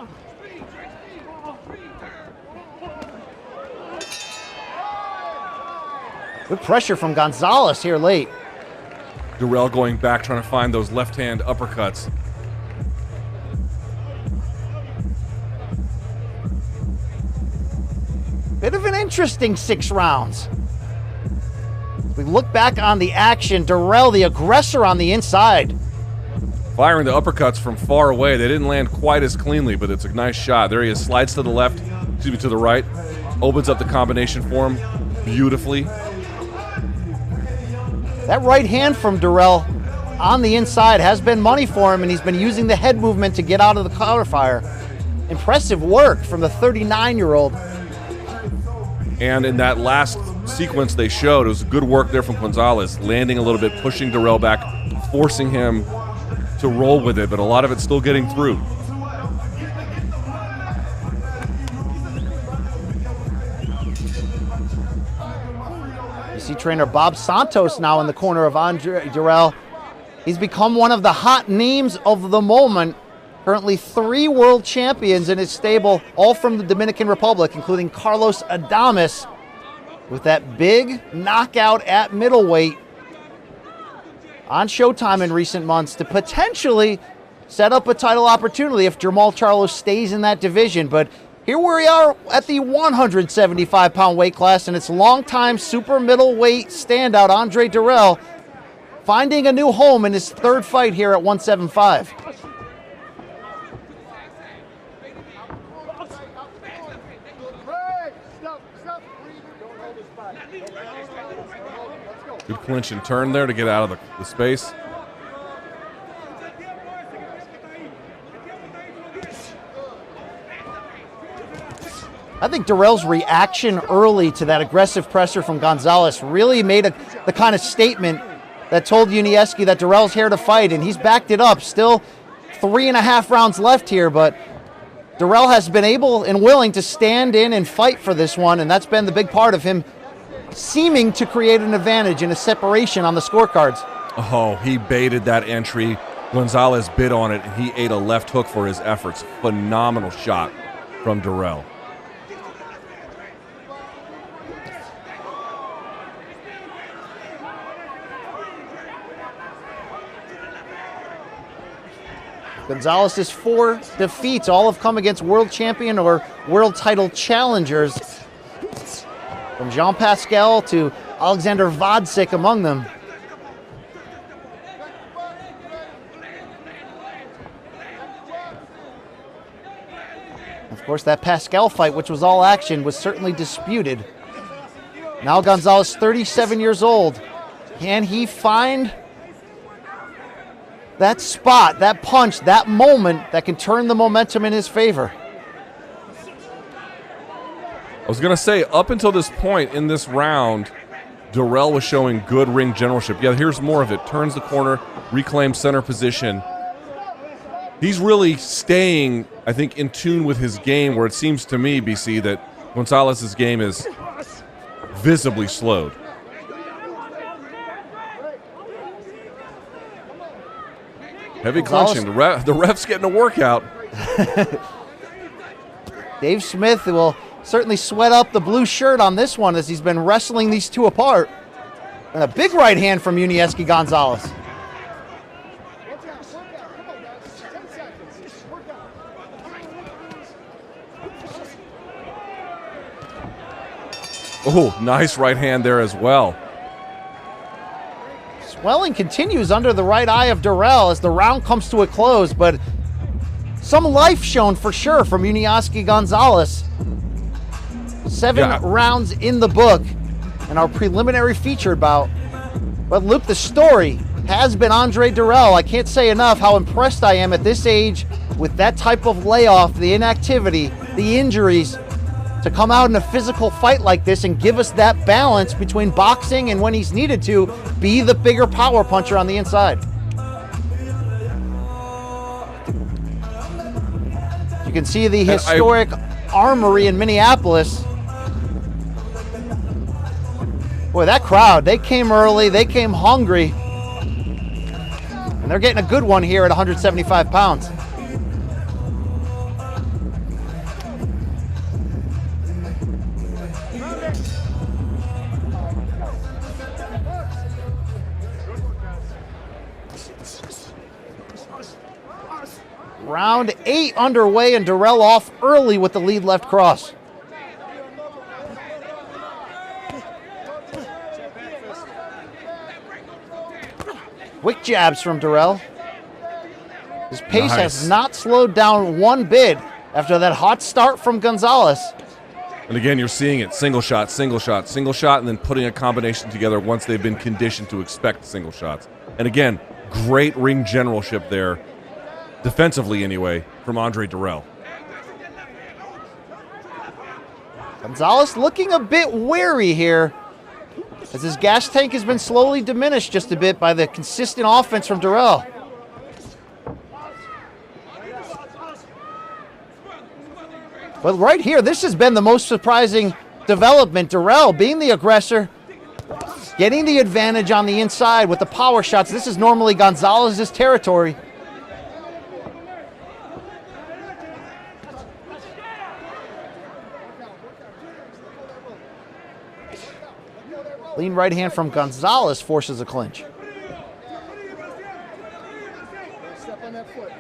Good pressure from Gonzalez here late. Darrell going back, trying to find those left-hand uppercuts. Bit of an interesting 6 rounds. As we look back on the action, Darrell, the aggressor on the inside. Firing the uppercuts from far away. They didn't land quite as cleanly, but it's a nice shot. There he is, slides to the left, excuse me, to the right. Opens up the combination for him beautifully. That right hand from Darrell on the inside has been money for him, and he's been using the head movement to get out of the counterfire. Impressive work from the 39-year-old. And in that last sequence they showed, it was good work there from Gonzalez, landing a little bit, pushing Darrell back, forcing him to roll with it, but a lot of it still getting through. You see trainer Bob Santos now in the corner of Andre Darrell. He's become one of the hot names of the moment. Currently 3 world champions in his stable, all from the Dominican Republic, including Carlos Adames, with that big knockout at middleweight on Showtime in recent months to potentially set up a title opportunity if Jermall Charlo stays in that division. But here we are at the 175-pound weight class, and it's longtime super middleweight standout Andre Dirrell finding a new home in his 3rd fight here at 175. Good clinch and turn there to get out of the space. I think Dirrell's reaction early to that aggressive pressure from Gonzalez really made the kind of statement that told Unieski that Dirrell's here to fight, and he's backed it up. Still 3.5 rounds left here, but Dirrell has been able and willing to stand in and fight for this one, and that's been the big part of him seeming to create an advantage and a separation on the scorecards. Oh, he baited that entry. Gonzalez bid on it, and he ate a left hook for his efforts. Phenomenal shot from Dirrell. Gonzalez's 4 defeats all have come against world champion or world title challengers, from Jean Pascal to Alexander Vodzik among them. Of course, that Pascal fight, which was all action, was certainly disputed. Now Gonzalez, 37 years old. Can he find that spot, that punch, that moment that can turn the momentum in his favor? I was going to say, up until this point in this round, Dirrell was showing good ring generalship. Yeah, here's more of it. Turns the corner, reclaims center position. He's really staying, I think, in tune with his game, where it seems to me, BC, that Gonzalez's game is visibly slowed. Heavy clinching. The ref's getting a workout. Dave Smith will certainly sweat up the blue shirt on this one as he's been wrestling these two apart. And a big right hand from Unieski Gonzalez. Oh, nice right hand there as well. Swelling continues under the right eye of Dirrell as the round comes to a close, but some life shown for sure from Unieski Gonzalez. 7 rounds in the book in our preliminary featured bout. But Luke, the story has been Andre Dirrell. I can't say enough how impressed I am at this age with that type of layoff, the inactivity, the injuries, to come out in a physical fight like this and give us that balance between boxing and, when he's needed to, be the bigger power puncher on the inside. You can see the historic Armory in Minneapolis. Boy, that crowd, they came early, they came hungry. And they're getting a good one here at 175 pounds. Round 8 underway, and Dirrell off early with the lead left cross. Quick jabs from Dirrell. His pace has not slowed down one bit after that hot start from Gonzalez. And again, you're seeing it. Single shot, single shot, single shot, and then putting a combination together once they've been conditioned to expect single shots. And again, great ring generalship there, defensively anyway, from Andre Dirrell. Gonzalez looking a bit wary here, as his gas tank has been slowly diminished just a bit by the consistent offense from Dirrell. But right here, this has been the most surprising development. Dirrell being the aggressor, getting the advantage on the inside with the power shots. This is normally Gonzalez's territory. Lean right hand from Gonzalez forces a clinch. Step on that foot.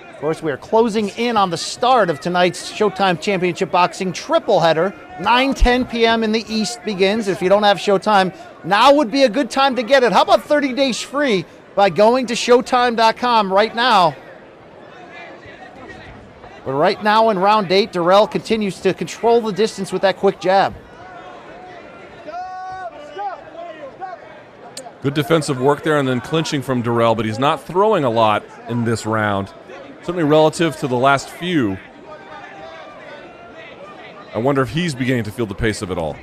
Of course, we are closing in on the start of tonight's Showtime Championship Boxing triple header. 9:10 p.m. in the East begins. If you don't have Showtime, now would be a good time to get it. How about 30 days free by going to Showtime.com right now? But right now in round 8, Durrell continues to control the distance with that quick jab. Good defensive work there and then clinching from Durrell, but he's not throwing a lot in this round. Certainly relative to the last few. I wonder if he's beginning to feel the pace of it all.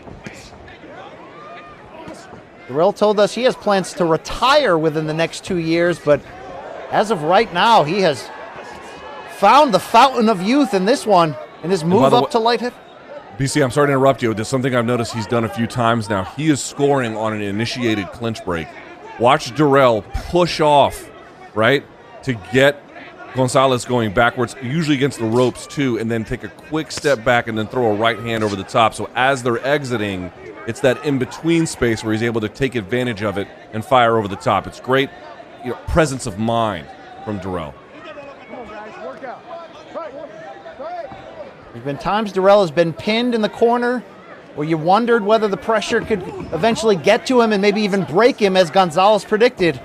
Durrell told us he has plans to retire within the next 2 years, but as of right now, he has found the fountain of youth in this one in his move up to light heavy. BC, I'm sorry to interrupt you. There's something I've noticed he's done a few times now. He is scoring on an initiated clinch break. Watch Durrell push off, right, to get Gonzalez going backwards, usually against the ropes too, and then take a quick step back and then throw a right hand over the top. So as they're exiting, it's that in-between space where he's able to take advantage of it and fire over the top. It's great, presence of mind from Durrell. There's been times Durrell has been pinned in the corner where you wondered whether the pressure could eventually get to him and maybe even break him, as Gonzalez predicted.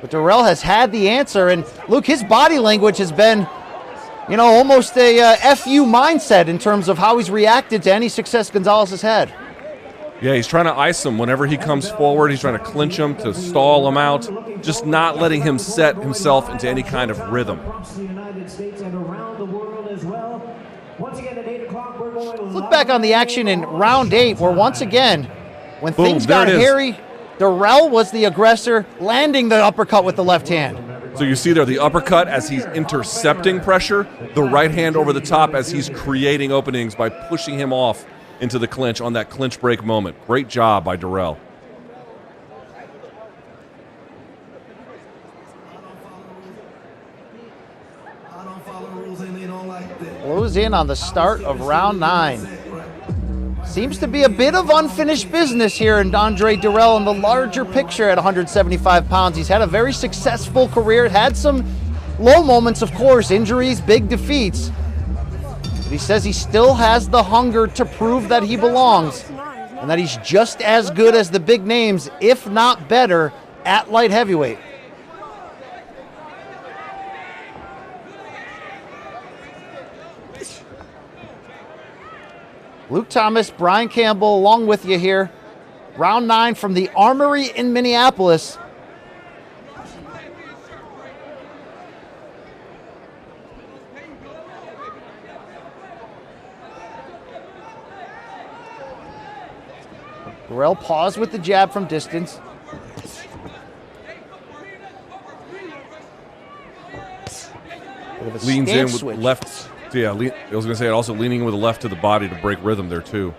But Durrell has had the answer, and Luke, his body language has been, almost a FU mindset in terms of how he's reacted to any success Gonzalez has had. Yeah, he's trying to ice him whenever he comes forward. He's trying to clinch him, to stall him out, just not letting him set himself into any kind of rhythm. Look back on the action in round 8, where once again, when things got hairy, Durrell was the aggressor, landing the uppercut with the left hand. So you see there the uppercut as he's intercepting pressure, the right hand over the top as he's creating openings by pushing him off into the clinch on that clinch break moment. Great job by Durrell. Close in on the start of round 9. Seems to be a bit of unfinished business here in Andre Durrell in the larger picture at 175 pounds. He's had a very successful career, had some low moments, of course, injuries, big defeats. But he says he still has the hunger to prove that he belongs and that he's just as good as the big names, if not better, at light heavyweight. Luke Thomas, Brian Campbell, along with you here. Round 9 from the Armory in Minneapolis. Morrell paused with the jab from distance. Leans in with left. Yeah, I was going to say, also leaning with the left to the body to break rhythm there, too.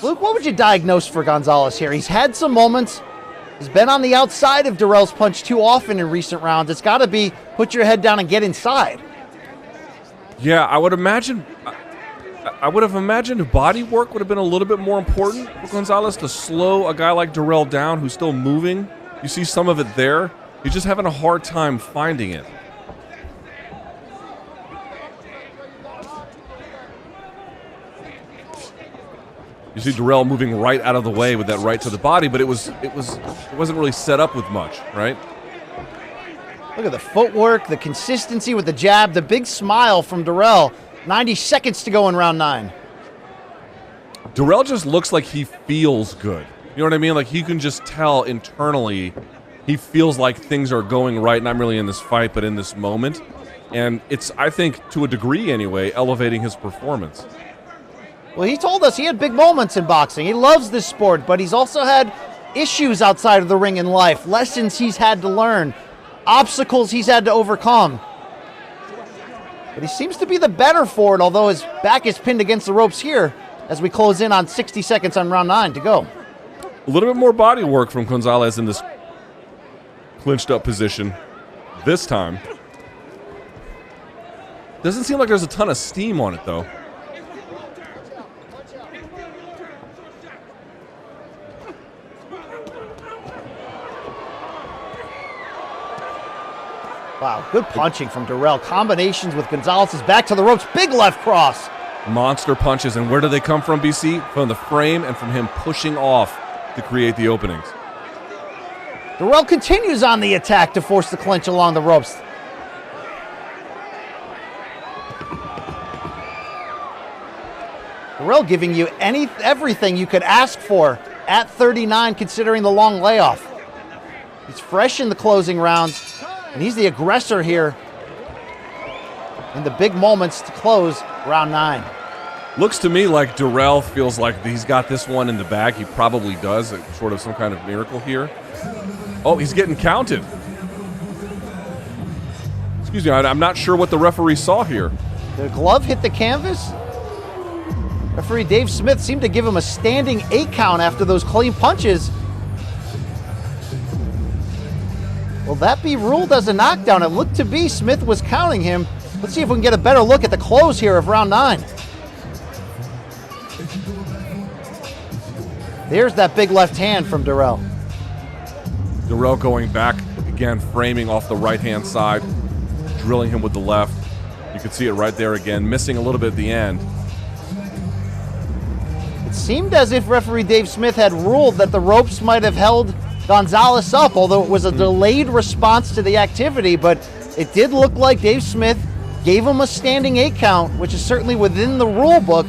Luke, what would you diagnose for Gonzalez here? He's had some moments. He's been on the outside of Durrell's punch too often in recent rounds. It's got to be put your head down and get inside. Yeah, I would have imagined body work would have been a little bit more important for Gonzalez to slow a guy like Durrell down who's still moving. You see some of it there. He's just having a hard time finding it. You see Durrell moving right out of the way with that right to the body, but it wasn't really set up with much, right? Look at the footwork, the consistency with the jab, the big smile from Durrell. 90 seconds to go in round 9. Durrell just looks like he feels good. You know what I mean? Like, he can just tell internally he feels like things are going right, not merely in this fight, but in this moment. And it's, I think, to a degree anyway, elevating his performance. Well, he told us he had big moments in boxing. He loves this sport, but he's also had issues outside of the ring in life, lessons he's had to learn, obstacles he's had to overcome. But he seems to be the better for it, although his back is pinned against the ropes here as we close in on 60 seconds on round 9 to go. A little bit more body work from Gonzalez in this clinched up position this time. Doesn't seem like there's a ton of steam on it, though. Wow, good punching from Durrell. Combinations with Gonzalez's back to the ropes. Big left cross. Monster punches, and where do they come from, BC? From the frame and from him pushing off to create the openings. Durrell continues on the attack to force the clinch along the ropes. Morrell giving you everything you could ask for at 39, considering the long layoff. He's fresh in the closing rounds, and he's the aggressor here in the big moments to close round 9. Looks to me like Durrell feels like he's got this one in the bag. He probably does, sort of some kind of miracle here. Oh, he's getting counted. Excuse me, I'm not sure what the referee saw here. The glove hit the canvas. Referee Dave Smith seemed to give him a standing 8 count after those clean punches. Will that be ruled as a knockdown? It looked to be Smith was counting him. Let's see if we can get a better look at the close here of round 9. There's that big left hand from Durrell. Durrell going back, again, framing off the right-hand side, drilling him with the left. You can see it right there again, missing a little bit at the end. It seemed as if referee Dave Smith had ruled that the ropes might have held Gonzalez up, although it was a delayed response to the activity, but it did look like Dave Smith gave him a standing 8 count, which is certainly within the rule book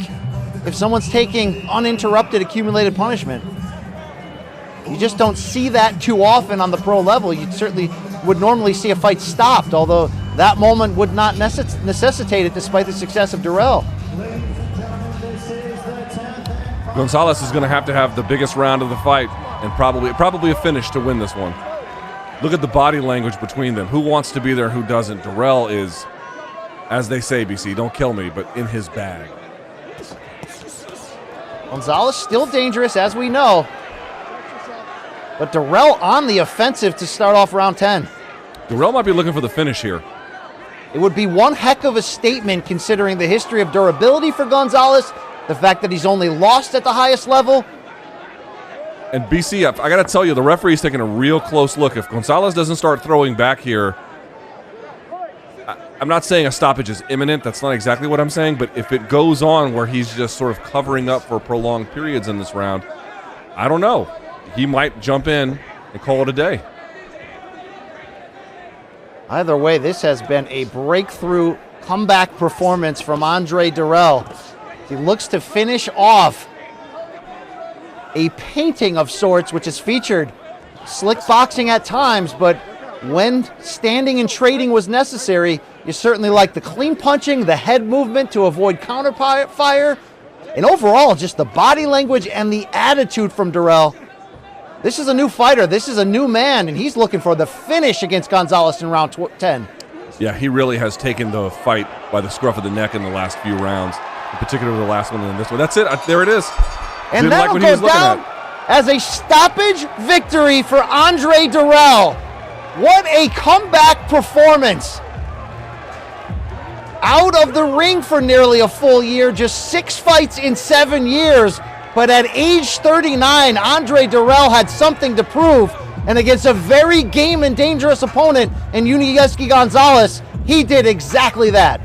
if someone's taking uninterrupted accumulated punishment. You just don't see that too often on the pro level. You certainly would normally see a fight stopped, although that moment would not necessitate it despite the success of Durrell. Gonzalez is going to have the biggest round of the fight and probably a finish to win this one. Look at the body language between them. Who wants to be there, who doesn't? Durrell is, as they say, BC, don't kill me, but in his bag. Gonzalez still dangerous, as we know. But Durrell on the offensive to start off round 10. Durrell might be looking for the finish here. It would be one heck of a statement considering the history of durability for Gonzalez, the fact that he's only lost at the highest level. And BC, I got to tell you, the referee's taking a real close look. If Gonzalez doesn't start throwing back here, I'm not saying a stoppage is imminent. That's not exactly what I'm saying. But if it goes on where he's just sort of covering up for prolonged periods in this round, I don't know. He might jump in and call it a day. Either way, this has been a breakthrough comeback performance from Andre Durrell. He looks to finish off a painting of sorts, which has featured slick boxing at times, but when standing and trading was necessary, you certainly like the clean punching, the head movement to avoid counter fire, and overall, just the body language and the attitude from Durrell. This is a new fighter. This is a new man, and he's looking for the finish against Gonzalez in round 10. Yeah, he really has taken the fight by the scruff of the neck in the last few rounds, in particular the last one and this one. That's it. There it is. And that'll go down as a stoppage victory for Andre Durrell. What a comeback performance. Out of the ring for nearly a full year, just 6 fights in 7 years. But at age 39, Andre Durrell had something to prove. And against a very game and dangerous opponent in Yuniesky Gonzalez, he did exactly that.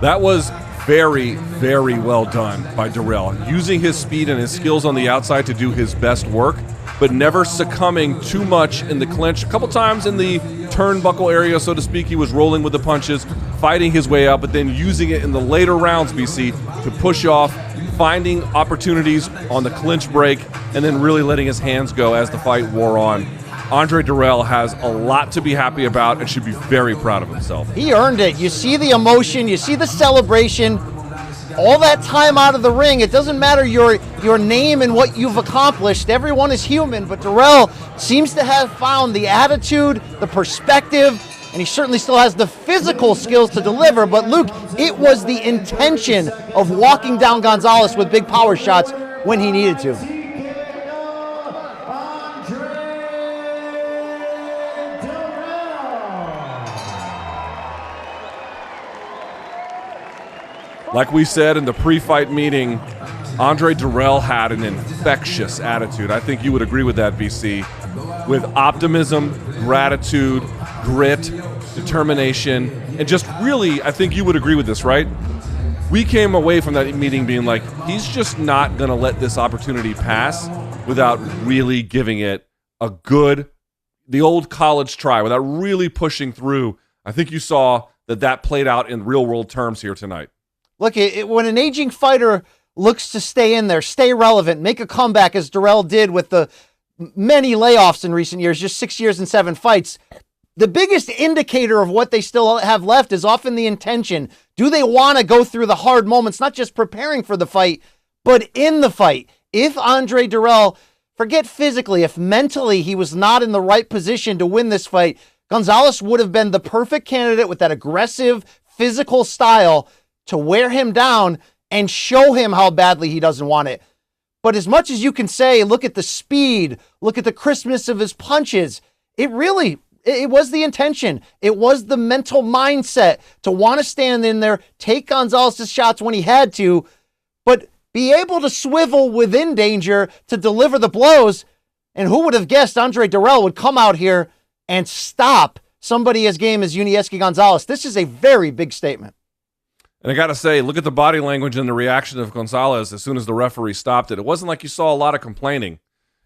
That was very, very well done by Durrell, using his speed and his skills on the outside to do his best work, but never succumbing too much in the clinch. A couple times in the turnbuckle area, so to speak, he was rolling with the punches, fighting his way out, but then using it in the later rounds, BC, to push off, finding opportunities on the clinch break, and then really letting his hands go as the fight wore on. Andre Durrell has a lot to be happy about and should be very proud of himself. He earned it. You see the emotion, you see the celebration, all that time out of the ring. It doesn't matter your name and what you've accomplished. Everyone is human, but Durrell seems to have found the attitude, the perspective, and he certainly still has the physical skills to deliver. But Luke, it was the intention of walking down Gonzalez with big power shots when he needed to. Like we said in the pre-fight meeting, Andre Dirrell had an infectious attitude. I think you would agree with that, BC. With optimism, gratitude, grit, determination, and just really, I think you would agree with this, right? We came away from that meeting being like, he's just not going to let this opportunity pass without really giving it a good, the old college try, without really pushing through. I think you saw that played out in real-world terms here tonight. Look, when an aging fighter looks to stay in there, stay relevant, make a comeback, as Dirrell did with the many layoffs in recent years, just 6 years and 7 fights, the biggest indicator of what they still have left is often the intention. Do they want to go through the hard moments, not just preparing for the fight, but in the fight? If Andre Dirrell, forget physically, if mentally he was not in the right position to win this fight, Gonzalez would have been the perfect candidate with that aggressive, physical style to wear him down and show him how badly he doesn't want it. But as much as you can say, look at the speed, look at the crispness of his punches, it was the intention. It was the mental mindset to want to stand in there, take Gonzalez's shots when he had to, but be able to swivel within danger to deliver the blows. And who would have guessed Andre Dirrell would come out here and stop somebody as game as Yunieski Gonzalez? This is a very big statement. And I got to say, look at the body language and the reaction of Gonzalez as soon as the referee stopped it. It wasn't like you saw a lot of complaining.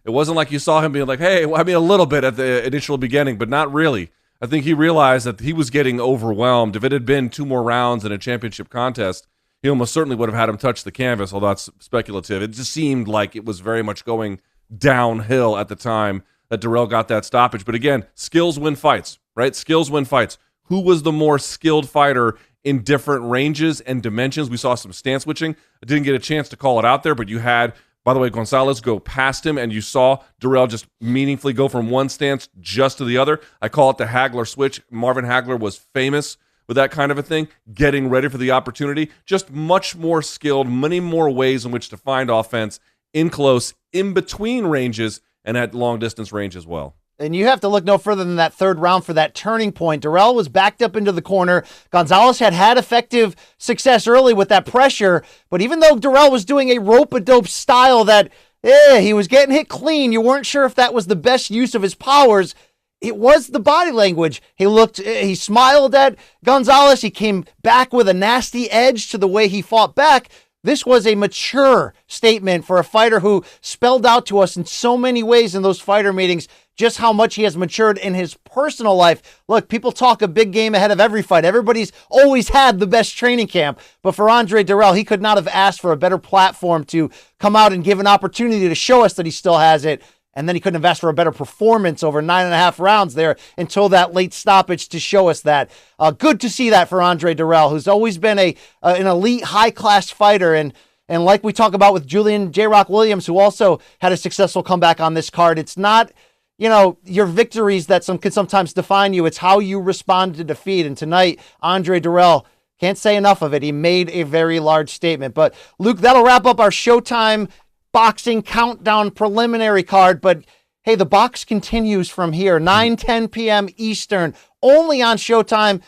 It wasn't like you saw him being like, hey, I mean, a little bit at the initial beginning, but not really. I think he realized that he was getting overwhelmed. If it had been 2 more rounds in a championship contest, he almost certainly would have had him touch the canvas, although that's speculative. It just seemed like it was very much going downhill at the time that Dirrell got that stoppage. But again, skills win fights, right? Skills win fights. Who was the more skilled fighter in different ranges and dimensions? We saw some stance switching. I didn't get a chance to call it out there, but you had, by the way, Gonzalez go past him, and you saw Dirrell just meaningfully go from one stance just to the other. I call it the Hagler switch. Marvin Hagler was famous with that kind of a thing, getting ready for the opportunity. Just much more skilled, many more ways in which to find offense in close, in between ranges, and at long distance range as well. And you have to look no further than that third round for that turning point. Dirrell was backed up into the corner. Gonzalez had effective success early with that pressure, but even though Dirrell was doing a rope-a-dope style that he was getting hit clean, you weren't sure if that was the best use of his powers. It was the body language. He smiled at Gonzalez. He came back with a nasty edge to the way he fought back. This was a mature statement for a fighter who spelled out to us in so many ways in those fighter meetings just how much he has matured in his personal life. Look, people talk a big game ahead of every fight. Everybody's always had the best training camp. But for Andre Dirrell, he could not have asked for a better platform to come out and give an opportunity to show us that he still has it. And then he couldn't have asked for a better performance over 9.5 rounds there until that late stoppage to show us that. Good to see that for Andre Dirrell, who's always been an elite, high-class fighter. And like we talk about with Julian J-Rock Williams, who also had a successful comeback on this card, it's not, your victories that can sometimes define you. It's how you respond to defeat. And tonight, Andre Dirrell, can't say enough of it. He made a very large statement. But Luke, that'll wrap up our Showtime boxing countdown preliminary card. But hey, the box continues from here. 9:10 p.m. Eastern, only on Showtime.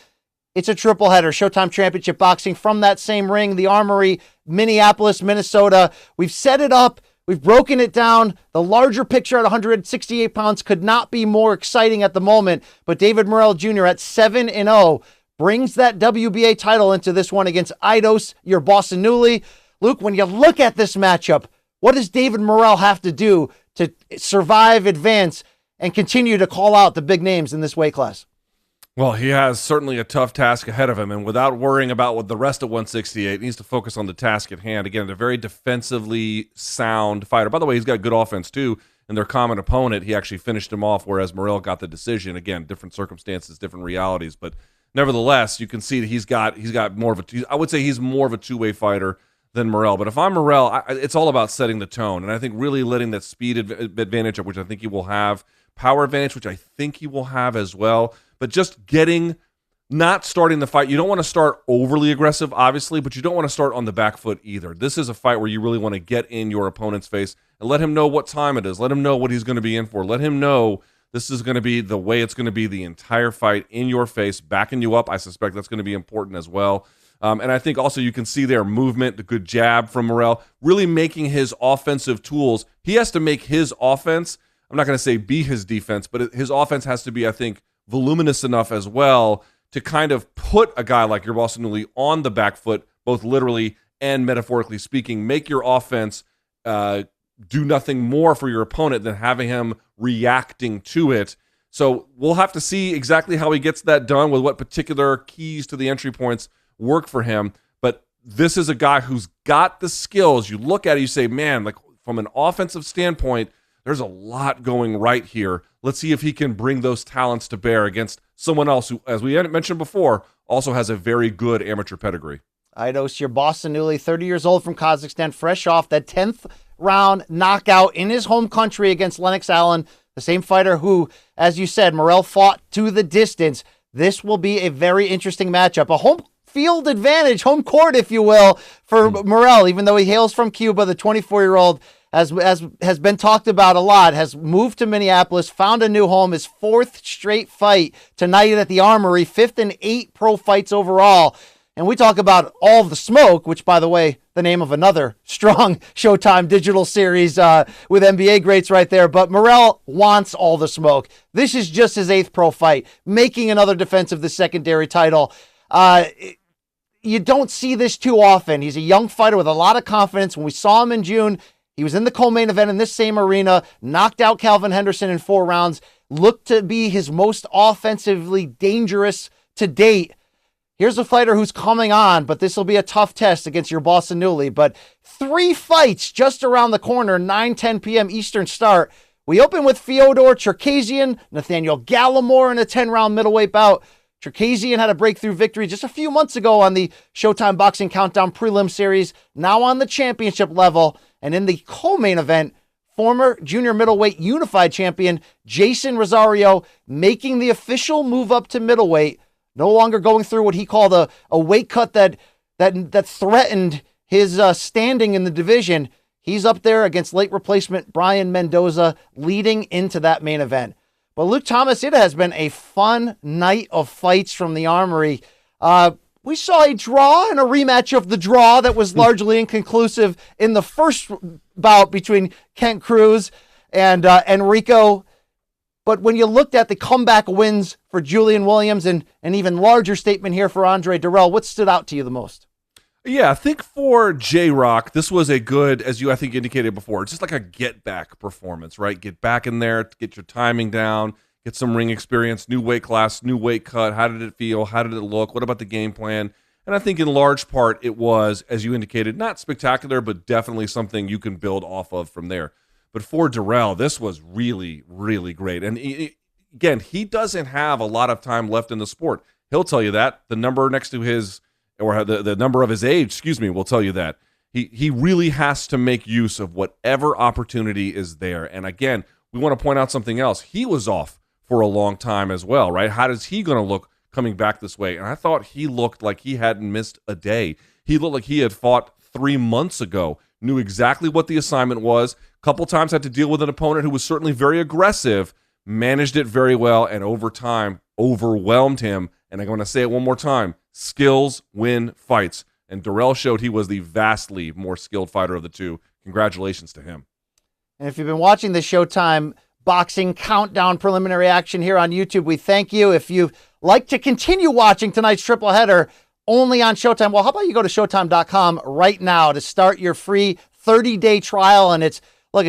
It's a triple header. Showtime Championship Boxing from that same ring, the Armory, Minneapolis, Minnesota. We've set it up. We've broken it down. The larger picture at 168 pounds could not be more exciting at the moment. But David Morrell Jr. at 7-0 brings that WBA title into this one against Aidos Yerbossynuly. Luke, when you look at this matchup, what does David Morrell have to do to survive, advance, and continue to call out the big names in this weight class? Well, he has certainly a tough task ahead of him, and without worrying about what the rest of 168, he needs to focus on the task at hand. Again, a very defensively sound fighter. By the way, he's got good offense, too. And their common opponent, he actually finished him off, whereas Morrell got the decision. Again, different circumstances, different realities. But nevertheless, you can see that he's got more of a, I would say he's more of a two-way fighter than Morrell. But if I'm Morrell, it's all about setting the tone. And I think really letting that speed advantage, which I think he will have, power advantage, which I think he will have as well. but just not starting the fight. You don't want to start overly aggressive, obviously, but you don't want to start on the back foot either. This is a fight where you really want to get in your opponent's face and let him know what time it is. Let him know what he's going to be in for. Let him know this is going to be the way it's going to be the entire fight, in your face, backing you up. I suspect that's going to be important as well. And I think also you can see their movement, the good jab from Morrell, really making his offensive tools. He has to make his offense, I'm not going to say be his defense, but his offense has to be, I think, voluminous enough as well to kind of put a guy like Yerbossynuly on the back foot, both literally and metaphorically speaking. Make your offense do nothing more for your opponent than having him reacting to it. So we'll have to see exactly how he gets that done, with what particular keys to the entry points work for him. But this is a guy who's got the skills. You look at it, you say, man, like from an offensive standpoint, there's a lot going right here. Let's see if he can bring those talents to bear against someone else who, as we mentioned before, also has a very good amateur pedigree. Aidos Yerbossynuly, 30 years old, from Kazakhstan, fresh off that 10th round knockout in his home country against Lennox Allen, the same fighter who, as you said, Morrell fought to the distance. This will be a very interesting matchup. A home field advantage, home court, if you will, for Morrell, even though he hails from Cuba. The 24-year-old as has been talked about a lot, has moved to Minneapolis, found a new home, his 4th straight fight tonight at the Armory, 5th in 8 pro fights overall. And we talk about all the smoke, which, by the way, the name of another strong Showtime digital series with NBA greats right there. But Morrell wants all the smoke. This is just his 8th pro fight, making another defense of the secondary title. You don't see this too often. He's a young fighter with a lot of confidence. When we saw him in June, he was in the co-main event in this same arena, knocked out Calvin Henderson in 4 rounds, looked to be his most offensively dangerous to date. Here's a fighter who's coming on, but this will be a tough test against Yerbossynuly. But 3 fights just around the corner, 9-10 p.m. Eastern start. We open with Fiodor, Czerkaszyn, Nathaniel Gallimore in a 10-round middleweight bout. Czerkaszyn had a breakthrough victory just a few months ago on the Showtime Boxing Countdown Prelim Series, now on the championship level. And in the co-main event, former junior middleweight unified champion Jeison Rosario making the official move up to middleweight, no longer going through what he called a weight cut that threatened his standing in the division. He's up there against late replacement Brian Mendoza, leading into that main event. But Luke Thomas, it has been a fun night of fights from the Armory. We saw a draw and a rematch of the draw that was largely inconclusive in the first bout between Kent Cruz and Enrico. But when you looked at the comeback wins for Julian Williams and an even larger statement here for Andre Dirrell, what stood out to you the most? Yeah, I think for J-Rock, this was a good, as you I think indicated before, it's just like a get-back performance, right? Get back in there, get your timing down, get some ring experience, new weight class, new weight cut. How did it feel? How did it look? What about the game plan? And I think in large part it was, as you indicated, not spectacular, but definitely something you can build off of from there. But for Dirrell, this was really, really great. And again, he doesn't have a lot of time left in the sport. He'll tell you that. The number next to his, or the number of his age, will tell you that. He really has to make use of whatever opportunity is there. And again, we want to point out something else. He was off for a long time as well, right? How is he going to look coming back this way? And I thought he looked like he hadn't missed a day. He looked like he had fought 3 months ago, knew exactly what the assignment was. A couple times had to deal with an opponent who was certainly very aggressive, managed it very well, and over time overwhelmed him. And I'm going to say it one more time. Skills win fights. And Dirrell showed he was the vastly more skilled fighter of the two. Congratulations to him. And if you've been watching the Showtime Boxing Countdown preliminary action here on YouTube, we thank you. If you'd like to continue watching tonight's triple header only on Showtime, well, how about you go to Showtime.com right now to start your free 30-day trial. And it's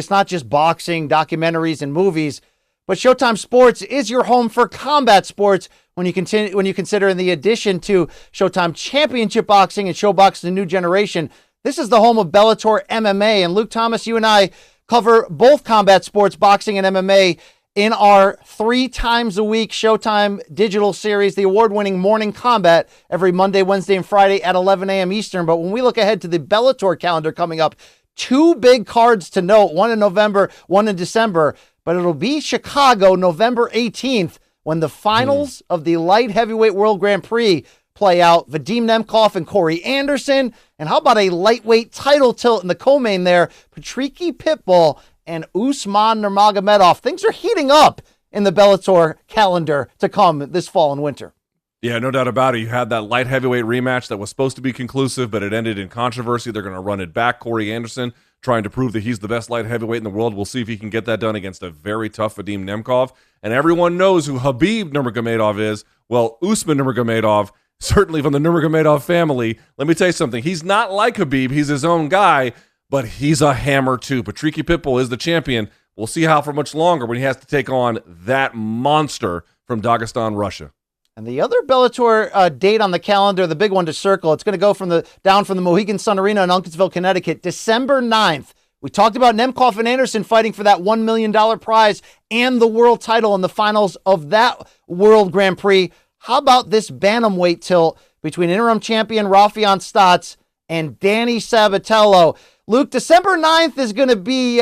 not just boxing, documentaries, and movies, but Showtime Sports is your home for combat sports when you consider, in the addition to Showtime Championship Boxing and ShowBox The New Generation, this is the home of Bellator MMA. And Luke Thomas, you and I cover both combat sports, boxing and MMA, in our 3 times a week Showtime digital series, the award-winning Morning Combat, every Monday, Wednesday, and Friday at 11 a.m. Eastern. But when we look ahead to the Bellator calendar coming up, 2 big cards to note, one in November, one in December. But it'll be Chicago, November 18th. when the finals of the light heavyweight World Grand Prix play out. Vadim Nemkov and Corey Anderson. And how about a lightweight title tilt in the co-main there? Patricky Pitbull and Usman Nurmagomedov. Things are heating up in the Bellator calendar to come this fall and winter. Yeah, no doubt about it. You had that light heavyweight rematch that was supposed to be conclusive, but it ended in controversy. They're going to run it back. Corey Anderson trying to prove that he's the best light heavyweight in the world. We'll see if he can get that done against a very tough Vadim Nemkov. And everyone knows who Khabib Nurmagomedov is. Well, Usman Nurmagomedov, certainly from the Nurmagomedov family. Let me tell you something. He's not like Khabib. He's his own guy, but he's a hammer too. Patricky Pitbull is the champion. We'll see how for much longer when he has to take on that monster from Dagestan, Russia. And the other Bellator date on the calendar, the big one to circle, it's going to go down from the Mohegan Sun Arena in Uncasville, Connecticut, December 9th. We talked about Nemkov and Anderson fighting for that $1 million prize and the world title in the finals of that World Grand Prix. How about this bantamweight tilt between interim champion Raufeon Stots and Danny Sabatello? Luke, December 9th is going to be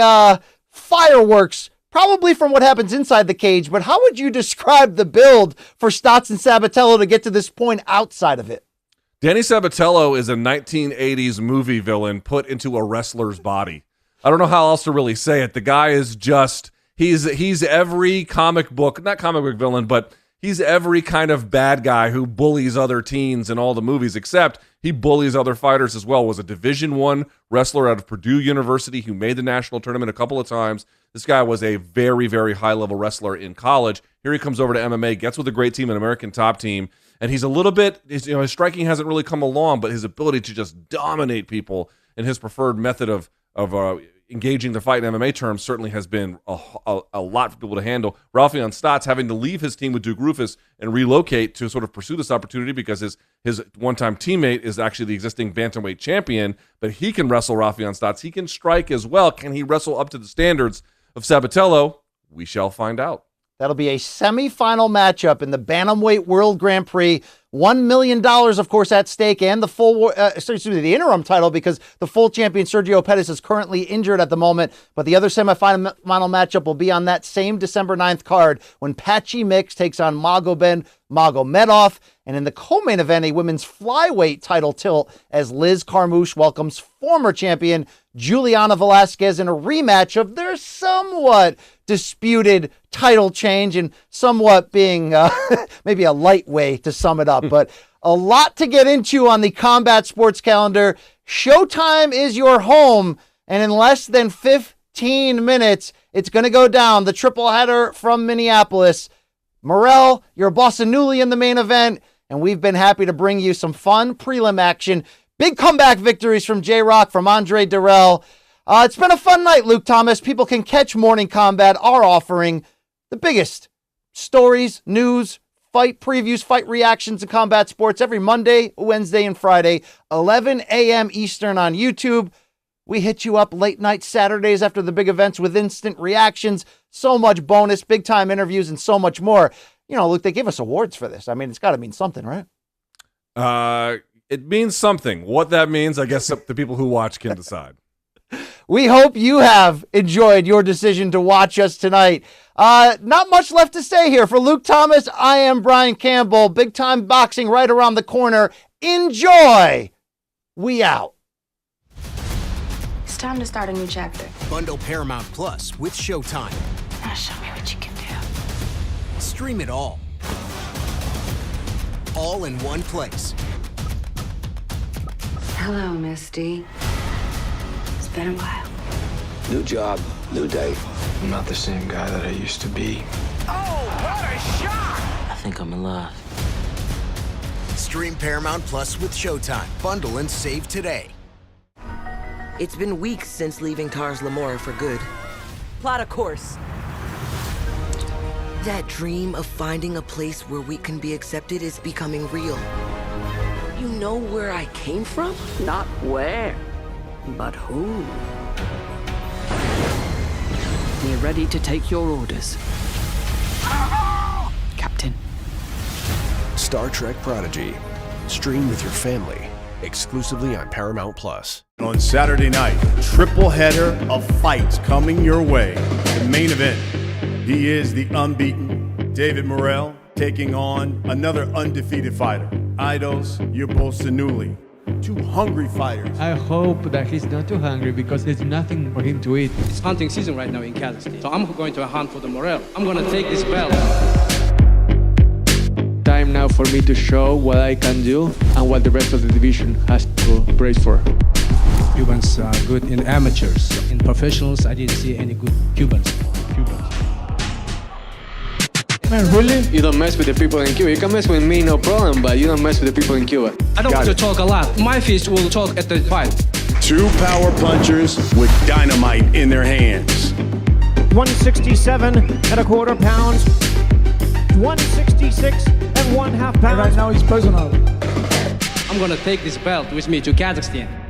fireworks, probably from what happens inside the cage, but how would you describe the build for Stots and Sabatello to get to this point outside of it? Danny Sabatello is a 1980s movie villain put into a wrestler's body. I don't know how else to really say it. The guy is just, he's every comic book, not comic book villain, but he's every kind of bad guy who bullies other teens in all the movies, except he bullies other fighters as well. Was a Division I wrestler out of Purdue University who made the national tournament a couple of times. This guy was a very, very high-level wrestler in college. Here he comes over to MMA, gets with a great team, an American top team, and he's a little bit, his striking hasn't really come along, but his ability to just dominate people in his preferred method of engaging the fight in MMA terms certainly has been a lot for people to handle. Raufeon Stots having to leave his team with Duke Rufus and relocate to sort of pursue this opportunity because his one-time teammate is actually the existing bantamweight champion, but he can wrestle Raufeon Stots. He can strike as well. Can he wrestle up to the standards of Sabatello? We shall find out. That'll be a semifinal matchup in the Bantamweight World Grand Prix. $1 million, of course, at stake, and the interim title because the full champion Sergio Pettis is currently injured at the moment. But the other semifinal matchup will be on that same December 9th card when Patchy Mix takes on Magomed Magomedov. And in the co-main event, a women's flyweight title tilt as Liz Carmouche welcomes former champion Juliana Velasquez in a rematch of their somewhat disputed title change, and somewhat being maybe a light way to sum it up. But a lot to get into on the combat sports calendar. Showtime is your home, and in less than 15 minutes, it's going to go down. The triple header from Minneapolis. Morrell, Yerbossynuly in the main event, and we've been happy to bring you some fun prelim action. Big comeback victories from J-Rock, from Andre Durrell. It's been a fun night, Luke Thomas. People can catch Morning Combat, our offering, the biggest stories, news, fight previews, fight reactions to combat sports every Monday, Wednesday, and Friday, 11 a.m. Eastern on YouTube. We hit you up late night Saturdays after the big events with instant reactions, so much bonus, big time interviews, and so much more. You know, Luke, they give us awards for this. I mean, it's got to mean something, right? It means something. What that means, I guess the people who watch can decide. We hope you have enjoyed your decision to watch us tonight. Not much left to say here. For Luke Thomas, I am Brian Campbell. Big time boxing right around the corner. Enjoy. We out. It's time to start a new chapter. Bundle Paramount Plus with Showtime. Now show me what you can do. Stream it all in one place. Hello, Misty. It's been a while. New job, new day. I'm not the same guy that I used to be. Oh, what a shot! I think I'm in love. Stream Paramount Plus with Showtime. Bundle and save today. It's been weeks since leaving Tars Lamora for good. Plot a course. That dream of finding a place where we can be accepted is becoming real. You know where I came from? Not where, but who. We're ready to take your orders. Captain. Star Trek Prodigy. Stream with your family. Exclusively on Paramount Plus. On Saturday night, triple header of fights coming your way. The main event. He is the unbeaten David Morrell taking on another undefeated fighter, Aidos Yerbossynuly. Two hungry fighters. I hope that he's not too hungry because there's nothing for him to eat. It's hunting season right now in Kazakhstan. So I'm going to hunt for the Morrell. I'm going to take this belt. Time now for me to show what I can do and what the rest of the division has to brace for. Cubans are good in amateurs. In professionals, I didn't see any good Cubans. Man, really? You don't mess with the people in Cuba. You can mess with me, no problem, but you don't mess with the people in Cuba. I don't want to talk a lot. My fist will talk at the fight. Two power punchers with dynamite in their hands. 167.25 pounds. 166.5 pounds. Right now he's personal. I'm going to take this belt with me to Kazakhstan.